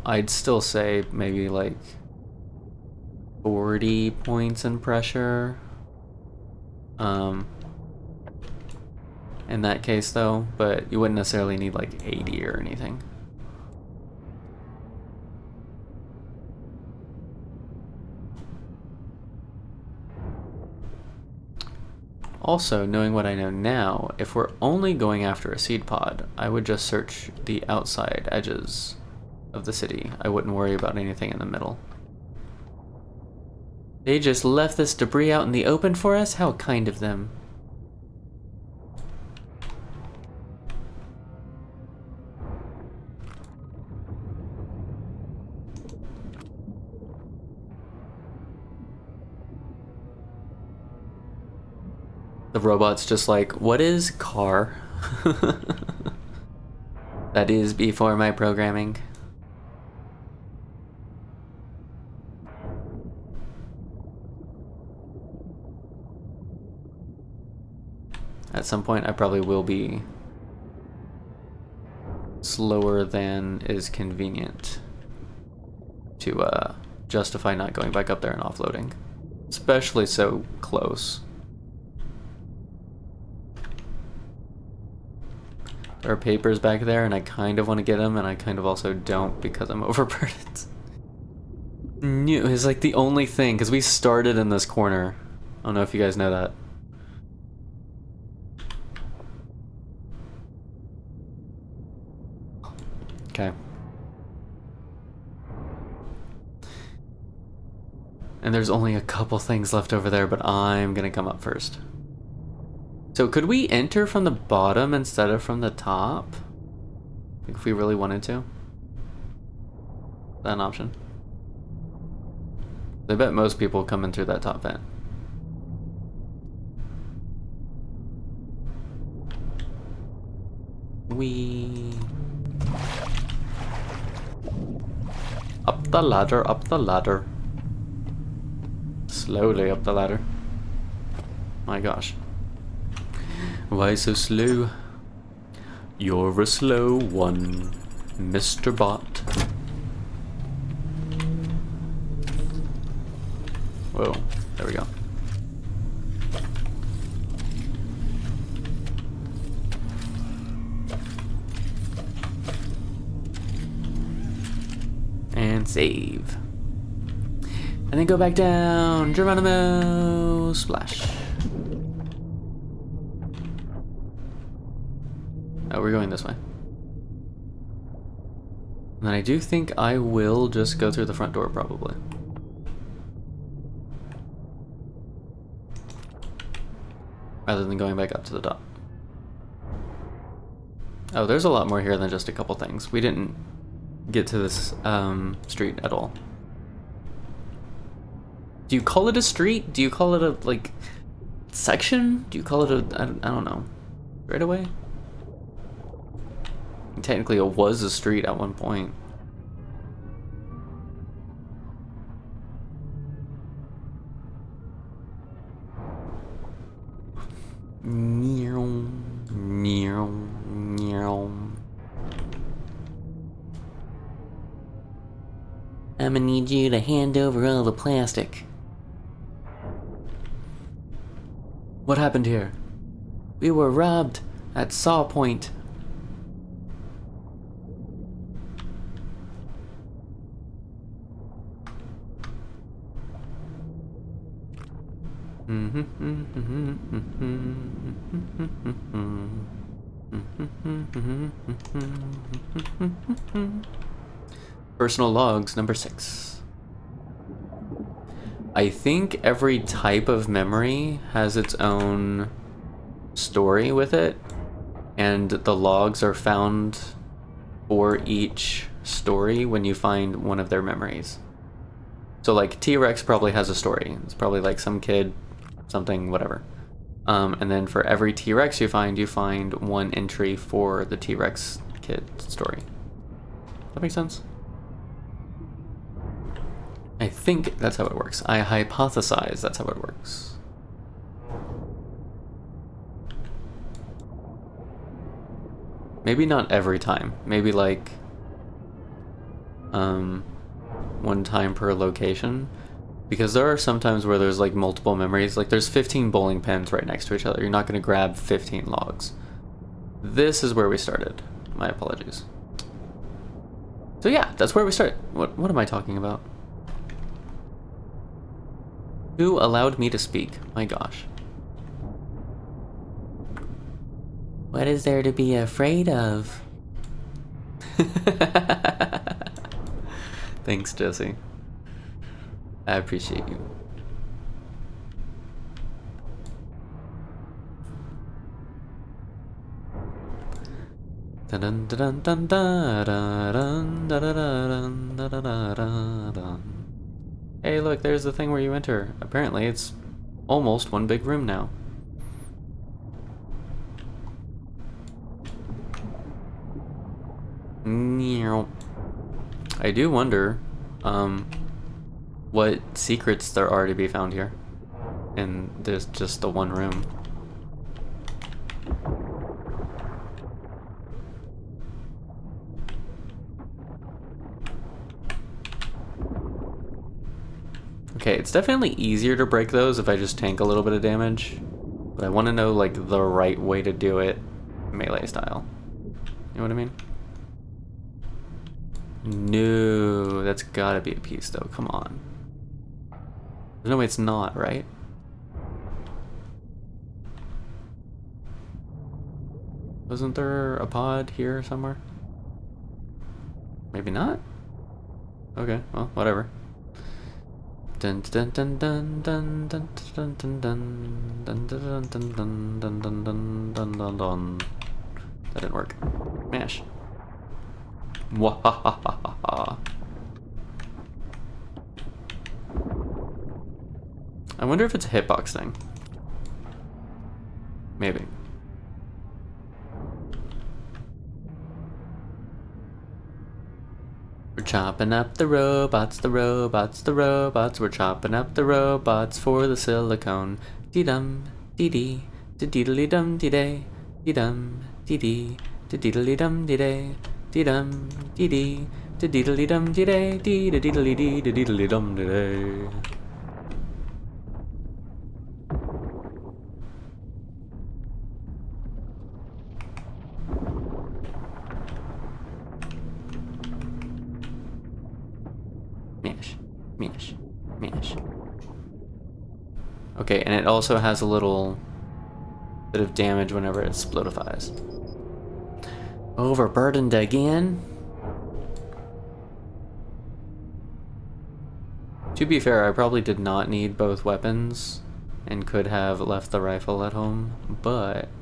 I'd still say maybe like 40 points in pressure. In that case though, but you wouldn't necessarily need like 80 or anything. Also, knowing what I know now, if we're only going after a seed pod, I would just search the outside edges of the city. I wouldn't worry about anything in the middle. They just left this debris out in the open for us? How kind of them. The robot's just like, what is car? That is before my programming. At some point I probably will be slower than is convenient to justify not going back up there and offloading. Especially so close. There are papers back there, and I kind of want to get them, and I kind of also don't because I'm overburdened. New is like the only thing, because we started in this corner. I don't know if you guys know that. Okay. And there's only a couple things left over there, but I'm gonna come up first. So could we enter from the bottom instead of from the top? Like if we really wanted to? Is that an option? I bet most people come in through that top vent. Up the ladder, up the ladder. Slowly up the ladder. My gosh. Why so slow? You're a slow one, Mr. Bot. Whoa, there we go. And save. And then go back down. Geronimo! Splash. Oh, we're going this way. And then I do think I will just go through the front door, probably. Rather than going back up to the top. Oh, there's a lot more here than just a couple things. We didn't get to this street at all. Do you call it a street? Do you call it a, like, section? Do you call it a, I don't know. Right away? Technically it was a street at one point. I'm gonna need you to hand over all the plastic. What happened here? We were robbed at Saw Point. Personal logs number 6. I think every type of memory has its own story with it, and the logs are found for each story when you find one of their memories. So like T-Rex probably has a story. It's probably like some kid, something, whatever. And then for every T-Rex you find one entry for the T-Rex kid story. That makes sense? I think that's how it works. I hypothesize that's how it works. Maybe not every time. Maybe like one time per location. Because there are some times where there's like multiple memories. Like there's 15 bowling pins right next to each other. You're not going to grab 15 logs. This is where we started. My apologies. So yeah, that's where we started. What am I talking about? Who allowed me to speak? My gosh. What is there to be afraid of? Thanks, Jesse. I appreciate you. Dun dun dun dun dun dun dun dun dun dun. Hey, look, there's the thing where you enter. Apparently, it's almost one big room now. I do wonder, what secrets there are to be found here. And there's just the one room. Okay, it's definitely easier to break those if I just tank a little bit of damage. But I want to know, like, the right way to do it melee style. You know what I mean? No, that's gotta be a piece, though. Come on. There's no way it's not, right? Wasn't there a pod here somewhere? Maybe not? Okay, well, whatever. Dun dun dun dun dun dun dun dun dun dun dun dun dun dun dun dun dun dun dun. That didn't work. Mash. Mwahahaha. I wonder if it's a hitbox thing. Maybe. We're chopping up the robots, the robots, the robots. We're chopping up the robots for the silicone. Dee-dum, dee-dee, dee-dee-dee-dum, dee-day. Dee-dum, dee-dee, dee-dee-dee-dum, dee-day. Dee-dum, dee-dee, dee-dee-dee-dum, dee-day. Dee-dee-dee-dee, dee-dee-dee-dum, dee-day. Mash, mash, mash. Okay, and it also has a little bit of damage whenever it splodifies. Overburdened again? To be fair, I probably did not need both weapons and could have left the rifle at home,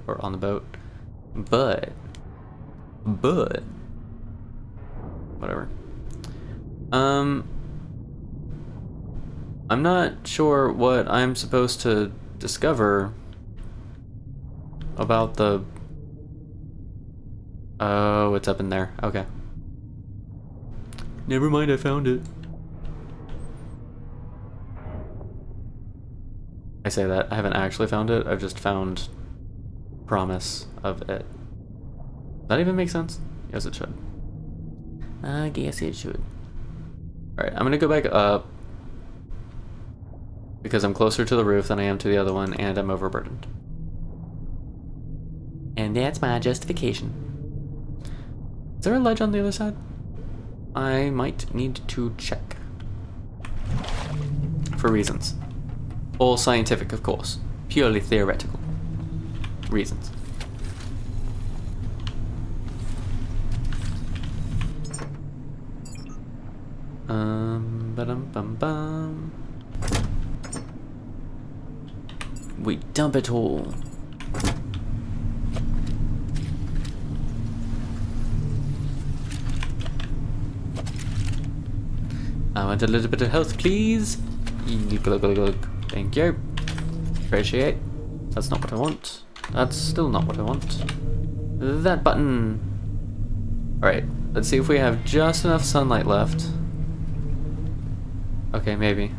or on the boat, but, whatever. I'm not sure what I'm supposed to discover about the... Oh, it's up in there. Okay. Never mind, I found it. I say that. I haven't actually found it. I've just found promise of it. Does that even make sense? Yes, it should. I guess it should. Alright, I'm gonna go back up because I'm closer to the roof than I am to the other one, and I'm overburdened. And that's my justification. Is there a ledge on the other side? I might need to check. For reasons. All scientific, of course. Purely theoretical reasons. Ba-dum-bum-bum. We dump it all. I want a little bit of health, please. Glug, glug, glug. Thank you. Appreciate. That's not what I want. That's still not what I want. That button. Alright, let's see if we have just enough sunlight left. Okay, maybe.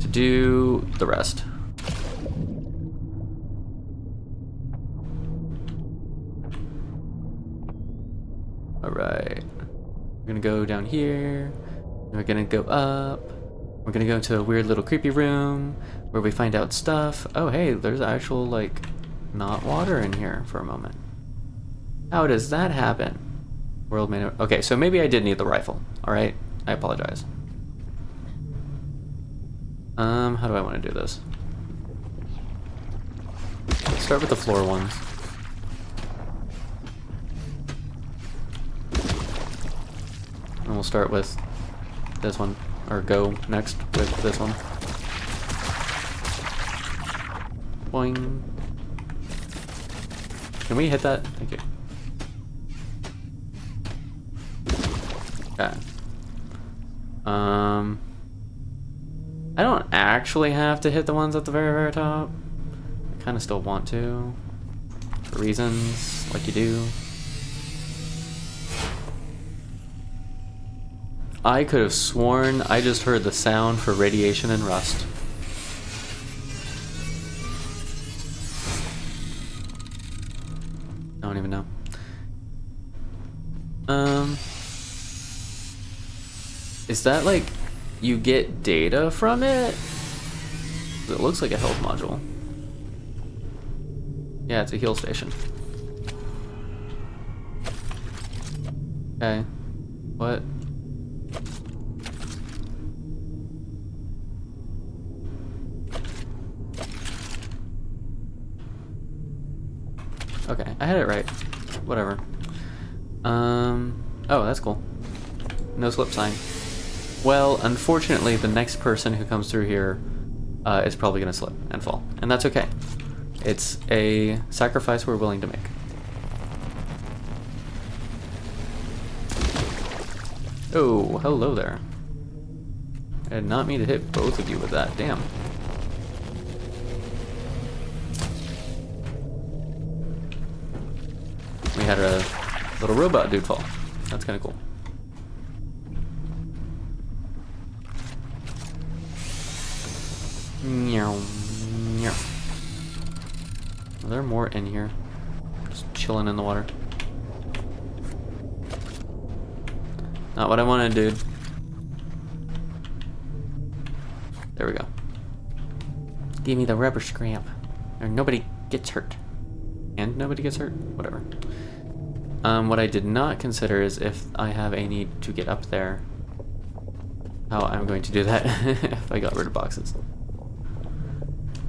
To do the rest. Alright. We're gonna go down here. We're gonna go up. We're gonna go into a weird little creepy room where we find out stuff. Oh hey, there's actual, like, not water in here for a moment. How does that happen? World may know. Okay, so maybe I did need the rifle. Alright, I apologize. How do I want to do this? Let's start with the floor ones. And we'll start with this one, or go next with this one. Boing. Can we hit that? Thank you. Okay. I don't actually have to hit the ones at the very, very top. I kind of still want to, for reasons like you do. I could have sworn I just heard the sound for radiation and rust. I don't even know. Is that like you get data from it? It looks like a health module. Yeah, it's a heal station. Okay. What? Okay, I had it right. Whatever. Oh, that's cool. No slip sign. Well, unfortunately, the next person who comes through here is probably gonna slip and fall, and that's okay. It's a sacrifice we're willing to make. Oh, hello there. I did not mean to hit both of you with that, damn. We had a little robot dude fall. That's kind of cool. Meow, meow. Are there more in here? Just chilling in the water. Not what I wanted, dude. There we go. Give me the rubber scramp. Or nobody gets hurt. And nobody gets hurt? Whatever. What I did not consider is if I have a need to get up there, how I'm going to do that if I got rid of boxes.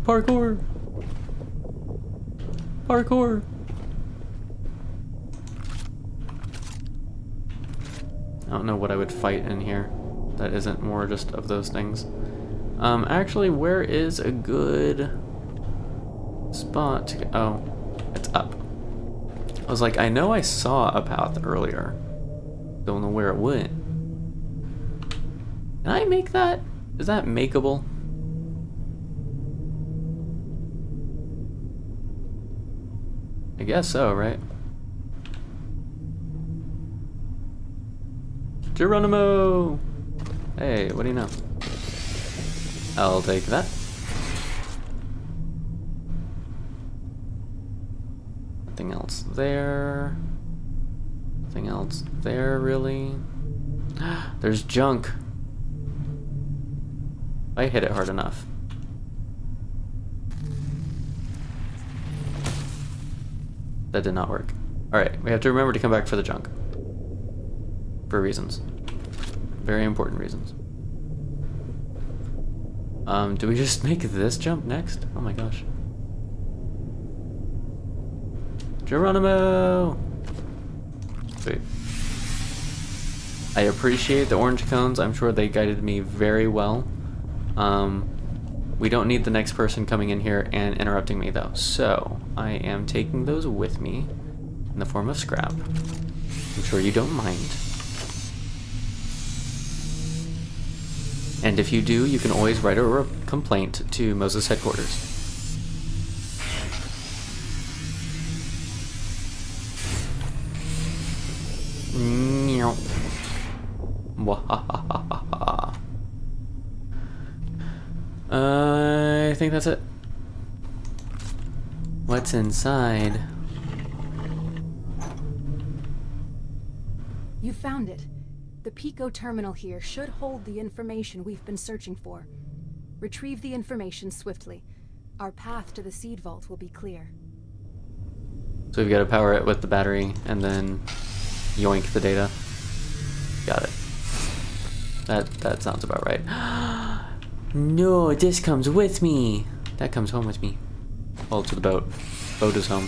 Parkour! Parkour! I don't know what I would fight in here that isn't more just of those things. Actually, where is a good spot to go? Oh, it's up. I was like, I know I saw a path earlier. Don't know where it went. Can I make that? Is that makeable? I guess so, right? Geronimo! Hey, what do you know? I'll take that. Nothing else there. Nothing else there, really. There's junk. I hit it hard enough. That did not work. Alright, we have to remember to come back for the junk. For reasons. Very important reasons. Do we just make this jump next? Oh my gosh. Geronimo! Wait. I appreciate the orange cones. I'm sure they guided me very well. We don't need the next person coming in here and interrupting me though. So, I am taking those with me in the form of scrap. I'm sure you don't mind. And if you do, you can always write a complaint to Moses headquarters. I think that's it. What's inside? You found it. The Pico terminal here should hold the information we've been searching for. Retrieve the information swiftly. Our path to the seed vault will be clear. So we've got to power it with the battery and then yoink the data. Got it. That sounds about right. No, this comes with me. That comes home with me. Well, to the boat. Boat is home.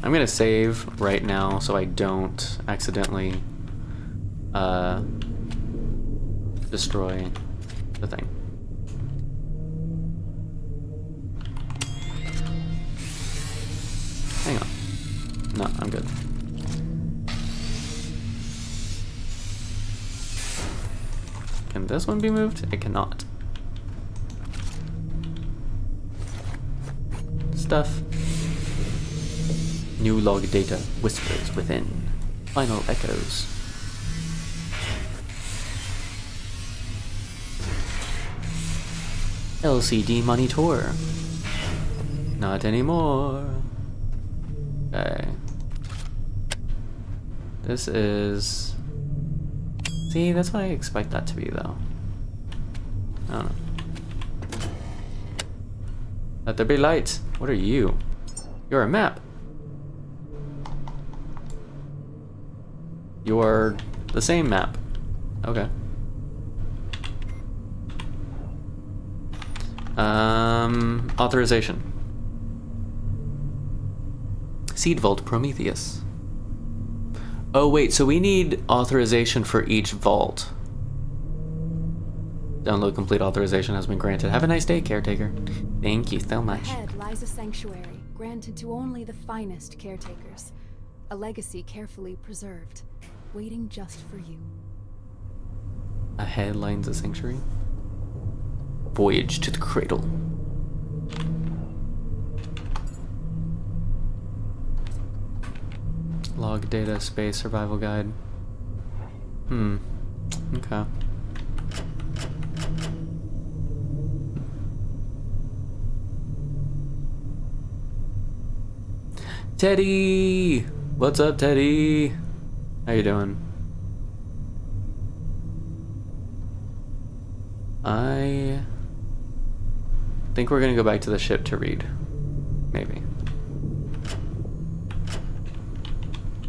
I'm gonna save right now so I don't accidentally destroy the thing. Hang on. No, I'm good. Can this one be moved? It cannot. Stuff. New log data. Whispers within. Final echoes. LCD monitor. Not anymore. Okay. This is... See, that's what I expect that to be, though. I don't know. Let there be light. What are you? You're a map. You're the same map. Okay. Authorization. Seed Vault Prometheus. Oh wait, so we need authorization for each vault. Download complete authorization has been granted. Have a nice day, Caretaker. Thank you so much. Ahead lies a sanctuary, granted to only the finest caretakers. A legacy carefully preserved, waiting just for you. Ahead lies a sanctuary. Voyage to the cradle. Log data, space, survival guide. Okay. Teddy! What's up, Teddy? How you doing? I think we're gonna go back to the ship to read. Maybe.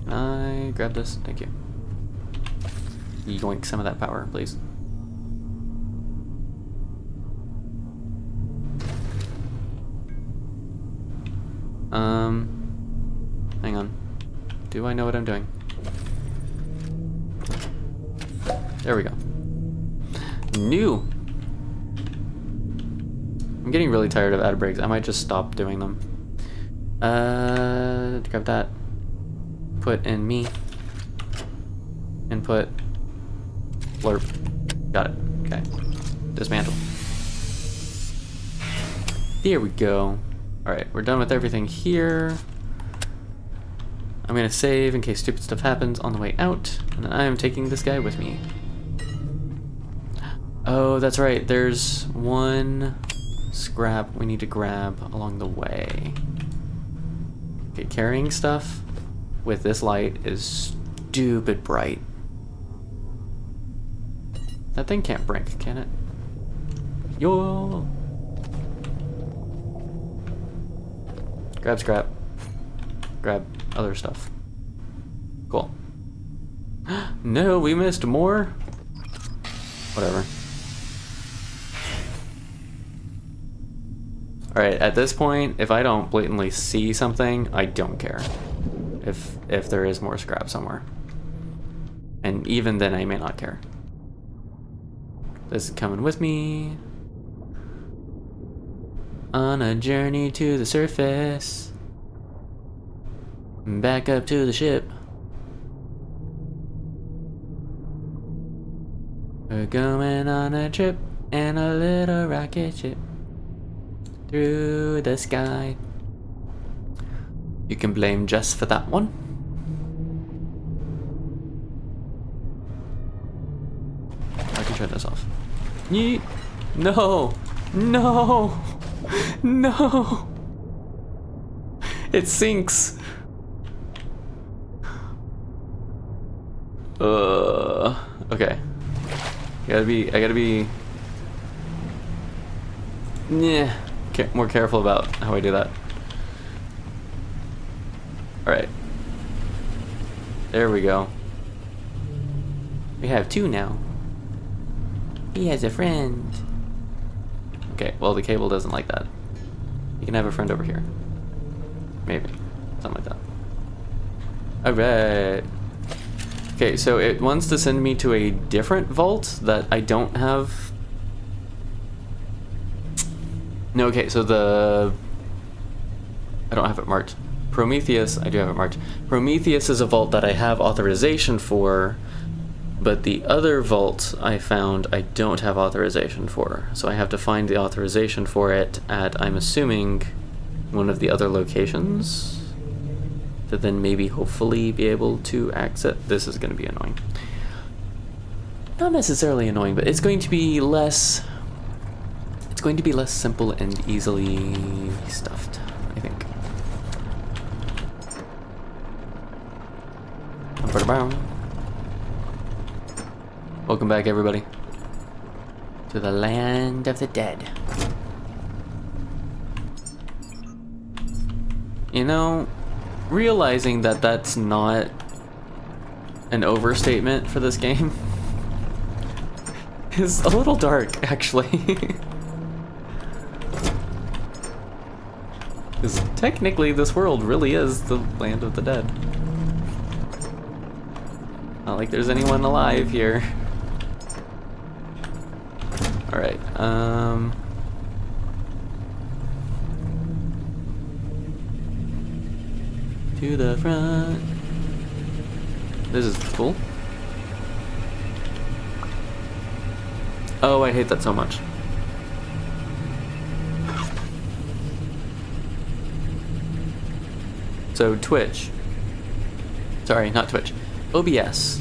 Can I grab this? Thank you. Yoink some of that power, please. Hang on. Do I know what I'm doing? There we go. New! I'm getting really tired of ad breaks. I might just stop doing them. Grab that. Put in me. Input. Blurp. Got it. Okay. Dismantle. There we go. Alright, we're done with everything here. I'm gonna save in case stupid stuff happens on the way out. And then I am taking this guy with me. Oh, that's right. There's one scrap we need to grab along the way. Okay, carrying stuff with this light is stupid bright. That thing can't break, can it? Yo! Grab scrap. Grab other stuff. Cool. No, we missed more? Whatever. Alright, at this point, if I don't blatantly see something, I don't care. If there is more scrap somewhere. And even then I may not care. This is coming with me. On a journey to the surface. Back up to the ship. We're going on a trip in a little rocket ship. Through the sky. You can blame Jess for that one. I can turn this off. Yeet. No! No! No! It sinks! Okay. I gotta be... Yeah. More careful about how I do that. Alright. There we go. We have two now. He has a friend. Okay, well the cable doesn't like that. You can have a friend over here. Maybe. Something like that. Alright. Okay, so it wants to send me to a different vault that I don't have. No, okay, so I don't have it marked. Prometheus, I do have it marked. Prometheus is a vault that I have authorization for, but the other vault I found I don't have authorization for. So I have to find the authorization for it at, I'm assuming, one of the other locations, to then maybe hopefully be able to access. This is going to be annoying. Not necessarily annoying, but it's going to be less... It's going to be less simple and easily stuffed, I think. Welcome back, everybody, to the land of the dead. You know, realizing that that's not an overstatement for this game is a little dark, actually. Because technically this world really is the land of the dead. Not like there's anyone alive here. Alright, to the front. This is cool. Oh, I hate that so much. So Twitch, sorry, not Twitch, OBS,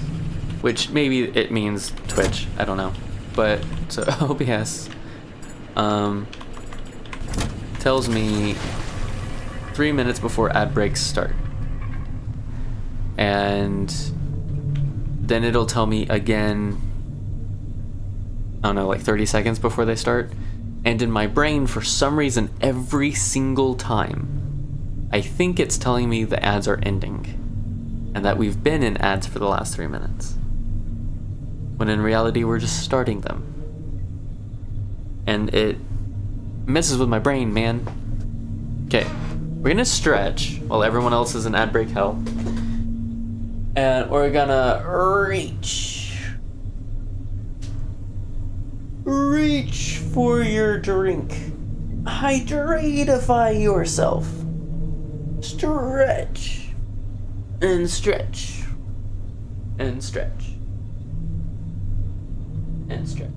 which maybe it means Twitch, I don't know, but so OBS tells me 3 minutes before ad breaks start, and then it'll tell me again, I don't know, like 30 seconds before they start, and in my brain, for some reason, every single time, I think it's telling me the ads are ending, and that we've been in ads for the last 3 minutes, when in reality we're just starting them. And it messes with my brain, man. Okay, we're gonna stretch while everyone else is in ad break hell, and we're gonna reach for your drink. Hydratify yourself. Stretch and stretch and stretch and stretch.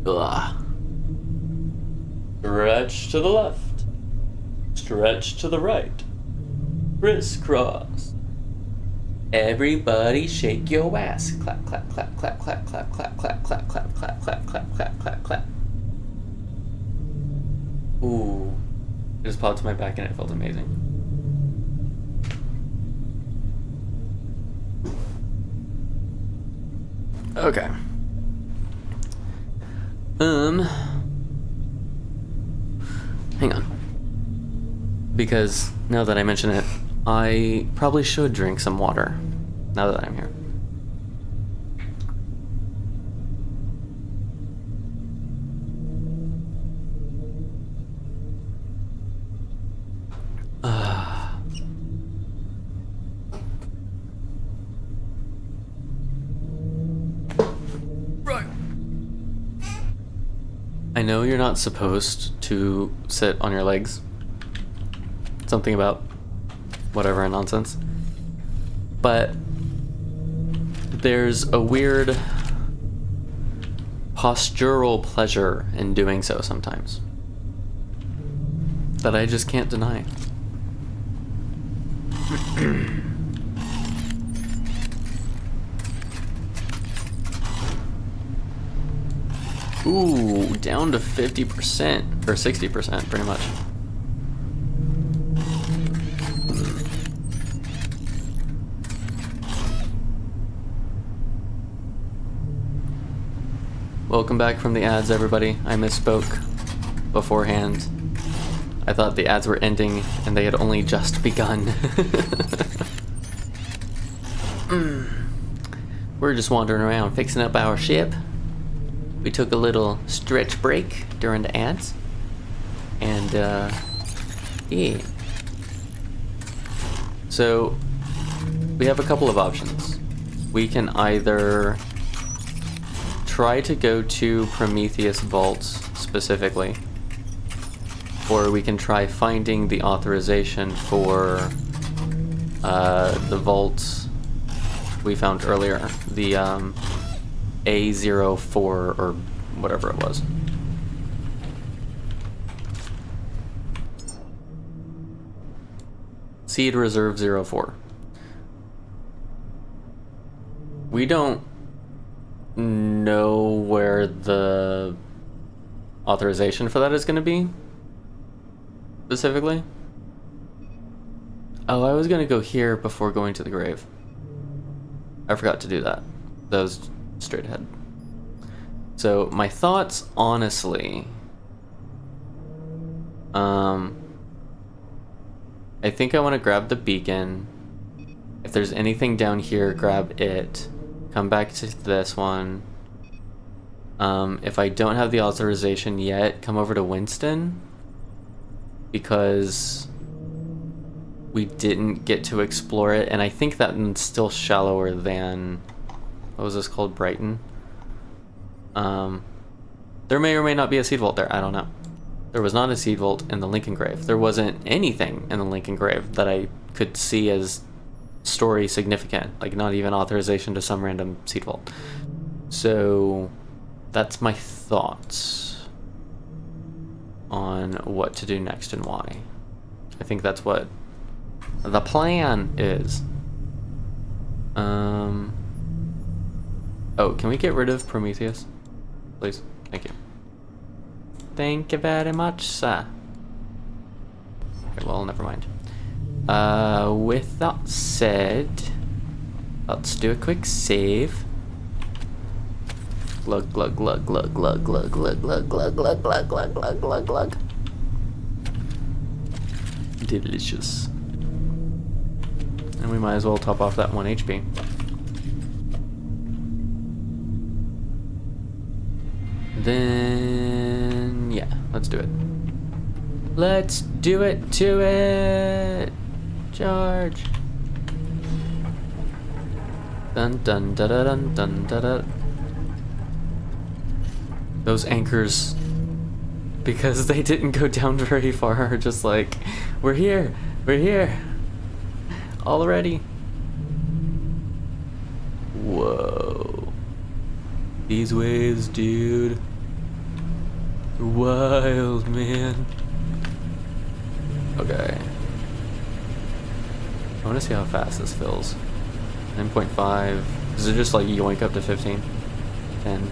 Ugh. Stretch to the left, stretch to the right, crisscross. Everybody shake your ass. Clap, clap, clap, clap, clap, clap, clap, clap, clap, clap, clap, clap, clap, clap, clap, clap. Ooh. It just popped to my back and it felt amazing. Okay. Hang on. Because now that I mention it, I probably should drink some water now that I'm here. I know you're not supposed to sit on your legs. Something about whatever nonsense. But there's a weird postural pleasure in doing so sometimes that I just can't deny. Ooh, down to 50% or 60% pretty much. Welcome back from the ads, everybody. I misspoke beforehand. I thought the ads were ending and they had only just begun. We're just wandering around fixing up our ship. We took a little stretch break during the ads. And, yeah. So, we have a couple of options. We can either try to go to Prometheus vaults specifically, or we can try finding the authorization for the vaults we found earlier, the A04 or whatever it was. Seed Reserve 04. We don't know where the authorization for that is going to be specifically. Oh, I was going to go here before going to the grave. I forgot to do that. That was straight ahead. So my thoughts, honestly, I think I want to grab the beacon. If there's anything down here, grab it. Come back to this one. If I don't have the authorization yet, come over to Winston, because we didn't get to explore it, and I think that one's still shallower than, what was this called, Brighton? There may or may not be a seed vault there, I don't know. There was not a seed vault in the Lincoln Grave. There wasn't anything in the Lincoln Grave that I could see as story significant, like not even authorization to some random seed vault. So that's my thoughts on what to do next and why. I think that's what the plan is. Oh, can we get rid of Prometheus, please? Thank you. Thank you very much, sir. Okay, well, never mind. With that said, let's do a quick save. Glug glug glug glug glug glug glug glug glug glug glug glug glug glug glug. Delicious. And we might as well top off that 1 HP. Then yeah, let's do it. Let's do it to it. Charge. Dun dun da da dun dun da da. Those anchors, because they didn't go down very far, are just like, we're here already. Whoa, these waves, dude, they're wild, man. Okay, I want to see how fast this fills. 9.5. Does it just like yoink up to 15? 10.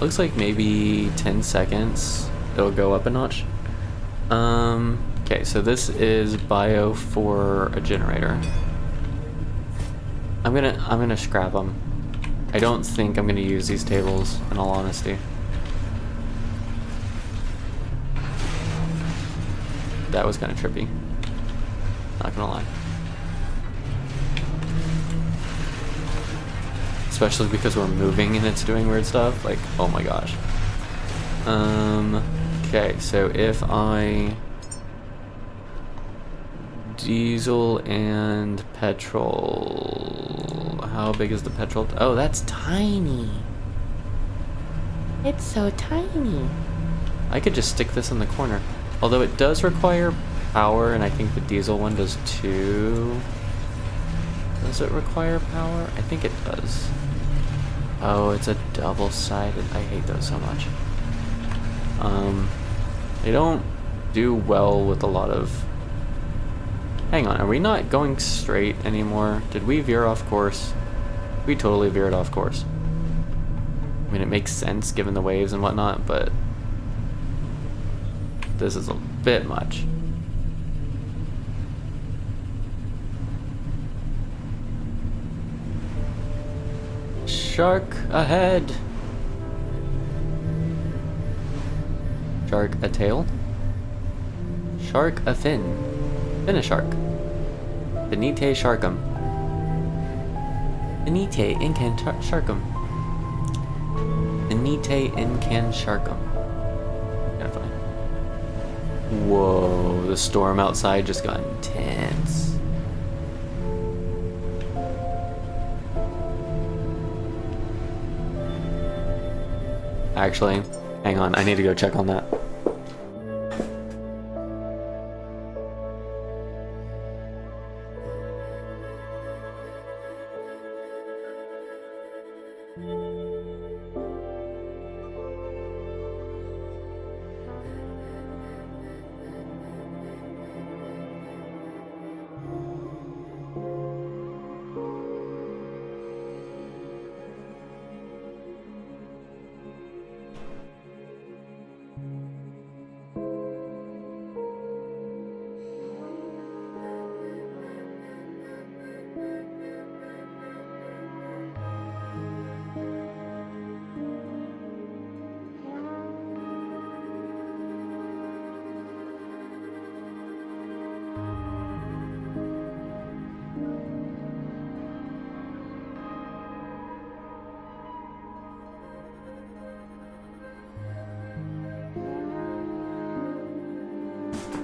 Looks like maybe 10 seconds it'll go up a notch. Okay, so this is bio for a generator. I'm gonna scrap them. I don't think I'm gonna use these tables, in all honesty. That was kind of trippy. Not gonna lie. Especially because we're moving and it's doing weird stuff. Like, oh my gosh. Okay, so if I Diesel and petrol. How big is the petrol? Oh, that's tiny. It's so tiny. I could just stick this in the corner. Although it does require power, and I think the diesel one does too. Does it require power? I think it does. Oh, it's a double-sided. I hate those so much. They don't do well with a lot of... Hang on, are we not going straight anymore? Did we veer off course? We totally veered off course. I mean, it makes sense given the waves and whatnot, but this is a bit much. Shark ahead! Shark a tail? Shark a fin. Fin a shark. Benite sharkum. Benite incan sharkum. Benite incan sharkum. Kinda funny. Whoa, the storm outside just got intense. Actually, hang on, I need to go check on that.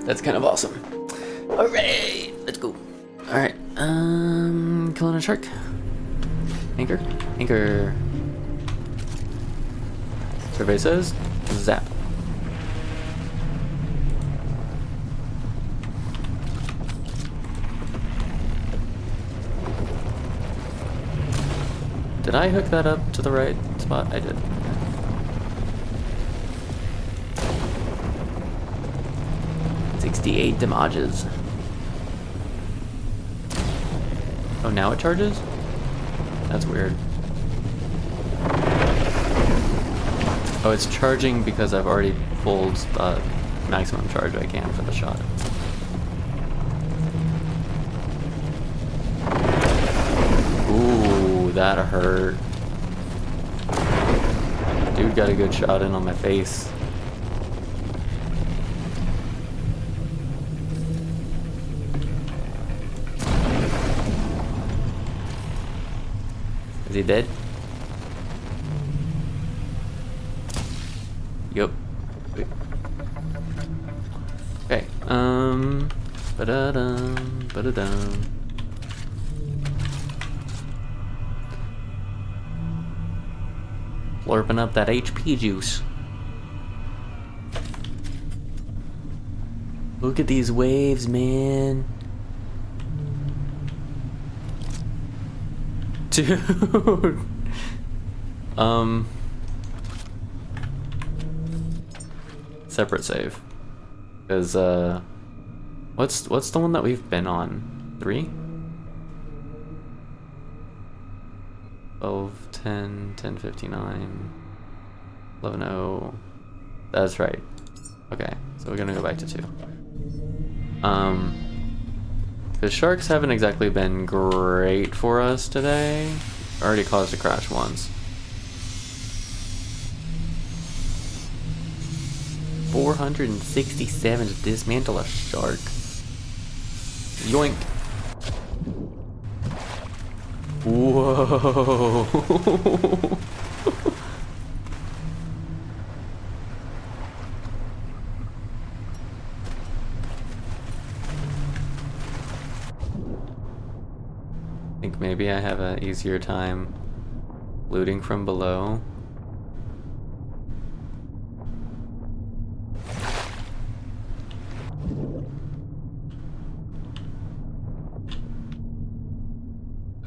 That's kind of awesome. Alright, let's go. Alright, killing a shark. Anchor? Anchor. Survey says, zap. Did I hook that up to the right spot? I did. 68 damages. Oh, now it charges? That's weird. Oh, it's charging because I've already pulled the maximum charge I can for the shot. Ooh, that hurt. Dude got a good shot in on my face. Is he dead? Yup. Okay. Ba-da-dum, ba-da-dum. Slurping up that HP juice. Look at these waves, man. Dude. Separate save. Because what's the one that we've been on? 3? 12, 10, 10:59, 11:0. That's right. Okay, so we're gonna go back to 2. The sharks haven't exactly been great for us today. Already caused a crash once. 467 to dismantle a shark. Yoink. Whoa. easier time looting from below.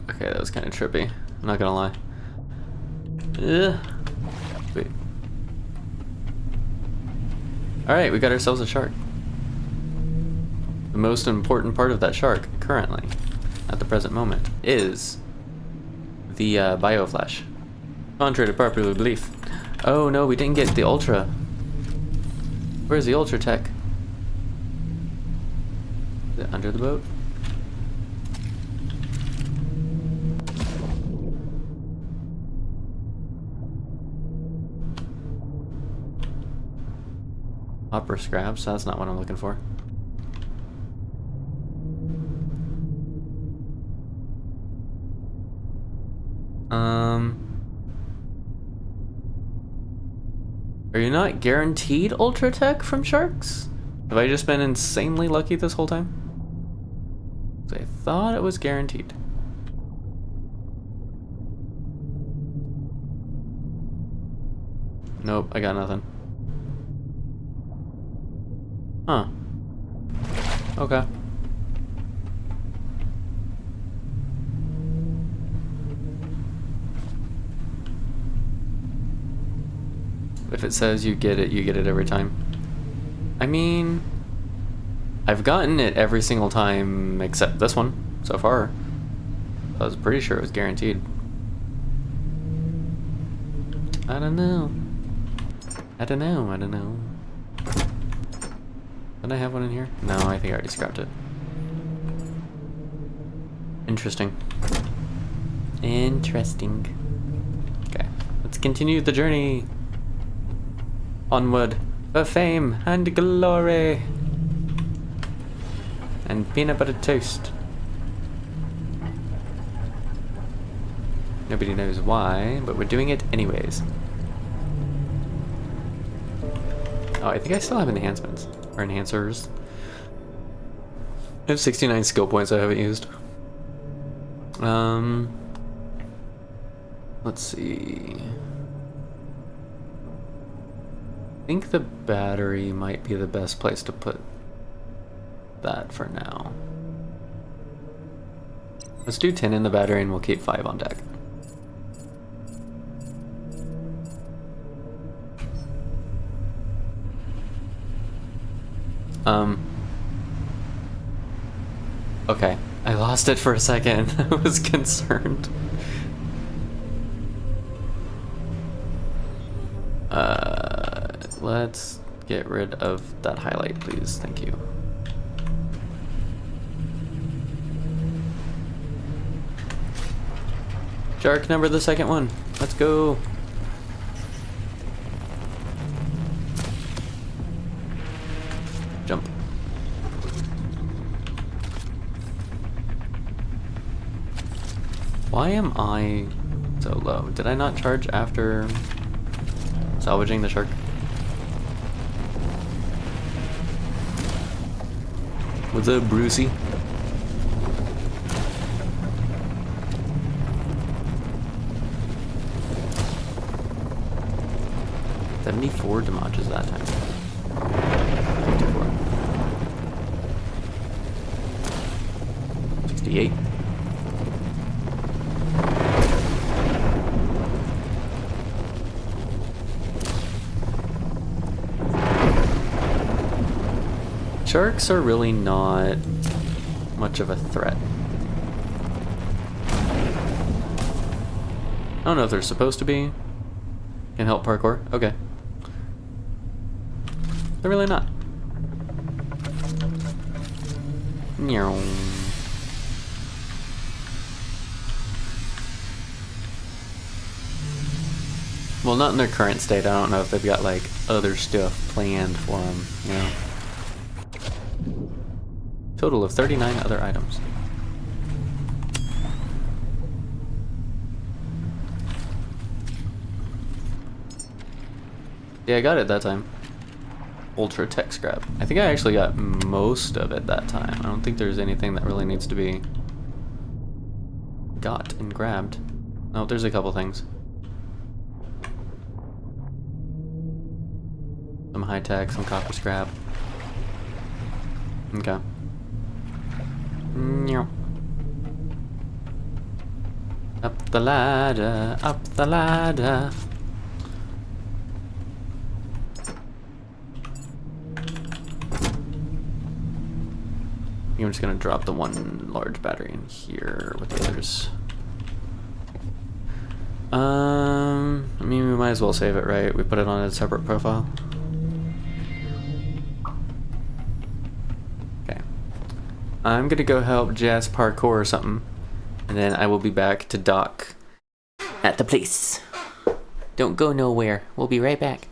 Okay, that was kind of trippy. I'm not gonna lie. Ugh. Wait. Alright, we got ourselves a shark. The most important part of that shark, currently, at the present moment, is the bioflash. Contrary to popular belief. Oh no, we didn't get the ultra. Where's the ultra tech? Is it under the boat? Upper scraps, that's not what I'm looking for. Are you not guaranteed ultra tech from sharks? Have I just been insanely lucky this whole time? 'Cause I thought it was guaranteed. Nope, I got nothing. Huh. Okay. If it says you get it every time. I mean, I've gotten it every single time except this one so far. I was pretty sure it was guaranteed. I don't know. I don't know. Did I have one in here? No, I think I already scrapped it. Interesting. Interesting. Okay, let's continue the journey. Onward for fame and glory. And peanut butter toast. Nobody knows why, but we're doing it anyways. Oh, I think I still have enhancements. Or enhancers. I have 69 skill points I haven't used. Let's see. I think the battery might be the best place to put that for now. Let's do 10 in the battery and we'll keep 5 on deck. Okay, I lost it for a second. I was concerned. Let's get rid of that highlight, please. Thank you. Shark number the second one. Let's go. Jump. Why am I so low? Did I not charge after salvaging the shark? What's up, Brucey? $74 damages that time. 54. 68. Sharks are really not much of a threat. I don't know if they're supposed to be. Can help parkour? Okay. They're really not. Meow. Well, not in their current state. I don't know if they've got like other stuff planned for them, you know. Total of 39 other items. Yeah, I got it that time. Ultra tech scrap. I think I actually got most of it that time. I don't think there's anything that really needs to be got and grabbed? Oh, there's a couple things. Some high tech, some copper scrap. Okay. Meow. Up the ladder, up the ladder. I'm just gonna drop the one large battery in here with the others. I mean, we might as well save it, right? We put it on a separate profile. Okay. I'm gonna go help Jess parkour or something, and then I will be back to dock at the place. Don't go nowhere. We'll be right back.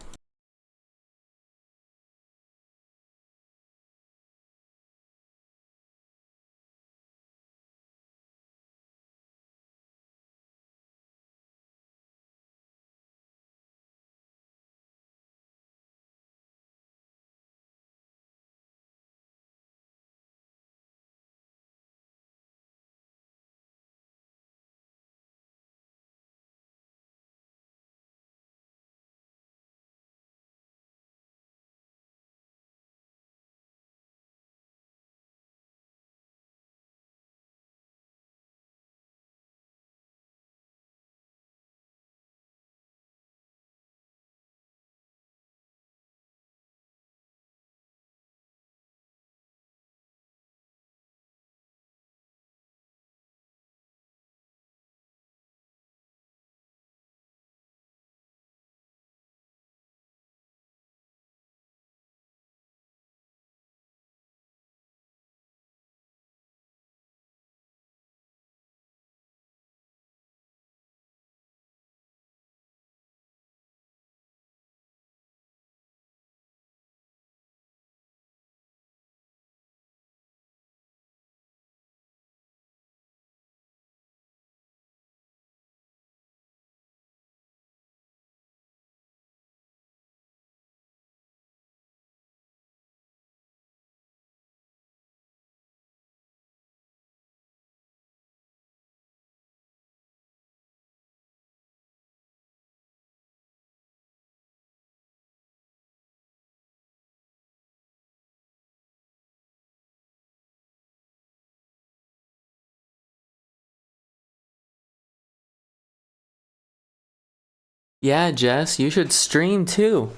Yeah, Jess, you should stream too.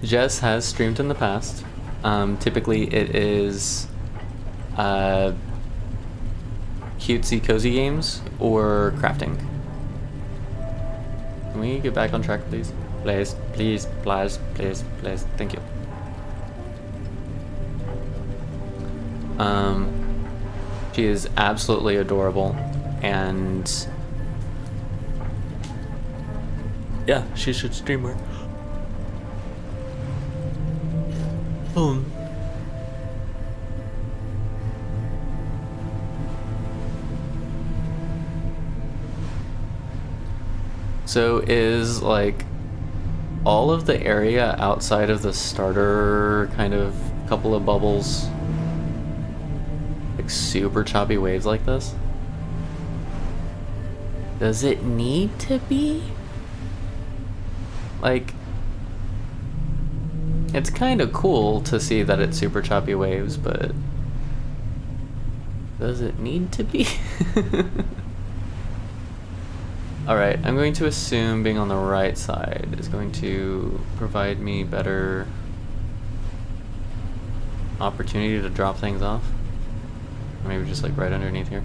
Jess has streamed in the past. Typically it is cutesy cozy games or crafting. Can we get back on track, please? Please, please, please, please, please. Thank you. She is absolutely adorable, and yeah, she should stream more. So is like all of the area outside of the starter kind of couple of bubbles like super choppy waves like this? Does it need to be? Like, it's kind of cool to see that it's super choppy waves, but does it need to be? Alright, I'm going to assume being on the right side is going to provide me better opportunity to drop things off. Maybe just like right underneath here.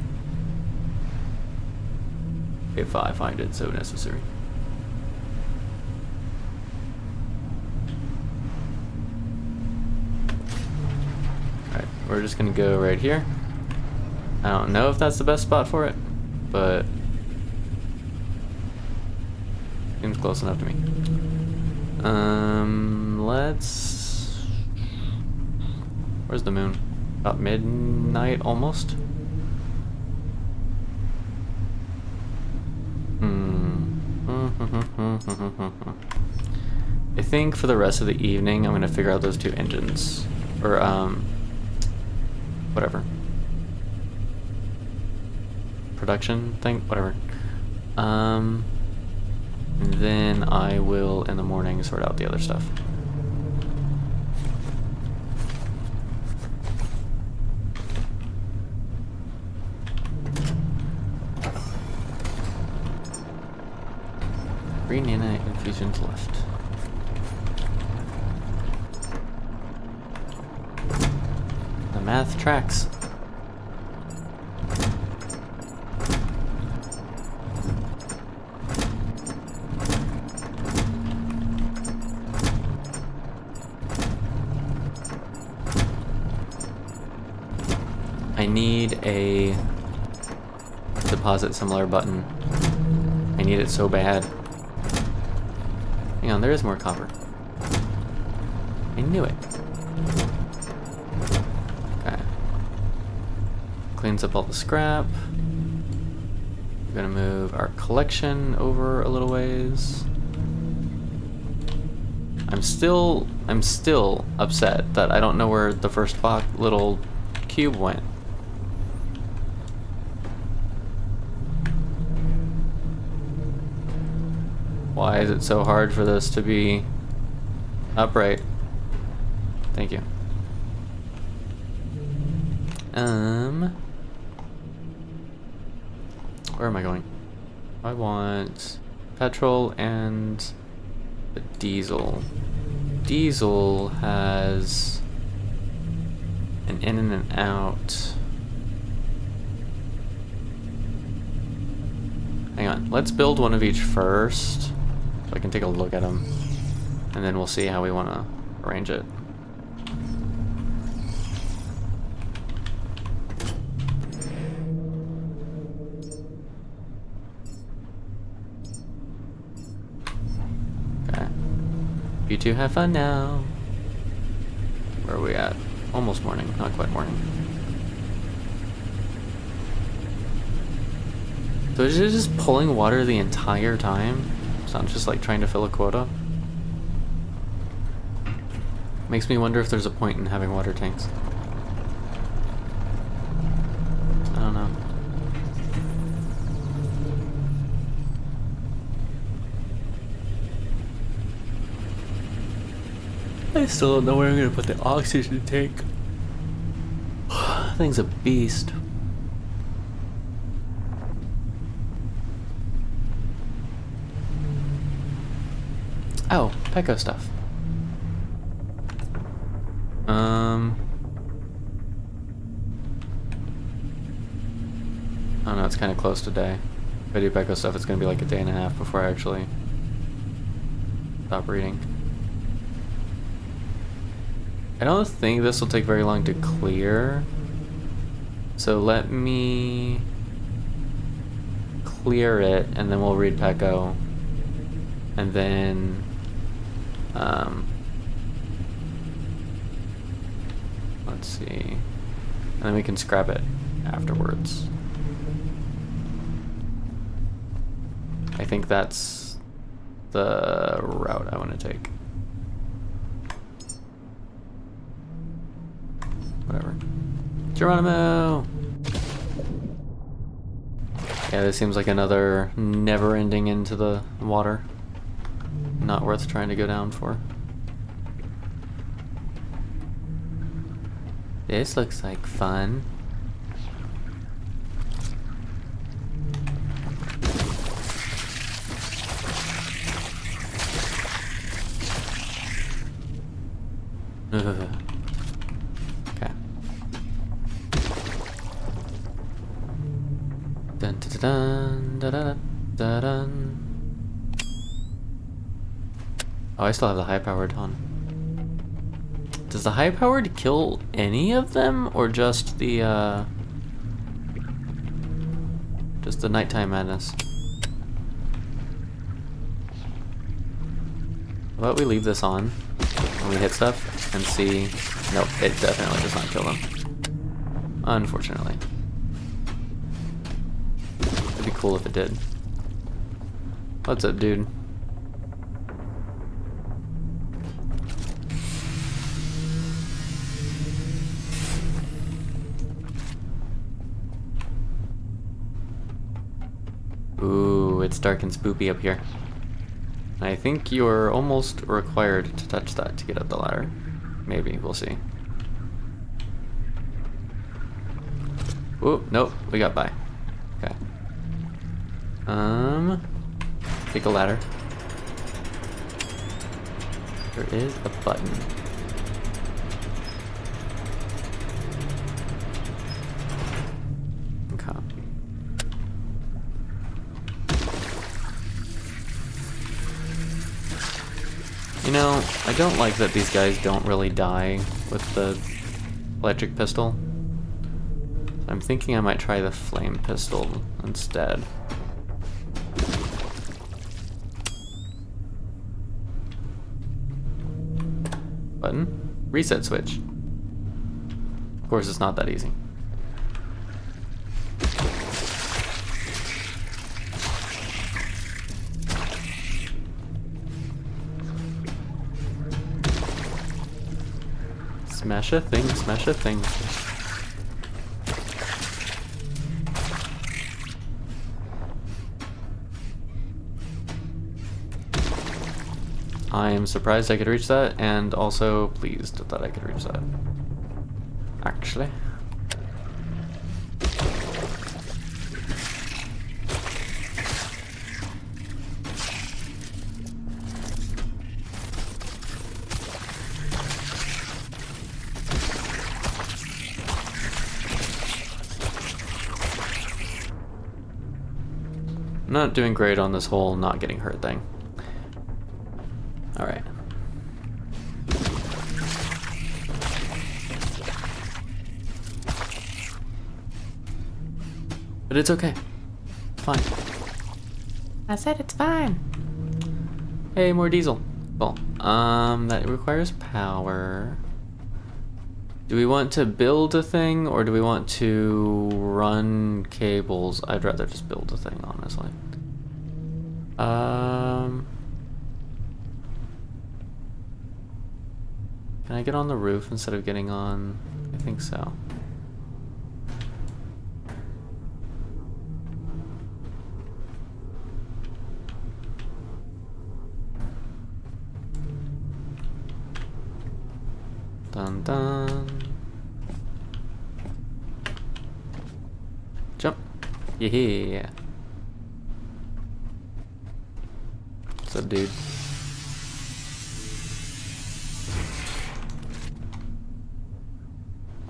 If I find it so necessary. Alright, we're just gonna go right here. I don't know if that's the best spot for it, but seems close enough to me. Let's... Where's the moon? About midnight, almost? I think for the rest of the evening, I'm gonna figure out those two engines. Or, whatever. Production thing, whatever. Then I will in the morning sort out the other stuff. Three nanite infusions left. The math tracks. I need a deposit similar button. I need it so bad. Hang on, there is more copper. I knew it. Okay. Cleans up all the scrap. We're gonna move our collection over a little ways. I'm still upset that I don't know where the first box little cube went. Why is it so hard for this to be upright? Thank you. Where am I going? I want petrol and the diesel. Diesel has an in and an out. Hang on, let's build one of each first, so I can take a look at them, and then we'll see how we want to arrange it. Okay. You two have fun now. Where are we at? Almost morning, not quite morning. So is it just pulling water the entire time? It's not just like trying to fill a quota? Makes me wonder if there's a point in having water tanks. I don't know. I still don't know where I'm gonna put the oxygen tank. Thing's a beast. Oh, Peko stuff. I don't know, it's kind of close to day. If I do Peko stuff, it's going to be like a day and a half before I actually stop reading. I don't think this will take very long to clear. So let me clear it, and then we'll read Peko. And then, let's see, and then we can scrap it afterwards. I think that's the route I want to take. Whatever. Geronimo! Yeah, this seems like another never-ending into the water. Not worth trying to go down for. This looks like fun. Okay. Dun dun dun dun dun dun dun. Oh, I still have the high-powered on. Does the high-powered kill any of them, or just the nighttime madness? How about we leave this on when we hit stuff and see? Nope, it definitely does not kill them. Unfortunately. It'd be cool if it did. What's up, dude? Ooh, it's dark and spoopy up here. I think you're almost required to touch that to get up the ladder. Maybe, we'll see. Ooh, nope, we got by. Okay. Take a ladder. There is a button. Okay. You know, I don't like that these guys don't really die with the electric pistol. I'm thinking I might try the flame pistol instead. Button. Reset switch. Of course, it's not that easy. Smash a thing, smash a thing. I am surprised I could reach that, and also pleased that I could reach that. Actually. Not doing great on this whole not getting hurt thing. Alright. But it's okay. It's fine. I said it's fine. Hey, more diesel. Cool. That requires power. Do we want to build a thing, or do we want to run cables? I'd rather just build a thing, honestly. Can I get on the roof instead of getting on? I think so. Dun dun. Jump. Yeah. What's up, dude?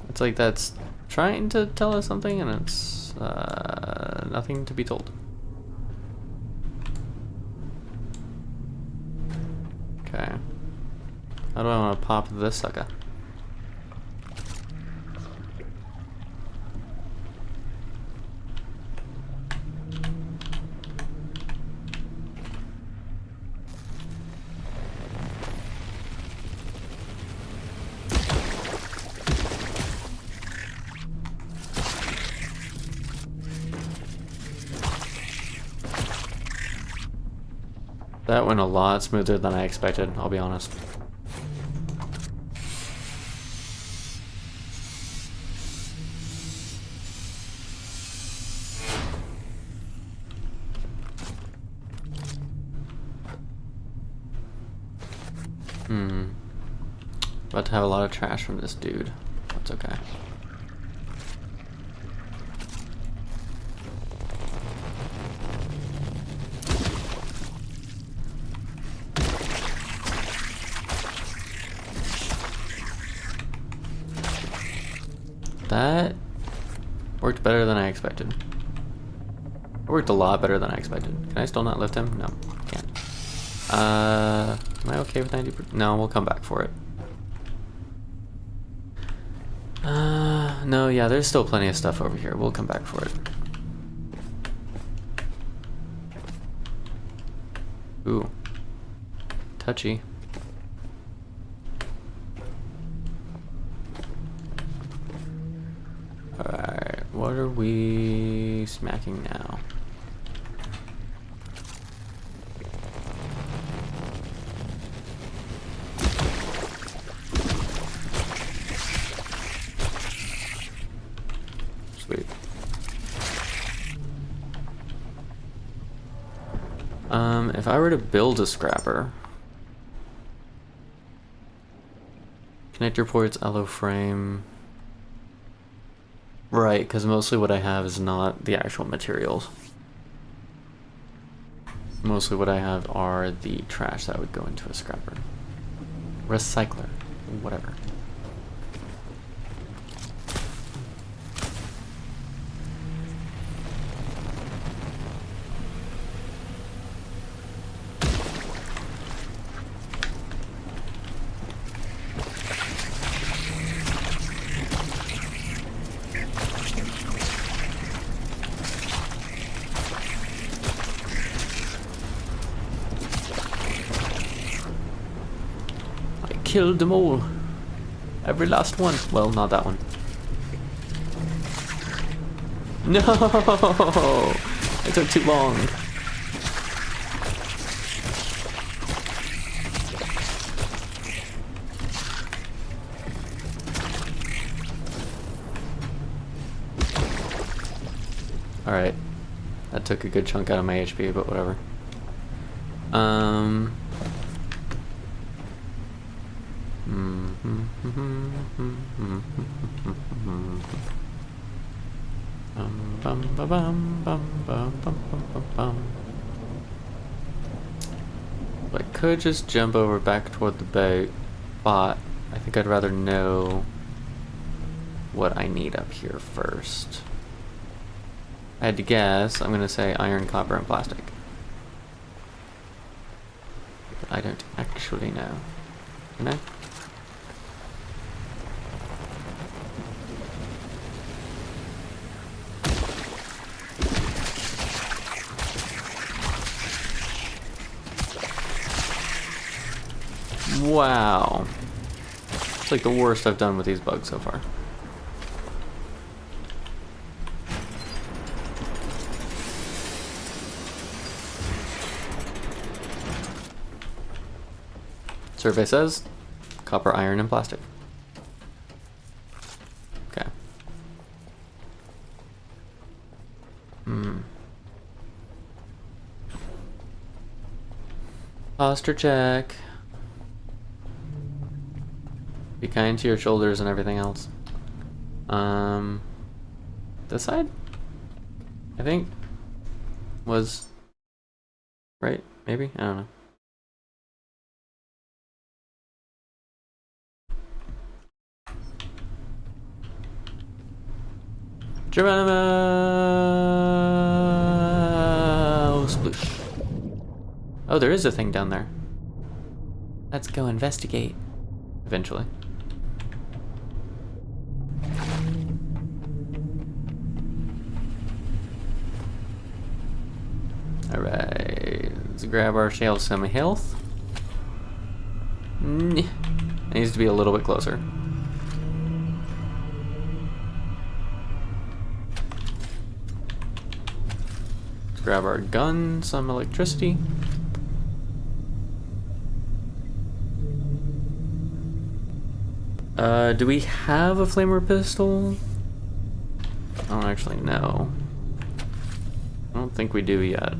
It's like that's trying to tell us something, and it's nothing to be told. Okay. How do I want to pop this sucker? That went a lot smoother than I expected, I'll be honest. About to have a lot of trash from this dude. That's okay. That worked better than I expected. It worked a lot better than I expected. Can I still not lift him? No, can't. Am I okay with 90%? No, we'll come back for it. No, yeah, there's still plenty of stuff over here. We'll come back for it. Ooh. Touchy. Alright, what are we smacking now? Sweet. If I were to build a scrapper, connector ports, allo frame. Right, because mostly what I have is not the actual materials. Mostly what I have are the trash that would go into a scrapper. Recycler, whatever. Killed them all. Every last one. Well, not that one. No! It took too long. Alright. That took a good chunk out of my HP, but whatever. I could just jump over back toward the boat, but I think I'd rather know what I need up here first. I had to guess, I'm gonna say iron, copper, and plastic. But I don't actually know. Can I? Wow. It's like the worst I've done with these bugs so far. Survey says copper, iron, and plastic. Okay. Posture check. Be kind to your shoulders and everything else. This side? I think was right, maybe? I don't know. Geronimo! Sploosh. Oh, there is a thing down there. Let's go investigate. Eventually. Alright, let's grab our shale some health. It needs to be a little bit closer. Let's grab our gun, some electricity. Do we have a flamer pistol? I don't actually know. I don't think we do yet.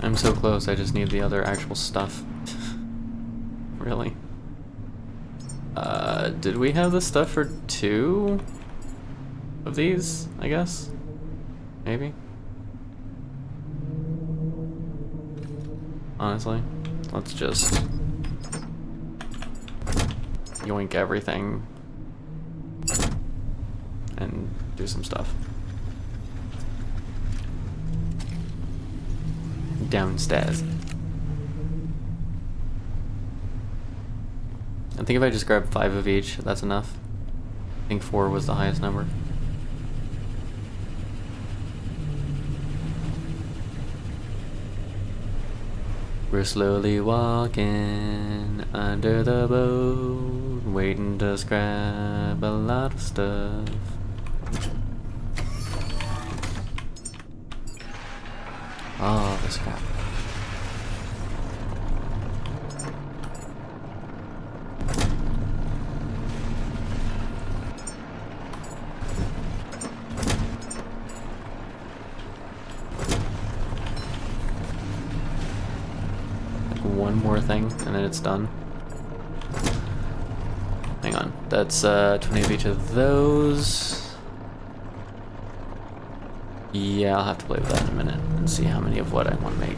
I'm so close, I just need the other actual stuff. Really? Did we have the stuff for 2 of these, I guess? Maybe? Honestly, let's just yoink everything and do some stuff. Downstairs. I think if I just grab 5 of each, that's enough. I think 4 was the highest number. We're slowly walking under the boat, waiting to scrap a lot of stuff. Oh, the scrap. One more thing, and then it's done. Hang on, that's 20 of each of those. Yeah, I'll have to play with that in a minute and see how many of what I want to make.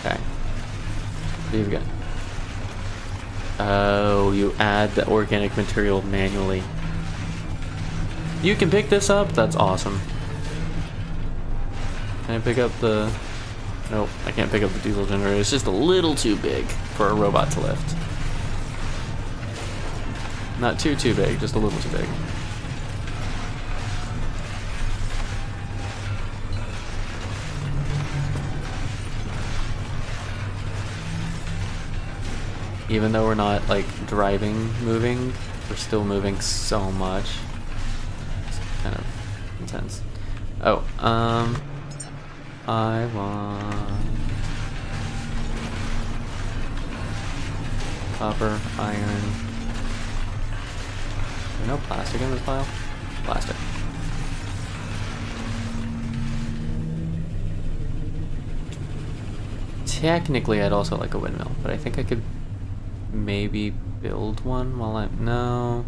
Okay. What do you got? Oh, you add the organic material manually. You can pick this up? That's awesome. Can I pick up the... Nope, I can't pick up the diesel generator. It's just a little too big for a robot to lift. Not too big, just a little too big. Even though we're not, like, moving, we're still moving so much. It's kind of intense. Oh, I want copper, iron. Is there no plastic in this pile? Plastic. Technically, I'd also like a windmill, but I think I could maybe build one while I'm... No.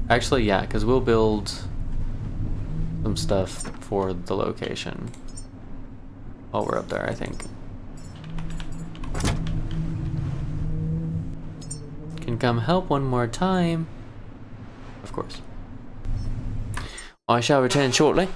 Actually, yeah, because we'll build some stuff for the location while we're up there, I think. Can come help one more time. Of course. I shall return shortly.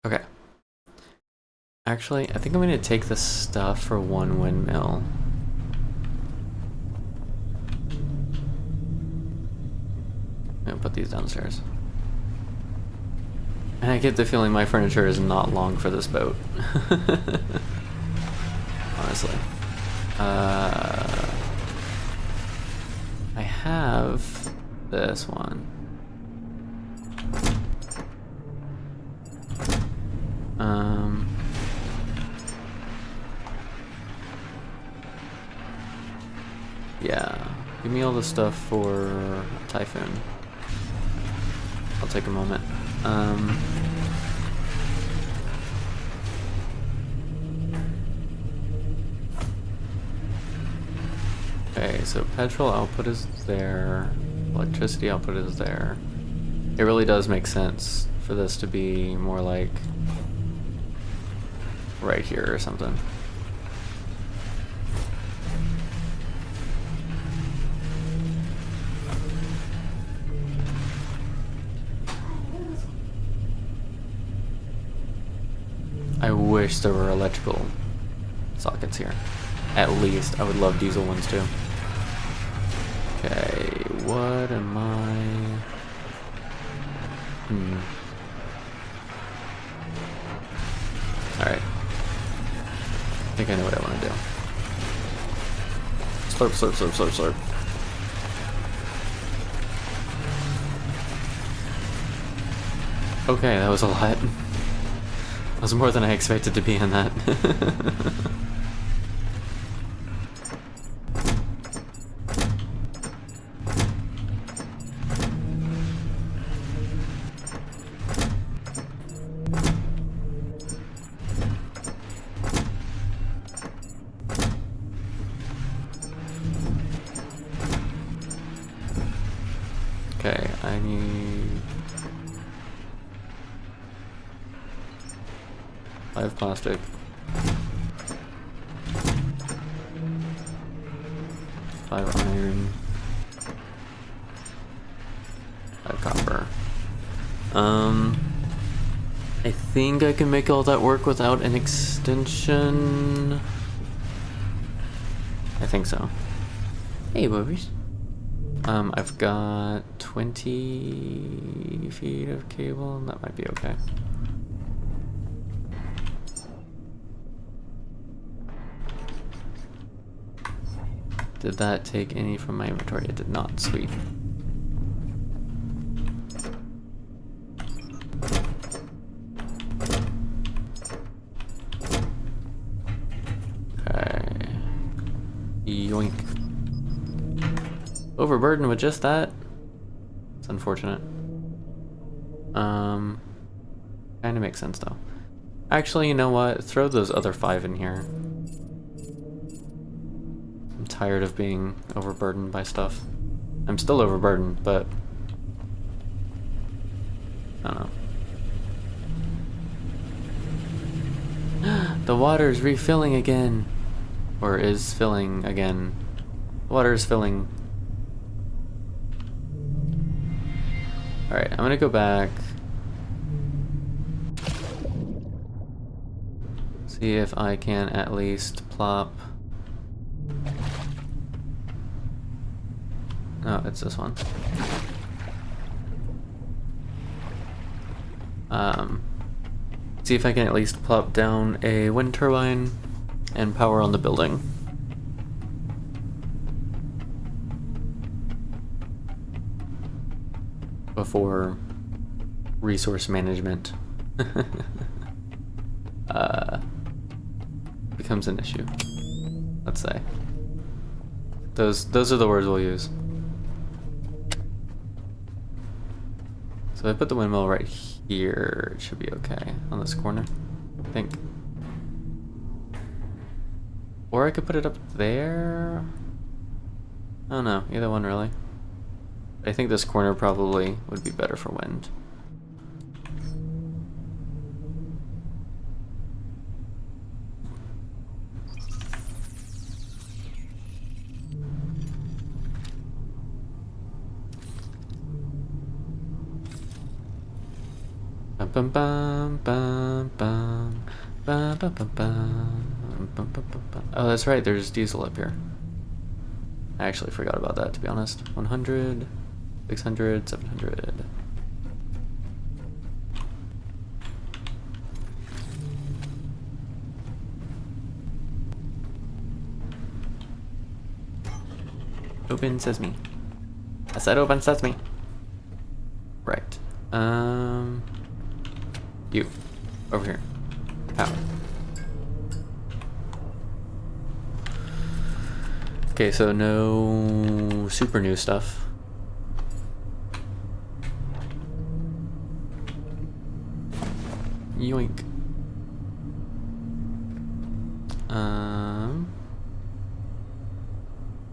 Okay. Actually, I think I'm going to take the stuff for one windmill. I'm going to put these downstairs. And I get the feeling my furniture is not long for this boat. Honestly. I have this one. Yeah. Give me all the stuff for Typhoon. I'll take a moment. Okay, so petrol output is there. Electricity output is there. It really does make sense for this to be more like right here or something. I wish there were electrical sockets here. At least. I would love diesel ones too. Okay, what am I... Alright. I think I know what I want to do. Slurp, slurp, slurp, slurp, slurp. Okay, that was a lot. That was more than I expected to be in that. Okay, I need 5 plastic. 5 iron. 5 copper. I think I can make all that work without an extension. I think so. Hey, boobies. I've got 20 feet of cable, and that might be okay. Did that take any from my inventory? It did not. Sweet. Okay. Yoink. Overburdened with just that? It's unfortunate. Kinda makes sense though. Actually, you know what? Throw those other 5 in here. I'm tired of being overburdened by stuff. I'm still overburdened, but I don't know. The water's refilling again. Or is filling again. Water is filling. Alright, I'm gonna go back. See if I can at least plop. No, it's this one. See if I can at least plop down a wind turbine and power on the building. Before resource management becomes an issue, let's say. Those are the words we'll use. So if I put the windmill right here, it should be okay on this corner, I think. Or I could put it up there. I don't know, either one really. I think this corner probably would be better for wind. Bum bum bum bum bum bum bum bum bum bum bum. Oh, that's right. There's diesel up here. I actually forgot about that, to be honest. 100, 600, 700. Open sesame. I said open sesame. Right. You. Over here. Power. Okay, so no super new stuff. Yoink.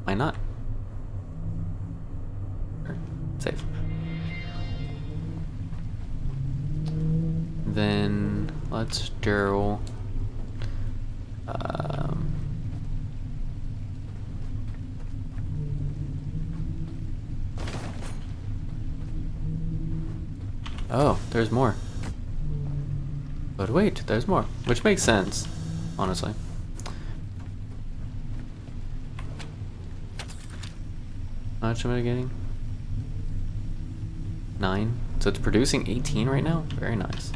Why not? Sure. Save. Then let's do oh, there's more. But wait, there's more, which makes sense, honestly. How much am I getting? 9. So it's producing 18 right now? Very nice.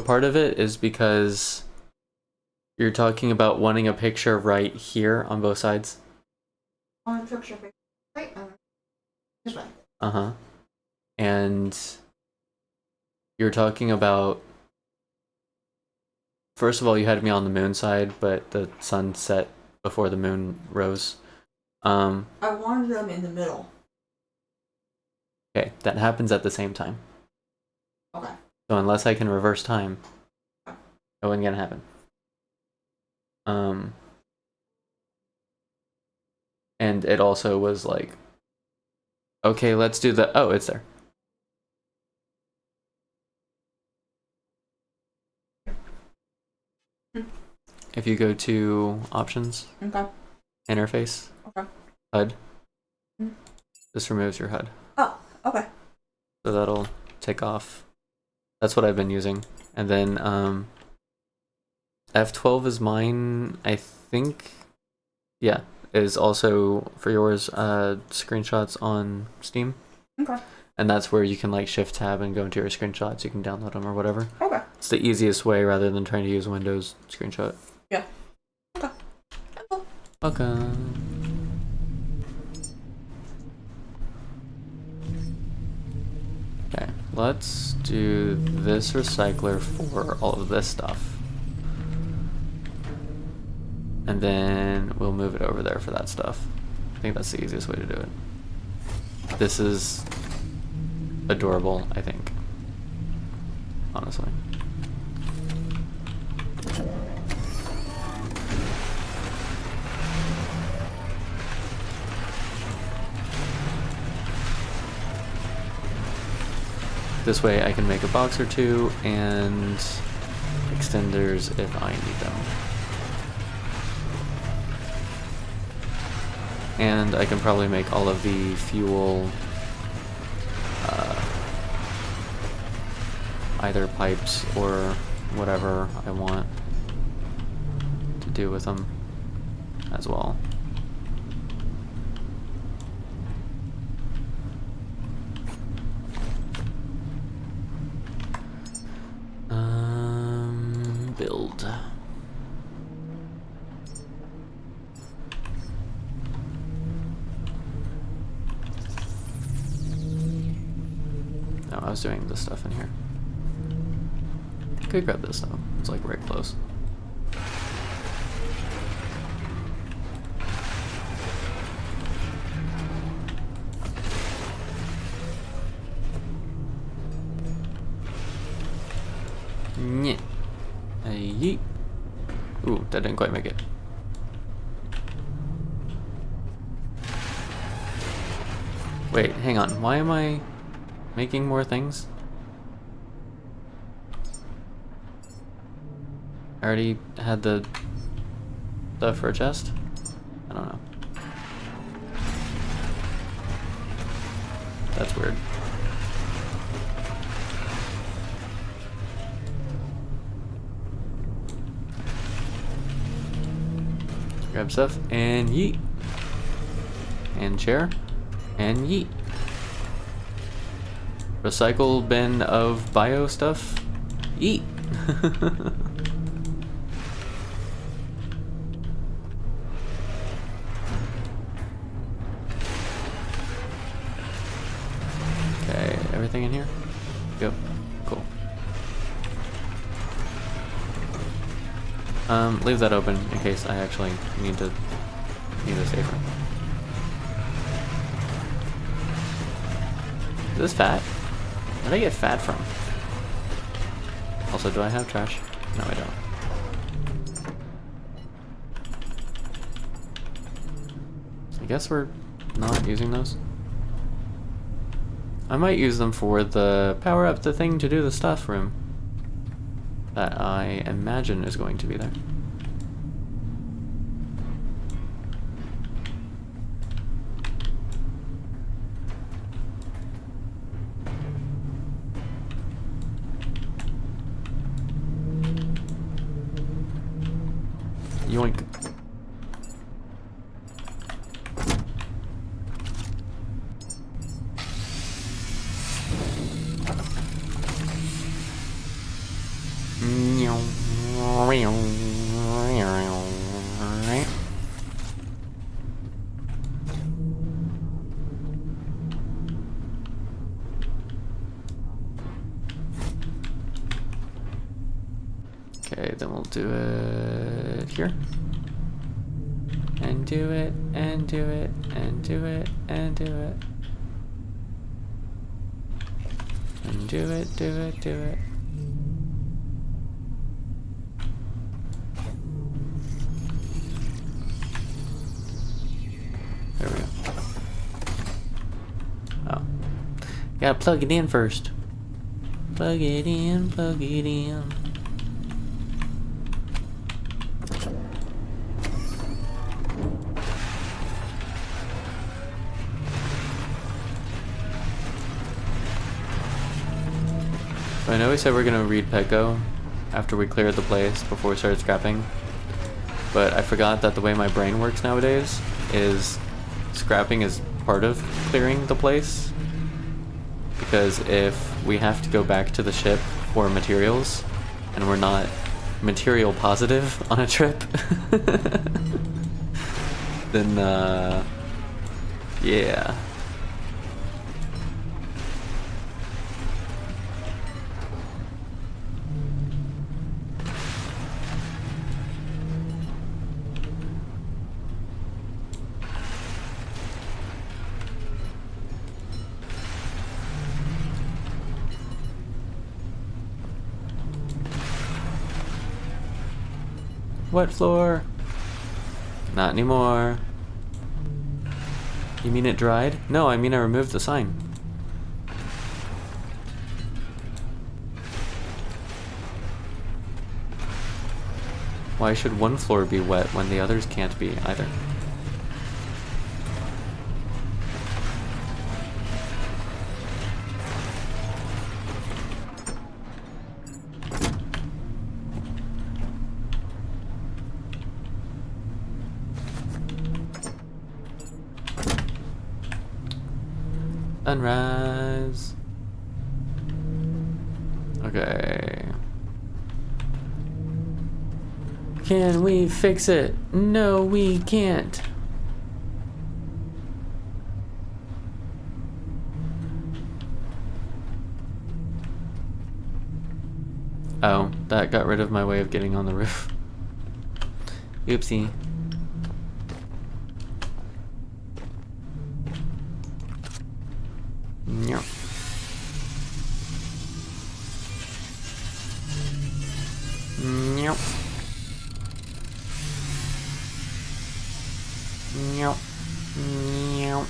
Part of it is because you're talking about wanting a picture right here on both sides. On the picture, right? This way. Uh-huh. And you're talking about, first of all, you had me on the moon side, but the sun set before the moon rose. I wanted them in the middle. Okay, that happens at the same time. Okay. So unless I can reverse time, it wasn't gonna happen. And it also was like, okay, let's do the, oh, it's there. If you go to options, Okay. interface, Okay. HUD, Hmm. this removes your HUD. Oh, okay. So that'll take off. That's what I've been using. And then F12 is mine, I think. Yeah, is also for yours screenshots on Steam. Okay. And that's where you can like shift tab and go into your screenshots. You can download them or whatever. Okay. It's the easiest way rather than trying to use Windows screenshot. Yeah. Okay. Okay. Okay, let's do this recycler for all of this stuff. And then we'll move it over there for that stuff. I think that's the easiest way to do it. This is adorable, I think. Honestly. This way I can make a box or two and extenders if I need them. And I can probably make all of the fuel either pipes or whatever I want to do with them as well. Build. No, I was doing this stuff in here. Could grab this though. It's like right close. Nyeh. Yeet. Ooh, that didn't quite make it. Wait, hang on. Why am I making more things? I already had the stuff for a chest? I don't know. That's weird. Grab stuff and yeet. And chair and yeet. Recycle bin of bio stuff. Eat. everything in here? Yep. Cool. Leave that open in case I actually need a safe room. Is this fat? Where did I get fat from? Also, do I have trash? No, I don't. I guess we're not using those. I might use them for the power up the thing to do the stuff room that I imagine is going to be there. Yoink. Okay, then we'll do it here. And do it, and do it, and do it, and do it. And do it, do it, do it. There we go. Oh. Gotta plug it in first. Plug it in, plug it in. I know we said we're gonna read Petco after we cleared the place before we started scrapping, but I forgot that the way my brain works nowadays is scrapping is part of clearing the place, because if we have to go back to the ship for materials and we're not material positive on a trip, then yeah. Wet floor. Not anymore. You mean it dried? No, I mean I removed the sign. Why should one floor be wet when the others can't be either? Sunrise. Okay. Can we fix it? No, we can't. Oh, that got rid of my way of getting on the roof. Oopsie. No. No. No. No.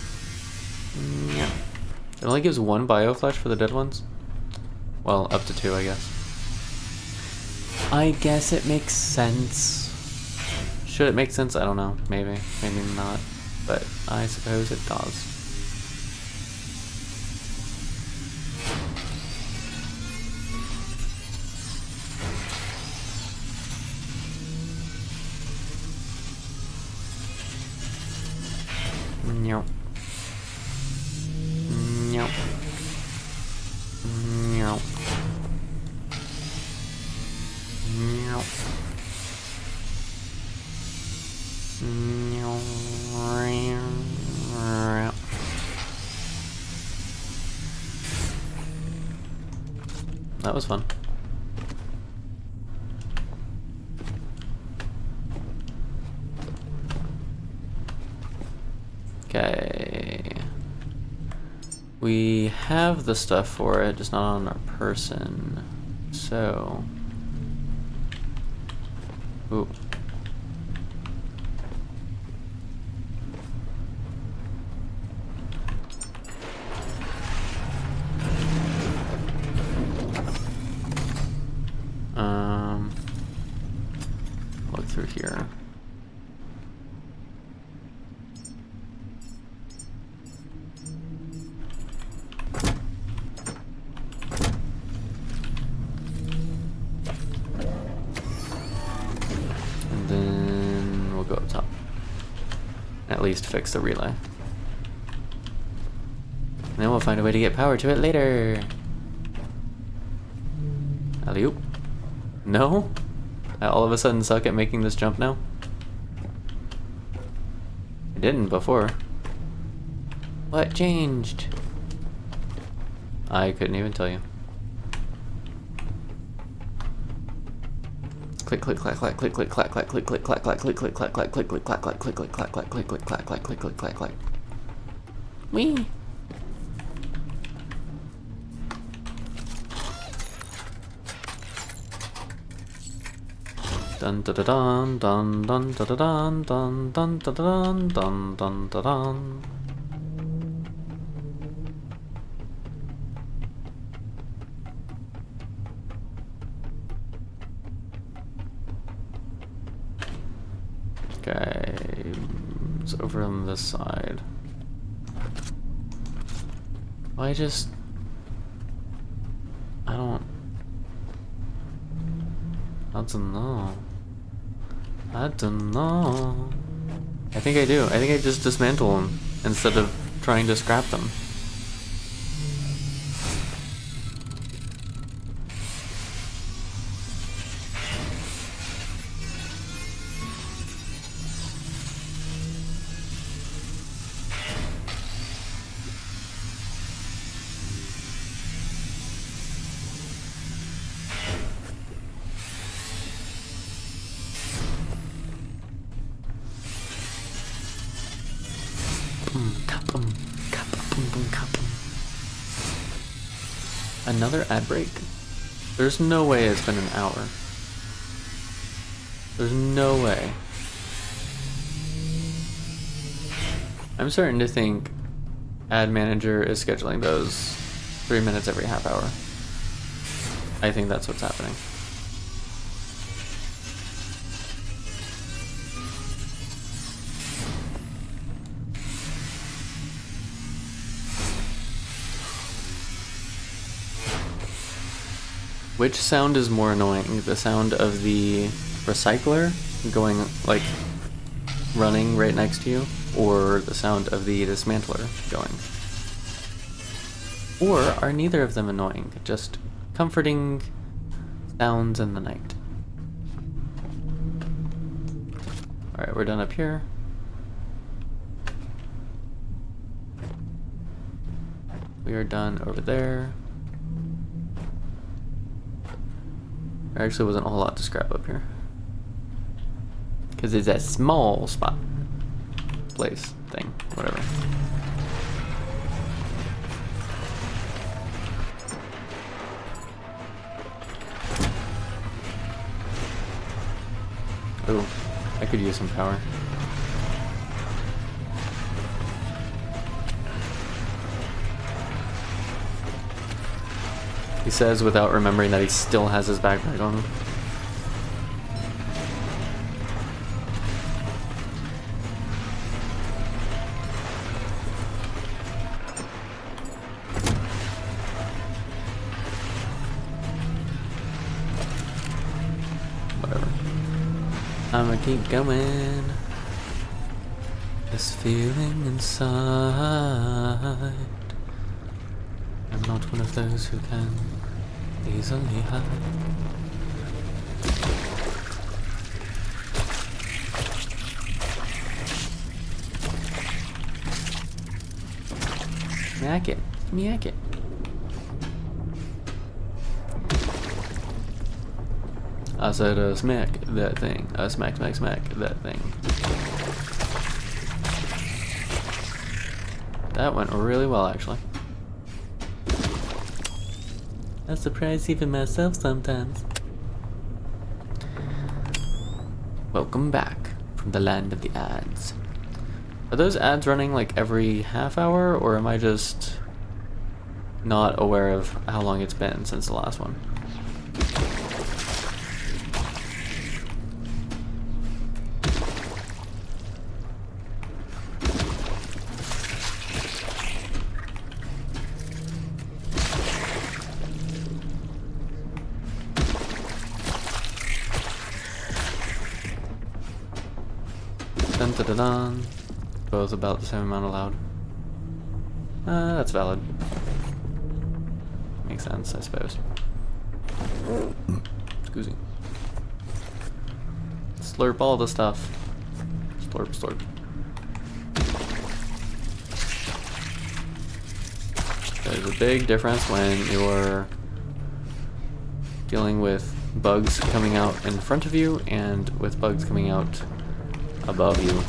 No. It only gives one bioflesh for the dead ones? Well, up to 2, I guess. I guess it makes sense. Should it make sense? I don't know. Maybe. Maybe not. But I suppose it does. No. No. No. No. No. that was fun. Okay. We have the stuff for it, just not on our person. So. Ooh. Look through here. And then we'll go up top. At least fix the relay. And then we'll find a way to get power to it later. Alley-oop. No? I all of a sudden suck at making this jump now? I didn't before. What changed? I couldn't even tell you. Click click clack clack click click clack clack click click clack clack click click clack clack click click clack clack click click clack clack click click clack clack click click clack clack. Wee. Dun da da dun dun dun da da dun dun dun da da dun dun dun da dun. Okay, it's over on this side. I don't know. I don't know. I think I do. I think I just dismantle them instead of trying to scrap them. Another ad break? There's no way it's been an hour. There's no way. I'm starting to think Ad Manager is scheduling those 3 minutes every half hour. I think that's what's happening. Which sound is more annoying? The sound of the recycler going, like, running right next to you, or the sound of the dismantler going? Or are neither of them annoying? Just comforting sounds in the night. Alright, we're done up here. We are done over there. There actually wasn't a whole lot to scrap up here. Because it's a small spot. Place. Thing. Whatever. Oh, I could use some power. He says without remembering that he still has his backpack on him. Whatever. I'ma keep going. This feeling inside. I'm not one of those who can easily hide. Smack it. Smack it. I said smack that thing. Smack that thing. That went really well, actually. I surprise even myself sometimes. Welcome back from the land of the ads. Are those ads running like every half hour, or am I just not aware of how long it's been since the last one? Dun dun dun dun. Both about the same amount allowed. That's valid. Makes sense, I suppose. Excuse me. Slurp all the stuff. Slurp, slurp. There's a big difference when you're dealing with bugs coming out in front of you and with bugs coming out above you.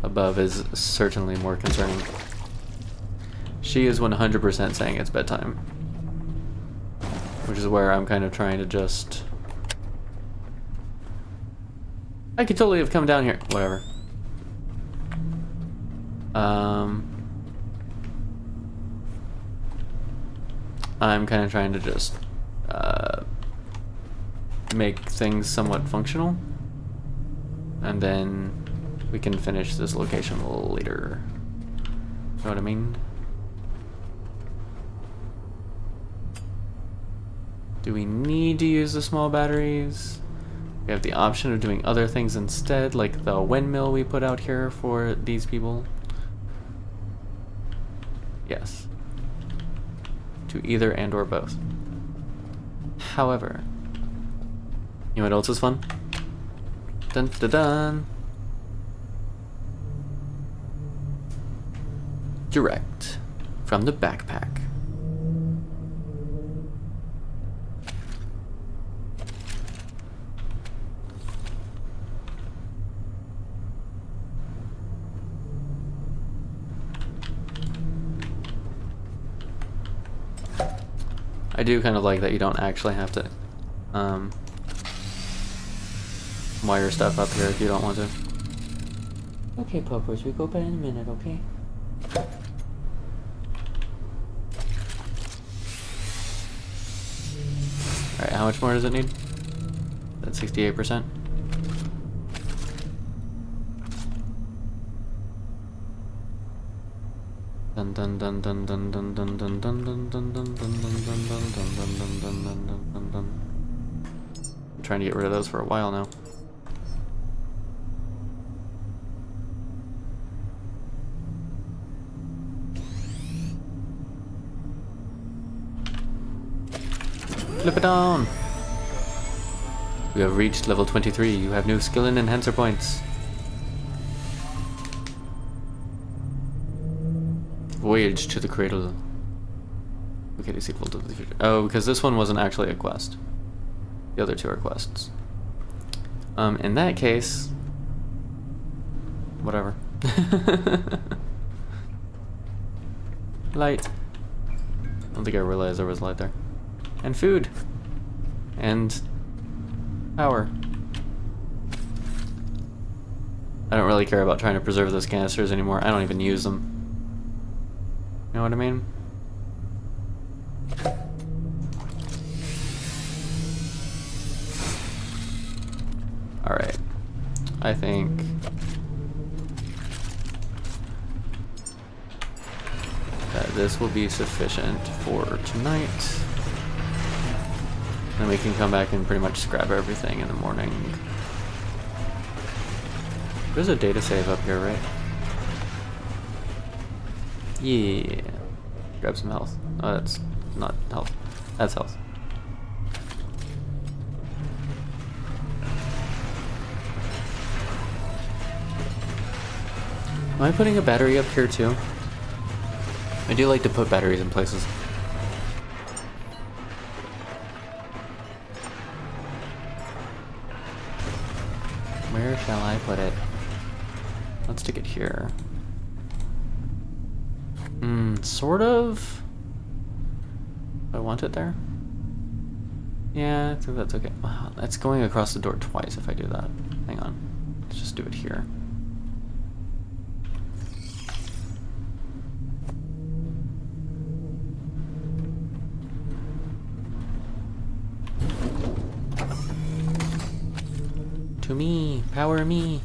Above is certainly more concerning. She is 100% saying it's bedtime, which is where I'm kind of trying to just... I could totally have come down here. Whatever. I'm kind of trying to just make things somewhat functional, and then we can finish this location a little later. Know what I mean? Do we need to use the small batteries? We have the option of doing other things instead, like the windmill we put out here for these people. Yes. To either and or both. However, you know what else is fun? Dun dun dun. Direct from the backpack. I do kind of like that you don't actually have to wire stuff up here if you don't want to. Okay, puppers, we go back in a minute, okay? Alright, how much more does it need? That's 68%. Dun dun dun dun dun dun dun dun dun dun dun dun dun dun dun dun dun. I'm trying to get rid of those for a while now. Flip it on! You have reached level 23. You have new skill and enhancer points. Voyage to the cradle. Okay, to sequel to the future. Oh, because this one wasn't actually a quest. The other two are quests. In that case, whatever. Light. I don't think I realized there was light there. And food. And power. I don't really care about trying to preserve those canisters anymore. I don't even use them. You know what I mean? Alright. I think that this will be sufficient for tonight. Then we can come back and pretty much scrap everything in the morning. There's a data save up here, right? Yeah. Grab some health. Oh, that's not health. That's health. Am I putting a battery up here too? I do like to put batteries in places. Where shall I put it? Let's stick it here. Sort of. I want it there. Yeah, I think that's okay. Wow, that's going across the door twice if I do that. Hang on. Let's just do it here. To me, power me.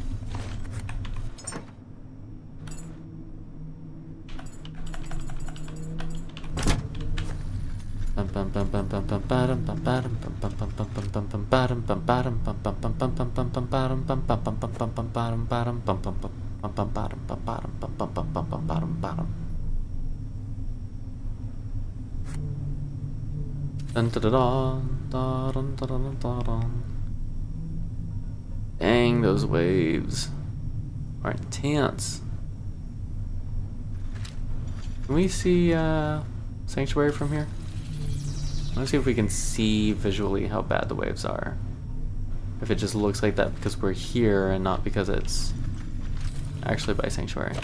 Dang, those waves are intense. Can we see Sanctuary from here? Let's see if we can see visually how bad the waves are. If it just looks like that because we're here and not because it's actually by Sanctuary.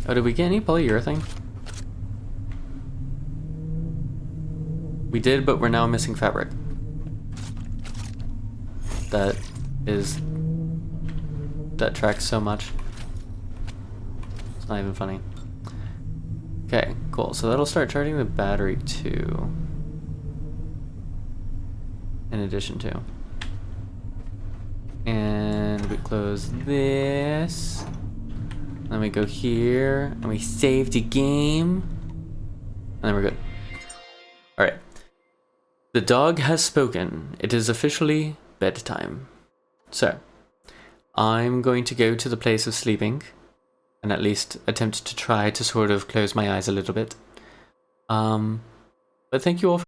Oh, did we get any polyurethane? We did, but we're now missing fabric. That tracks so much. It's not even funny. Okay, cool. So that'll start charging the battery too. In addition to. And we close this. Then we go here, and we save the game. And then we're good. Alright. The dog has spoken. It is officially bedtime. So, I'm going to go to the place of sleeping, and at least attempt to try to sort of close my eyes a little bit. But thank you all for